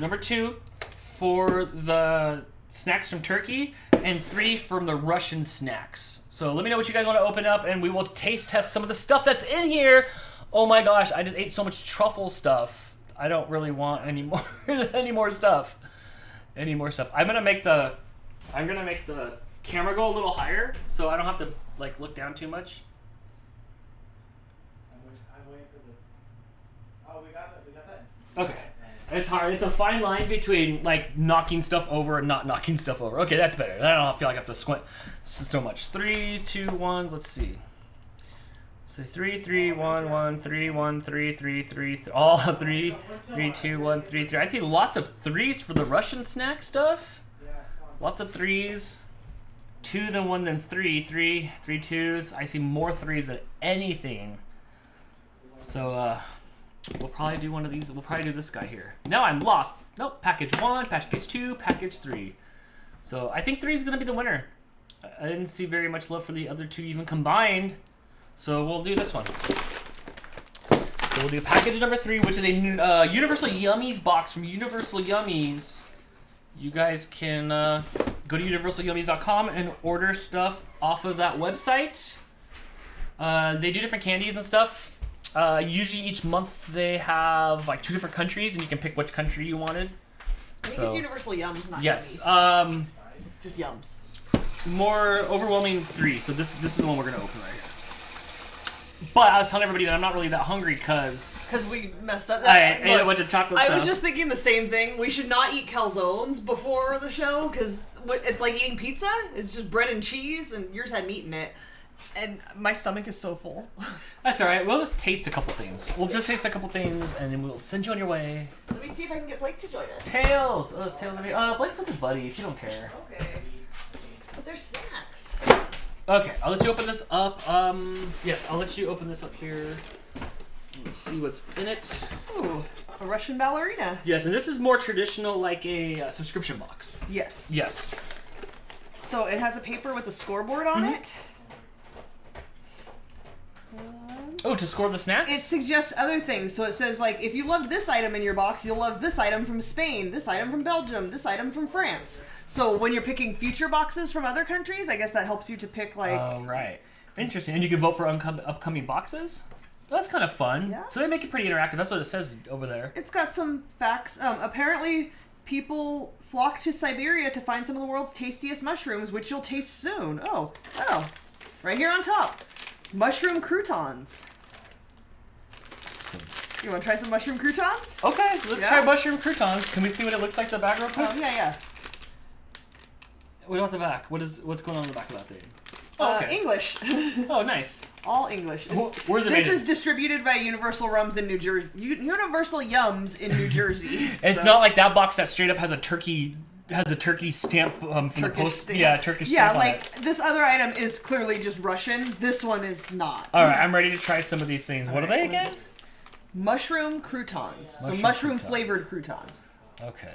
number 2 for the snacks from Turkey, and 3 from the Russian snacks. So let me know what you guys want to open up, and we will taste test some of the stuff that's in here. Oh my gosh, I just ate so much truffle stuff. I don't really want any more any more stuff. I'm gonna make the camera go a little higher so I don't have to like look down too much. I'm waiting for the. Oh, we got that. Okay. It's hard. It's a fine line between like knocking stuff over and not knocking stuff over. Okay, that's better. I don't feel like I have to squint so much. 3, 2, 1. Let's see. 3, 3, 1, 1, 3, 1, 3, 3, 3, all 3, 3, 2, 1, 3, 3. I see lots of 3s for the Russian snack stuff. Lots of 3s. 2 than 1 than 3. 3 2s. I see more 3s than anything. So we'll probably do one of these. We'll probably do this guy here. Now I'm lost. Nope. Package 1, package 2, package 3. So I think 3 is gonna be the winner. I didn't see very much love for the other 2 even combined. So we'll do this one. So we'll do package number 3, which is a Universal Yummies box from Universal Yummies. You guys can go to universalyummies.com and order stuff off of that website. They do different candies and stuff. Usually each month they have like 2 different countries, and you can pick which country you wanted. I think it's Universal Yums, not Yes. Yummies. Just Yums. More overwhelming 3. So this is the one we're gonna open right here. But I was telling everybody that I'm not really that hungry because we messed up. I ate a Look, bunch of chocolate I stuff. was just thinking the same thing. We should not eat calzones before the show because it's like eating pizza. It's just bread and cheese, and yours had meat in it. And my stomach is so full. That's all right. We'll just taste a couple things. We'll just taste a couple things, and then we'll send you on your way. Let me see if I can get Blake to join us. Tails. Oh, it's Tails. Blake's with his buddies. He don't care. Okay. But they're snacks. Okay, I'll let you open this up. Yes, I'll let you open this up here. Let's see what's in it. Ooh, a Russian ballerina. Yes, and this is more traditional, like a subscription box. Yes. Yes. So it has a paper with a scoreboard on it. Oh, to score the snacks? It suggests other things. So it says, like, if you loved this item in your box, you'll love this item from Spain, this item from Belgium, this item from France. So when you're picking future boxes from other countries, I guess that helps you to pick, like... Oh, right. Interesting. And you can vote for upcoming boxes? Well, that's kind of fun. Yeah. So they make it pretty interactive. That's what it says over there. It's got some facts. Apparently, people flock to Siberia to find some of the world's tastiest mushrooms, which you'll taste soon. Oh. Right here on top. Mushroom croutons. You want to try some mushroom croutons? Okay, let's Yeah? try mushroom croutons. Can we see what it looks like the back real quick? Oh, yeah. What about the back? What's going on in the back of that thing? Oh, okay. English. Oh, nice. All English. Where's it This made is in? distributed by Universal Rums in New Jersey. Universal Yums in New Jersey. It's So- not like that box that straight up has a turkey stamp from the Turkish post. stamp. Yeah, Turkish Yeah, stamp on like it. this other item is clearly just Russian. This one is not. All right, I'm ready to try some of these things. What are they again? Mushroom croutons. So Mushroom mushroom croutons. flavored croutons. Okay.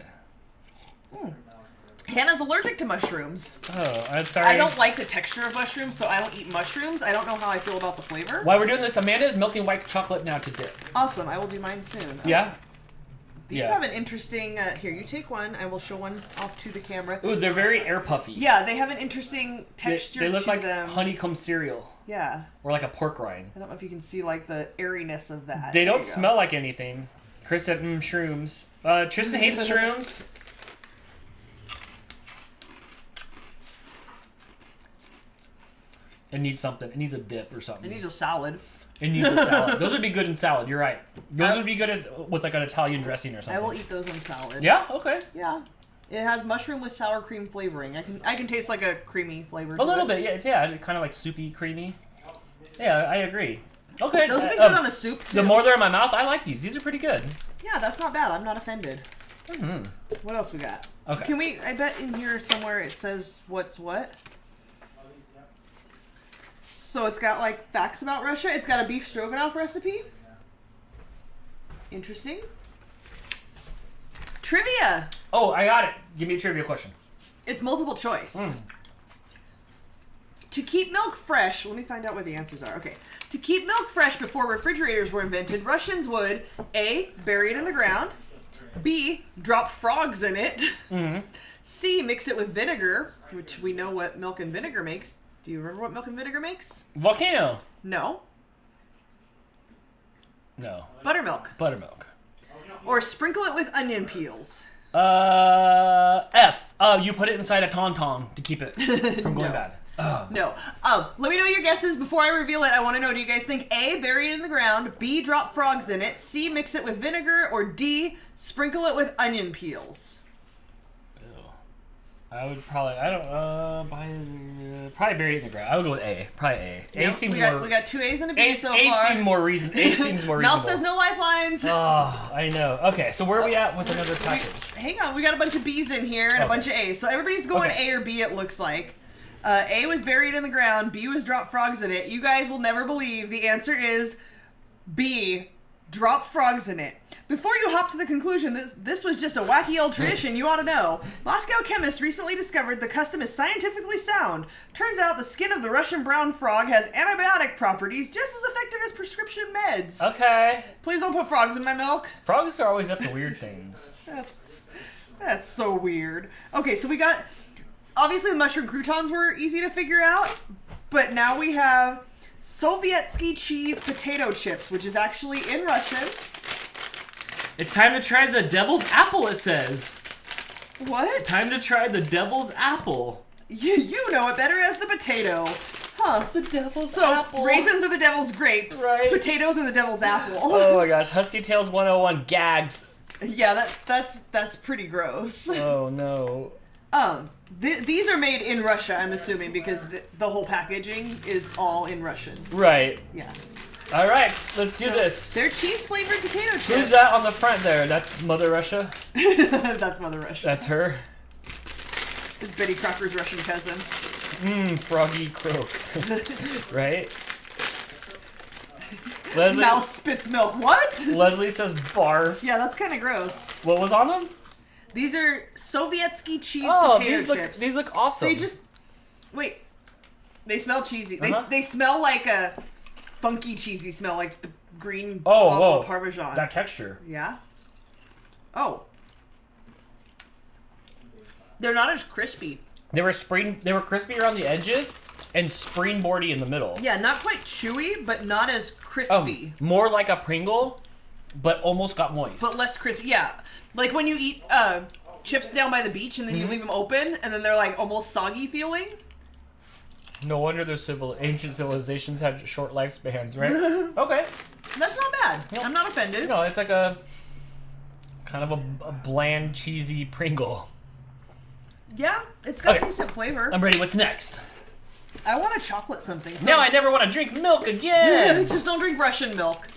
Hannah's allergic to mushrooms. Oh, I'm sorry. I don't like the texture of mushrooms, so I don't eat mushrooms. I don't know how I feel about the flavor. While we're doing this, Amanda is melting white chocolate now to dip. Awesome. I will do mine soon. Yeah? These Yeah. have an interesting... here, you take one. I will show one off to the camera. Ooh, they're very air puffy. Yeah, they have an interesting texture They look to like them. honeycomb cereal. Yeah. Or like a pork rind. I don't know if you can see, like, the airiness of that. They There don't you go. smell like anything. Chris said, shrooms. Tristan hates shrooms. It needs something. It needs a dip or something. It needs a salad. It needs a salad. Those would be good in salad. You're right. Those would be good with like an Italian dressing or I something. will eat those on salad. Yeah. Okay. Yeah. It has mushroom with sour cream flavoring. I can taste like a creamy flavor. A little bit. Yeah. Yeah. Kind of like soupy, creamy. Yeah, I agree. Okay. Those would be good on a soup too. The more they're in my mouth, I like these. These are pretty good. Yeah, that's not bad. I'm not offended. Mm-hmm. What else we got? Okay. Can we? I bet in here somewhere it says what's what. So it's got like facts about Russia. It's got a beef stroganoff recipe. Interesting. Trivia. Oh, I got it. Give me a trivia question. It's multiple choice. To keep milk fresh, let me find out what the answers are. Okay. To keep milk fresh before refrigerators were invented, Russians would A, bury it in the ground, B, drop frogs in it, C, mix it with vinegar, which we know what milk and vinegar makes. Do you remember what milk and vinegar makes? Volcano. No. No. Buttermilk. Buttermilk. Or sprinkle it with onion peels. F. You put it inside a tauntaun to keep it from going No. bad. No. Let me know your guesses before I reveal it. I want to know, do you guys think A, bury it in the ground, B, drop frogs in it, C, mix it with vinegar, or D, sprinkle it with onion peels? I would probably, probably bury it in the ground. I would go with A. Probably A. A Yep, seems we got, more. we got two A's and a B A, so A far. seems more reason. A seems more Mel reasonable. says no lifelines. Oh, I know. Okay, so where are we at with another package? Hang on, we got a bunch of B's in here and a Okay. bunch of A's. So everybody's going Okay. A or B, it looks like. A was buried in the ground, B was drop frogs in it. You guys will never believe the answer is B, drop frogs in it. Before you hop to the conclusion that this was just a wacky old tradition, you ought to know. Moscow chemists recently discovered the custom is scientifically sound. Turns out the skin of the Russian brown frog has antibiotic properties just as effective as prescription meds. Okay. Please don't put frogs in my milk. Frogs are always up to weird things. That's so weird. Okay, so we got... Obviously, the mushroom croutons were easy to figure out, but now we have Sovietsky cheese potato chips, which is actually in Russian. It's time to try the devil's apple, it says. What? Time to try the devil's apple. You know it better as the potato. Huh. The devil's So, apple. raisins are the devil's grapes. Right. Potatoes are the devil's apple. Oh my gosh, Husky Tales 101 gags. Yeah, that's pretty gross. Oh no. These are made in Russia, I'm assuming, because the whole packaging is all in Russian. Right. Yeah. All right, let's do this. They're cheese-flavored potato chips. Who's that on the front there? That's Mother Russia? That's Mother Russia. That's her? It's Betty Crocker's Russian cousin. Froggy croak. Right? Leslie, Mouse spits milk. What? Leslie says barf. Yeah, that's kind of gross. What was on them? These are Sovietsky cheese Oh, potato chips. these look awesome. They just... Wait. They smell cheesy. Uh-huh. They smell like a funky cheesy smell, like the green Oh, bottle whoa. of Parmesan. That texture. Yeah? Oh. They're not as crispy. They were crispy around the edges and springboardy in the middle. Yeah, not quite chewy, but not as crispy. More like a Pringle, but almost got moist. But less crispy. Yeah. Like when you eat chips down by the beach and then you leave them open and then they're like almost soggy feeling. No wonder those ancient civilizations had short lifespans, right? Okay. That's not bad. Nope. I'm not offended. No, it's like a kind of a bland, cheesy Pringle. Yeah, it's got Okay. decent flavor. I'm ready. What's next? I want a chocolate something. So Now I never want to drink milk again. just don't drink Russian milk.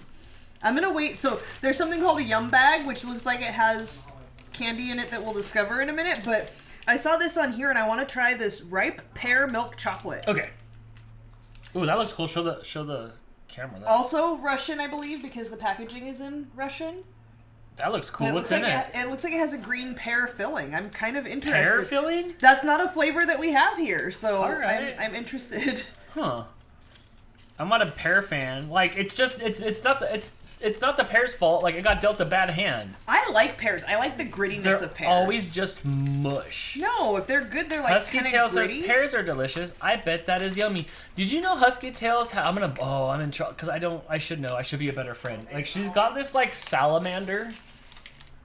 I'm gonna wait. So there's something called a yum bag, which looks like it has candy in it that we'll discover in a minute. But I saw this on here, and I want to try this ripe pear milk chocolate. Okay. Ooh, that looks cool. Show the camera that. Also Russian, I believe, because the packaging is in Russian. That looks cool. It What's looks in like it? It looks like it has a green pear filling. I'm kind of interested. Pear filling? That's not a flavor that we have here, so All right. I'm interested. Huh. I'm not a pear fan. Like it's not the pear's fault. Like it got dealt a bad hand. I like pears. I like the grittiness They're of pears. always just mush. No, if they're good, they're like Husky kind Tail of says gritty. pears are delicious. I bet that is yummy. Did you know Husky Tails? I'm in trouble because I should know. I should be a better friend. Like she's got this like salamander.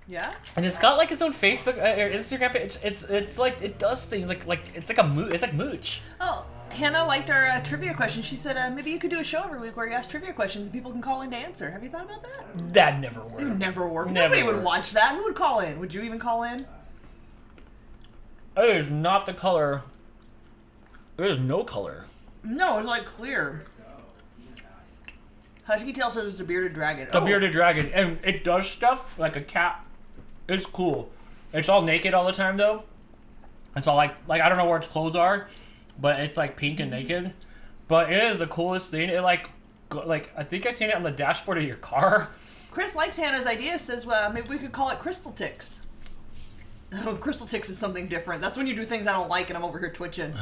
Yeah. And it's got like its own Facebook or Instagram page. It's like it does things like it's like a mooch. It's like mooch. Oh, Hannah liked our trivia question. She said maybe you could do a show every week where you ask trivia questions and people can call in to answer. Have you thought about that? That never worked. Never worked. Never Nobody would worked. watch that. Who would call in? Would you even call in? It is not the color. There is no color. No, it's like clear. Husky Tail says it's a bearded dragon. The bearded dragon, and it does stuff like a cat. It's cool. It's all naked all the time though. It's all like I don't know where its clothes are, but it's like pink and naked. But it is the coolest thing. It like I think I've seen it on the dashboard of your car. Chris likes Hannah's idea. Says maybe we could call it Crystal Ticks. Oh, Crystal Ticks is something different. That's when you do things I don't like and I'm over here twitching.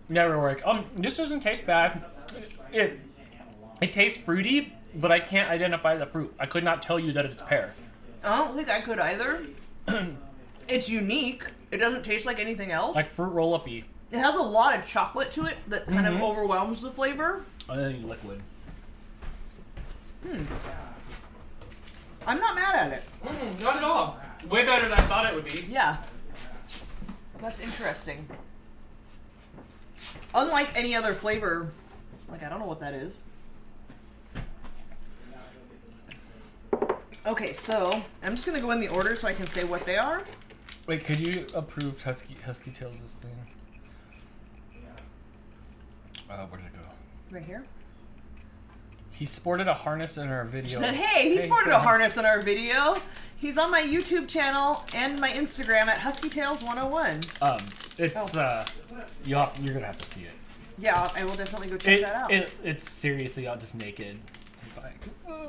Never work. This doesn't taste bad. It tastes fruity, but I can't identify the fruit. I could not tell you that it's pear. I don't think I could either. It's unique. It doesn't taste like anything else. Like fruit roll-up-y. It has a lot of chocolate to it that kind of overwhelms the flavor. I think liquid. I'm not mad at it. Not at all. Way better than I thought it would be. Yeah. That's interesting. Unlike any other flavor, like I don't know what that is. Okay, so I'm just gonna go in the order so I can say what they are. Wait, could you approve Husky Tails this thing? Where did it go? Right here. He sported a harness in our video. She said, hey, he sported a harness in our video. He's on my YouTube channel and my Instagram at HuskyTales101. You're gonna have to see it. Yeah, I will definitely go check that out. It's seriously all just naked. It's like,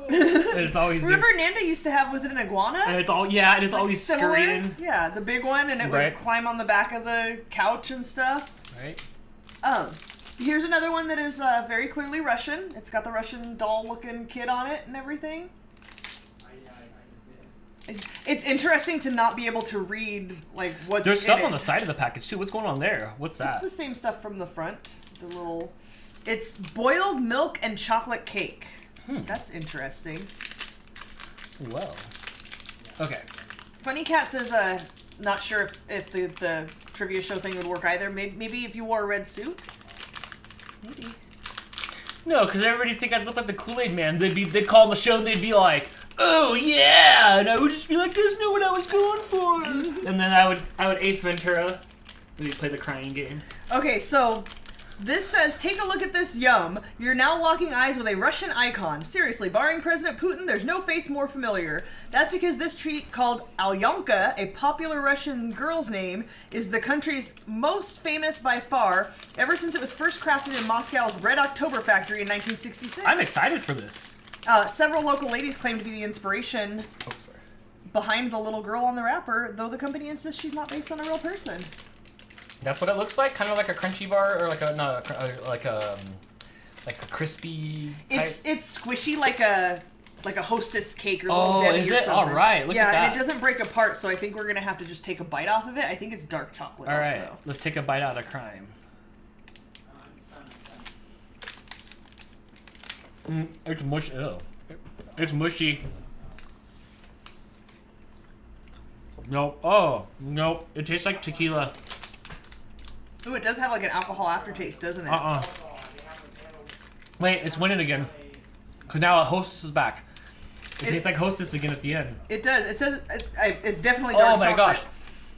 it's always Remember Nanda used to have, was it an iguana? and it's all and it's always Similar? scurrying. Yeah, the big one, and it Right. would climb on the back of the couch and stuff. Right. Here's another one that is very clearly Russian. It's got the Russian doll-looking kid on it and everything. It's interesting to not be able to read like what's There's in stuff it. on the side of the package too. What's going on there? What's that? It's the same stuff from the front. The little. It's boiled milk and chocolate cake. That's interesting. Well. Okay. Funny Cat says, not sure if the trivia show thing would work either. Maybe if you wore a red suit. Maybe. No, because everybody think I'd look like the Kool-Aid Man. They'd call on the show and they'd be like, "Oh yeah," and I would just be like, "There's no what I was going for." And then I would Ace Ventura. We'd play the crying game. Okay, so this says, take a look at this yum. You're now locking eyes with a Russian icon. Seriously, barring President Putin, there's no face more familiar. That's because this treat called Alyonka, a popular Russian girl's name, is the country's most famous by far, ever since it was first crafted in Moscow's Red October factory in 1966. I'm excited for this. Several local ladies claim to be the inspiration behind the little girl on the wrapper, though the company insists she's not based on a real person. That's what it looks like, kind of like a crunchy bar, or like a crispy type. It's squishy like a Hostess cake or Little Debbie is or it? something. All right, look at that. Yeah, and it doesn't break apart, so I think we're gonna have to just take a bite off of it. I think it's dark chocolate. All right, also. let's take a bite out of crime. It's mushy. Ew. It's mushy. Nope. Oh, nope. It tastes like tequila. Ooh, it does have like an alcohol aftertaste, doesn't it? Wait, it's winning again. Because now Hostess is back. It tastes like Hostess again at the end. It does. It says it's definitely dark chocolate. Oh my gosh.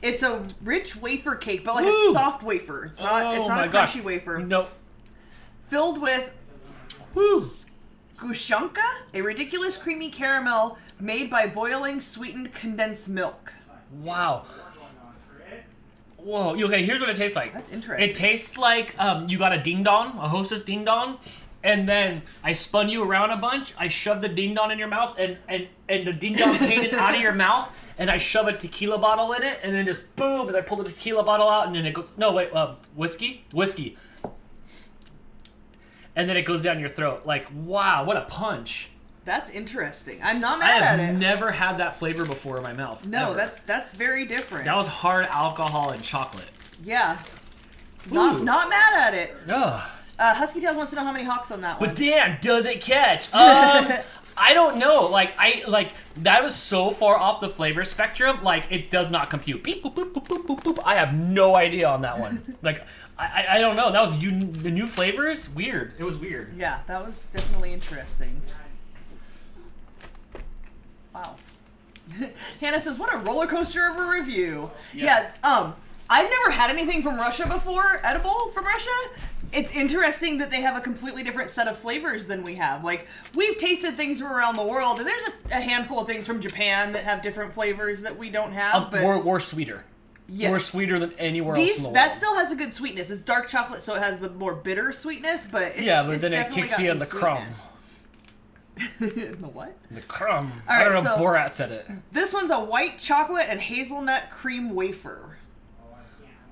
It's a rich wafer cake, but like Woo! a soft wafer. It's not. It's not a crunchy wafer. Nope. Filled with Gushunka, a ridiculous creamy caramel made by boiling sweetened condensed milk. Wow. Whoa. Okay, here's what it tastes like. That's interesting. It tastes like you got a ding dong, a Hostess ding dong, and then I spun you around a bunch. I shoved the ding dong in your mouth, and the ding dong came out of your mouth, and I shove a tequila bottle in it, and then just boom, and I pull the tequila bottle out, and then it goes. No, wait, whiskey. And then it goes down your throat. Like, wow, what a punch. That's interesting. I'm not I mad at have it. never had that flavor before in my mouth. No, ever. that's very different. That was hard alcohol and chocolate. Yeah. Ooh. Not mad at it. Ugh. Husky Tails wants to know how many hawks on that one. But Dan, does it catch? I don't know. Like that was so far off the flavor spectrum. Like it does not compute. Beep, boop, boop, boop, boop, boop, boop. I have no idea on that one. Like I don't know. That was the new flavors. Weird. It was weird. Yeah, that was definitely interesting. Wow. Hannah says, "What a roller coaster of a review." Yeah. I've never had anything from Russia before, edible from Russia. It's interesting that they have a completely different set of flavors than we have. Like, we've tasted things from around the world, and there's a handful of things from Japan that have different flavors that we don't have. But we're sweeter. yes. We're sweeter than anywhere else in the world. That still has a good sweetness. It's dark chocolate, so it has the more bitter sweetness, but it's then it definitely kicks got you in some the crumb. sweetness. The what? The crumb. All I don't right, know. so- Borat said it. This one's a white chocolate and hazelnut cream wafer.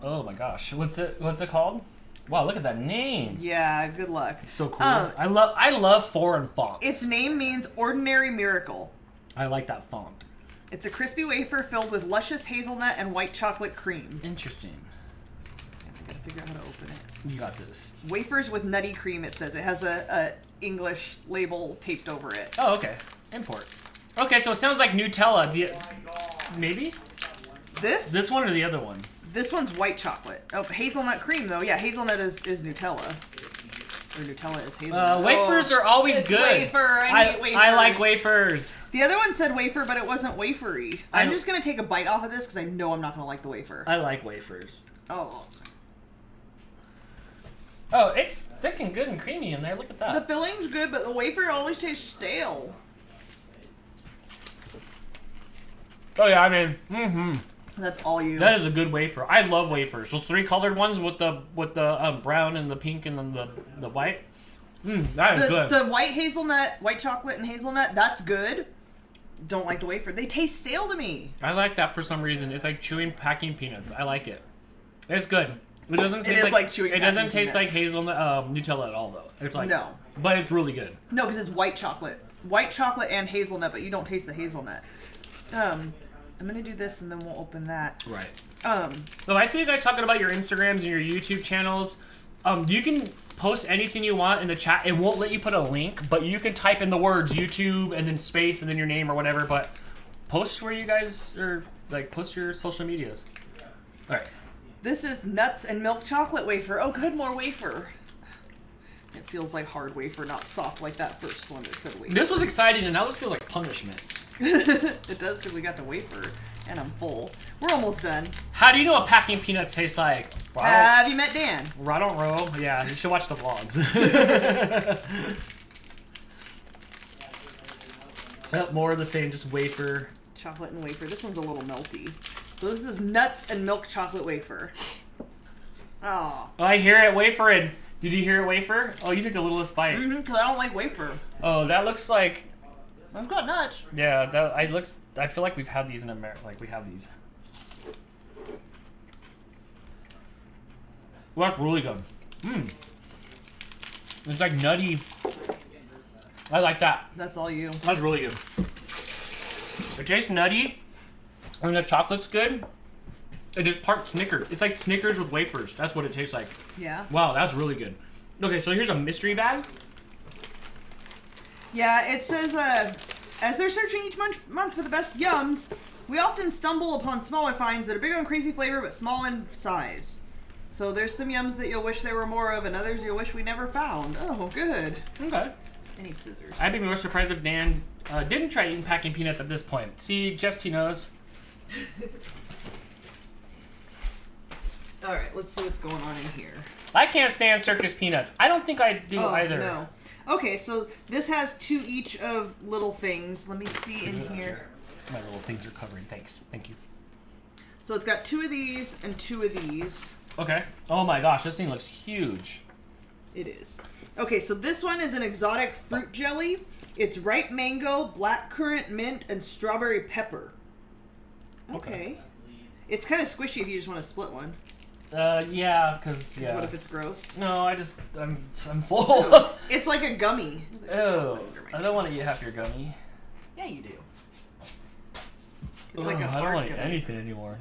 Oh my gosh. What's it called? Wow, look at that name. Yeah, good luck. It's so cool. I love foreign fonts. Its name means ordinary miracle. I like that font. It's a crispy wafer filled with luscious hazelnut and white chocolate cream. Interesting. I gotta figure out how to open it. You got this. Wafers with nutty cream, it says. It has a English label taped over it. Oh, okay. Import. Okay, so it sounds like Nutella. Maybe? This one or the other one? This one's white chocolate. Oh, hazelnut cream, though. Yeah, hazelnut is Nutella. Or Nutella is hazelnut. Wafers are always it's good. Wafer. I hate wafers. I like wafers. The other one said wafer, but it wasn't wafery. I'm I- just going to take a bite off of this because I know I'm not going to like the wafer. I like wafers. Oh. Oh, it's thick and good and creamy in there. Look at that. The filling's good, but the wafer always tastes stale. Oh yeah, I mean, That's all you. that is a good wafer. I love wafers. Those three colored ones with the brown and the pink and then the white. That is good. The white hazelnut, white chocolate and hazelnut, that's good. Don't like the wafer. They taste stale to me. I like that for some reason. It's like chewing packing peanuts. I like it. It's good. It doesn't taste is like chewing It doesn't packing taste like peanuts. hazelnut Nutella at all though. It's like No. but it's really good. No, because it's white chocolate. White chocolate and hazelnut, but you don't taste the hazelnut. I'm going to do this and then we'll open that. Right. So I see you guys talking about your Instagrams and your YouTube channels. You can post anything you want in the chat. It won't let you put a link, but you can type in the words YouTube and then space and then your name or whatever. But post where you guys are, like, post your social medias. All right. This is nuts and milk chocolate wafer. Oh, good, more wafer. feels like hard wafer, not soft like that first one that said wafer. This was exciting, and now this feels like punishment. It does because we got the wafer, and I'm full. We're almost done. How do you know what packing peanuts taste like? Well, Have you met Dan? I don't row. Yeah, you should watch the vlogs. Yep, more of the same, just wafer. Chocolate and wafer. This one's a little melty. So this is nuts and milk chocolate wafer. Oh. I hear it wafering. Did you hear it wafer? Oh, you took the littlest bite. Because I don't like wafer. Oh, that looks like... I've got nuts. Yeah, I feel like we've had these in America. Like, we have these. Well, that's really good. Mmm. It's like nutty. I like that. That's all you. That's really good. It tastes nutty, and the chocolate's good. It is part Snickers. It's like Snickers with wafers. That's what it tastes like. Yeah. Wow, that's really good. Okay, so here's a mystery bag. Yeah, it says, as they're searching each month for the best yums, we often stumble upon smaller finds that are big on crazy flavor but small in size. So there's some yums that you'll wish there were more of, and others you'll wish we never found. Oh, good. Okay. Any scissors? I'd be more surprised if Dan didn't try eating packing peanuts at this point. See, just he knows. Alright, let's see what's going on in here. I can't stand circus peanuts. I don't think I do either. No. Okay, so this has 2 each of little things. Let me see in here. My little things are covered. Thanks. Thank you. So it's got 2 of these and 2 of these. Okay. Oh my gosh, this thing looks huge. It is. Okay, so this one is an exotic fruit jelly. It's ripe mango, blackcurrant mint, and strawberry pepper. Okay. It's kind of squishy if you just want to split one. Yeah, because, yeah. What if it's gross? No, I'm full. It's like a gummy. Ew. I don't want to eat half your gummy. Yeah, you do. It's like a I don't want to eat anything anymore.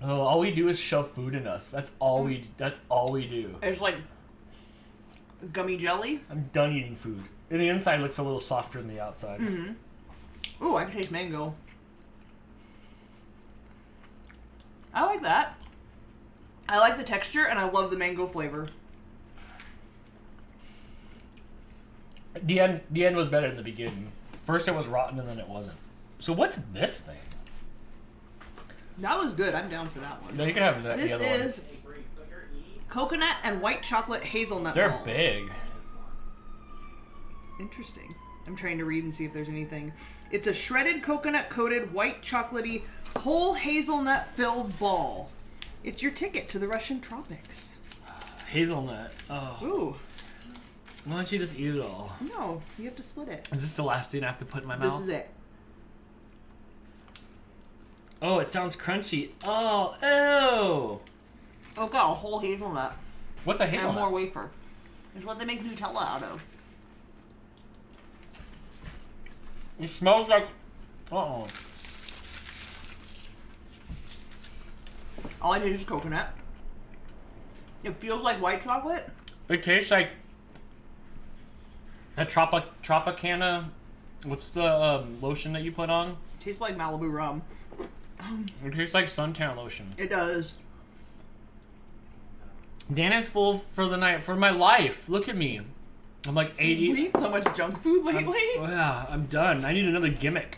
Oh, all we do is shove food in us. That's all we do. It's like gummy jelly. I'm done eating food. And the inside looks a little softer than the outside. Mm-hmm. Ooh, I can taste mango. I like that. I like the texture, and I love the mango flavor. The end was better than the beginning. First it was rotten, and then it wasn't. So what's this thing? That was good. I'm down for that one. No, you can have This the other is coconut and white chocolate hazelnut They're balls. big. Interesting. I'm trying to read and see if there's anything. It's a shredded coconut coated white chocolatey whole hazelnut filled ball. It's your ticket to the Russian tropics. Hazelnut. Oh. Ooh. Why don't you just eat it all? No, you have to split it. Is this the last thing I have to put in my mouth? This is it. Oh, it sounds crunchy. Oh, ew. Oh, it's got a whole hazelnut. What's a hazelnut? And more wafer. It's what they make Nutella out of. It smells like... Uh-oh. All I taste is coconut. It feels like white chocolate. It tastes like... That Tropicana... What's the lotion that you put on? It tastes like Malibu rum. It tastes like suntan lotion. It does. Dan is full for the night. For my life. Look at me. I'm like 80. We eat so much junk food lately. Yeah, I'm done. I need another gimmick.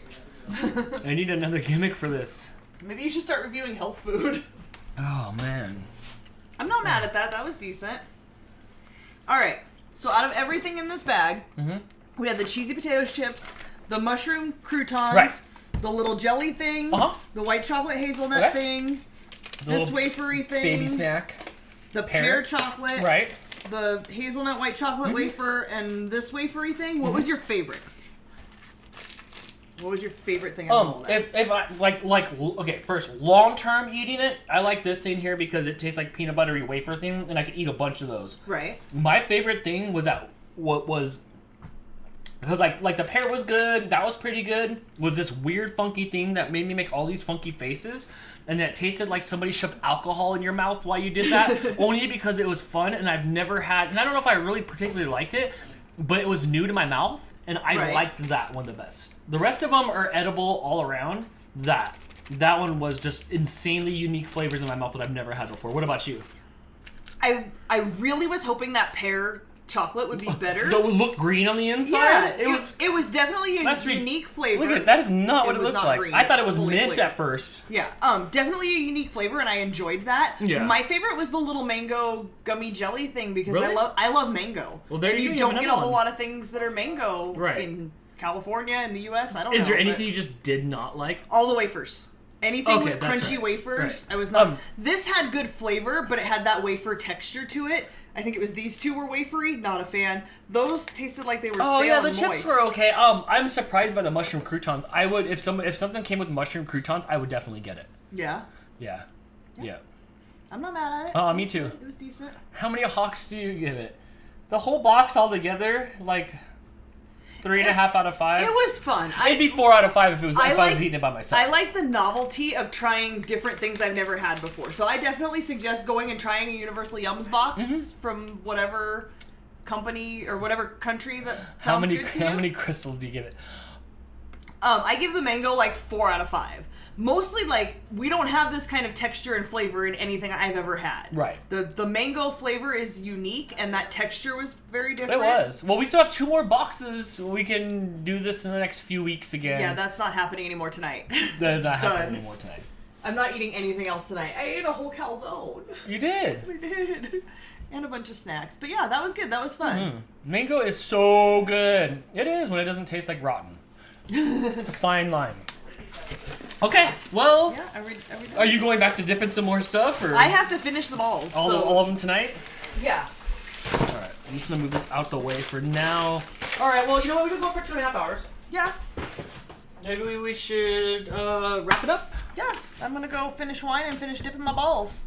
I need another gimmick for this. Maybe you should start reviewing health food. Oh, man. I'm not mad at that. That was decent. Alright. So out of everything in this bag, we have the cheesy potato chips, the mushroom croutons, Right. the little jelly thing, the white chocolate hazelnut thing, this wafery thing, Baby snack. the pear chocolate, Right. the hazelnut white chocolate wafer, and this wafery thing. What was your favorite? What was your favorite thing out of all that? If I okay, first long term eating it, I like this thing here because it tastes like peanut buttery wafer thing, and I could eat a bunch of those. Right. My favorite thing was because like the pear was good, that was pretty good. Was this weird funky thing that made me make all these funky faces, and that tasted like somebody shoved alcohol in your mouth while you did that, only because it was fun, and I've never had, and I don't know if I really particularly liked it, but it was new to my mouth. And I liked that one the best. The rest of them are edible all around. That one was just insanely unique flavors in my mouth that I've never had before. What about you? I really was hoping that pear chocolate would be better. That would look green on the inside. Yeah, it was definitely a That's unique flavor. Look at that is not what it was looked not like. green, I thought it it's was fully mint flavored. at first. Yeah, definitely a unique flavor, and I enjoyed that. Yeah. My favorite was the little mango gummy jelly thing because Really? I love mango. Well, there and you you go, don't you have get a another whole one. lot of things that are mango Right. in California and the U.S. I don't know. Is there anything but you just did not like? all the wafers. Anything Okay, with that's crunchy right. wafers, Right. I was not. Um, This had good flavor, but it had that wafer texture to it. I think it was these two were wafery. Not a fan. Those tasted like they were stale Oh yeah, the and chips moist. were okay. I'm surprised by the mushroom croutons. I would if something came with mushroom croutons, I would definitely get it. Yeah, Yeah. I'm not mad at it. Oh, It me was too. good. It was decent. How many hawks do you give it? The whole box altogether, like 3.5 out of 5. It was fun. Maybe 4 out of 5 if I like- was eating it by myself. I like the novelty of trying different things I've never had before. So I definitely suggest going and trying a Universal Yums box Mm-hmm. from whatever company or whatever country that sounds how many good to you. how many crystals do you give it? I give the mango like 4 out of 5. Mostly like we don't have this kind of texture and flavor in anything I've ever had. Right. The mango flavor is unique and that texture was very It different. was. Well, we still have 2 more boxes. We can do this in the next few weeks again. Yeah, that's not happening anymore tonight. That is not Done. happening anymore tonight. I'm not eating anything else tonight. I ate a whole calzone. You did. I did. And a bunch of snacks. But yeah, that was good. That was fun. Mango is so good. It is when it doesn't taste like rotten. It's a fine line. Okay, well, Yeah, are we done? are you going back to dip in some more stuff, or I have to finish the balls. so all of them tonight? yeah. All right, I'm just gonna move this out the way for now. All right, well, you know what? We've been going for 2.5 hours. Yeah. Maybe we should wrap it up. Yeah. I'm gonna go finish wine and finish dipping my balls.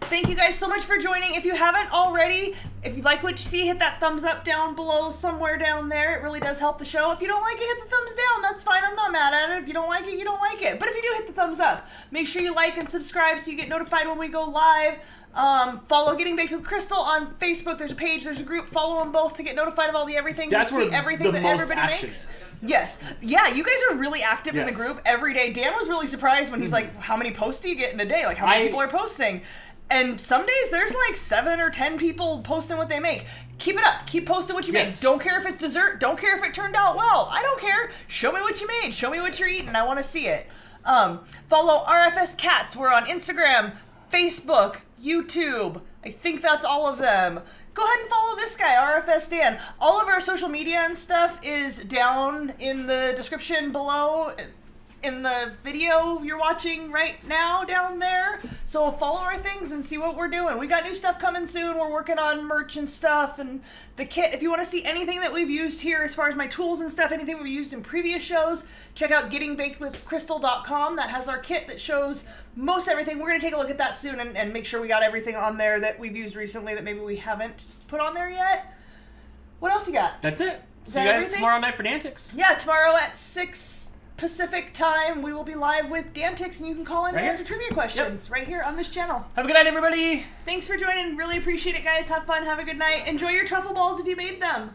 Thank you guys so much for joining. If you haven't already, if you like what you see, hit that thumbs up down below somewhere down there. It really does help the show. If you don't like it, hit the thumbs down. That's fine. I'm not mad at it. If you don't like it, you don't like it. But if you do, hit the thumbs up. Make sure you like and subscribe so you get notified when we go live. Follow Getting Baked with Crystal on Facebook. There's a page, there's a group. Follow them both to get notified of all the everything. That's to where see everything the that most everybody action makes. is. Yes. Yeah, you guys are really active in the Yes. group every day. Dan was really surprised when he's like, how many posts do you get in a day? Like, how many people are posting? And some days there's like 7 or 10 people posting what they make. Keep it up. Keep posting what you Yes. make. Don't care if it's dessert. Don't care if it turned out well. I don't care. Show me what you made. Show me what you're eating. I want to see it. Follow RFS Cats. We're on Instagram, Facebook, YouTube. I think that's all of them. Go ahead and follow this guy, RFS Dan. All of our social media and stuff is down in the description below in the video you're watching right now down there. So follow our things and see what we're doing. We got new stuff coming soon. We're working on merch and stuff and the kit. If you want to see anything that we've used here as far as my tools and stuff, anything we've used in previous shows, check out gettingbakedwithcrystal.com. That has our kit that shows most everything. We're going to take a look at that soon and make sure we got everything on there that we've used recently that maybe we haven't put on there yet. What else you got? That's it. Is See that you guys everything? tomorrow night for Dantics. Yeah, tomorrow at 6 Pacific time, we will be live with Dantix, and you can call in Right and here? answer trivia questions right here on this channel. Have a good night, everybody. Thanks for joining. Really appreciate it, guys. Have fun. Have a good night. Enjoy your truffle balls if you made them.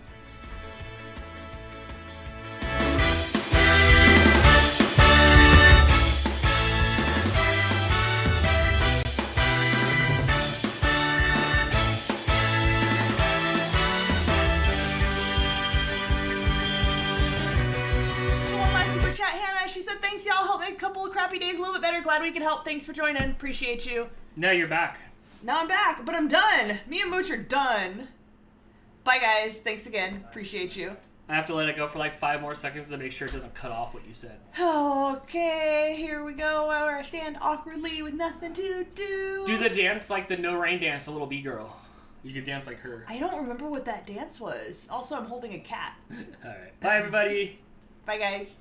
Super chat Hannah, she said thanks y'all, help make a couple of crappy days a little bit better. Glad we could help. Thanks for joining. Appreciate you. Now you're back. Now I'm back, but I'm done. Me and Mooch are done. Bye guys. Thanks again. Appreciate you. I have to let it go for like 5 more seconds to make sure it doesn't cut off what you said. Okay, here we go. Where I stand awkwardly with nothing to do. Do the dance like the No Rain dance, the little bee girl. You could dance like her. I don't remember what that dance was. Also, I'm holding a cat. All right. Bye, everybody. Bye guys.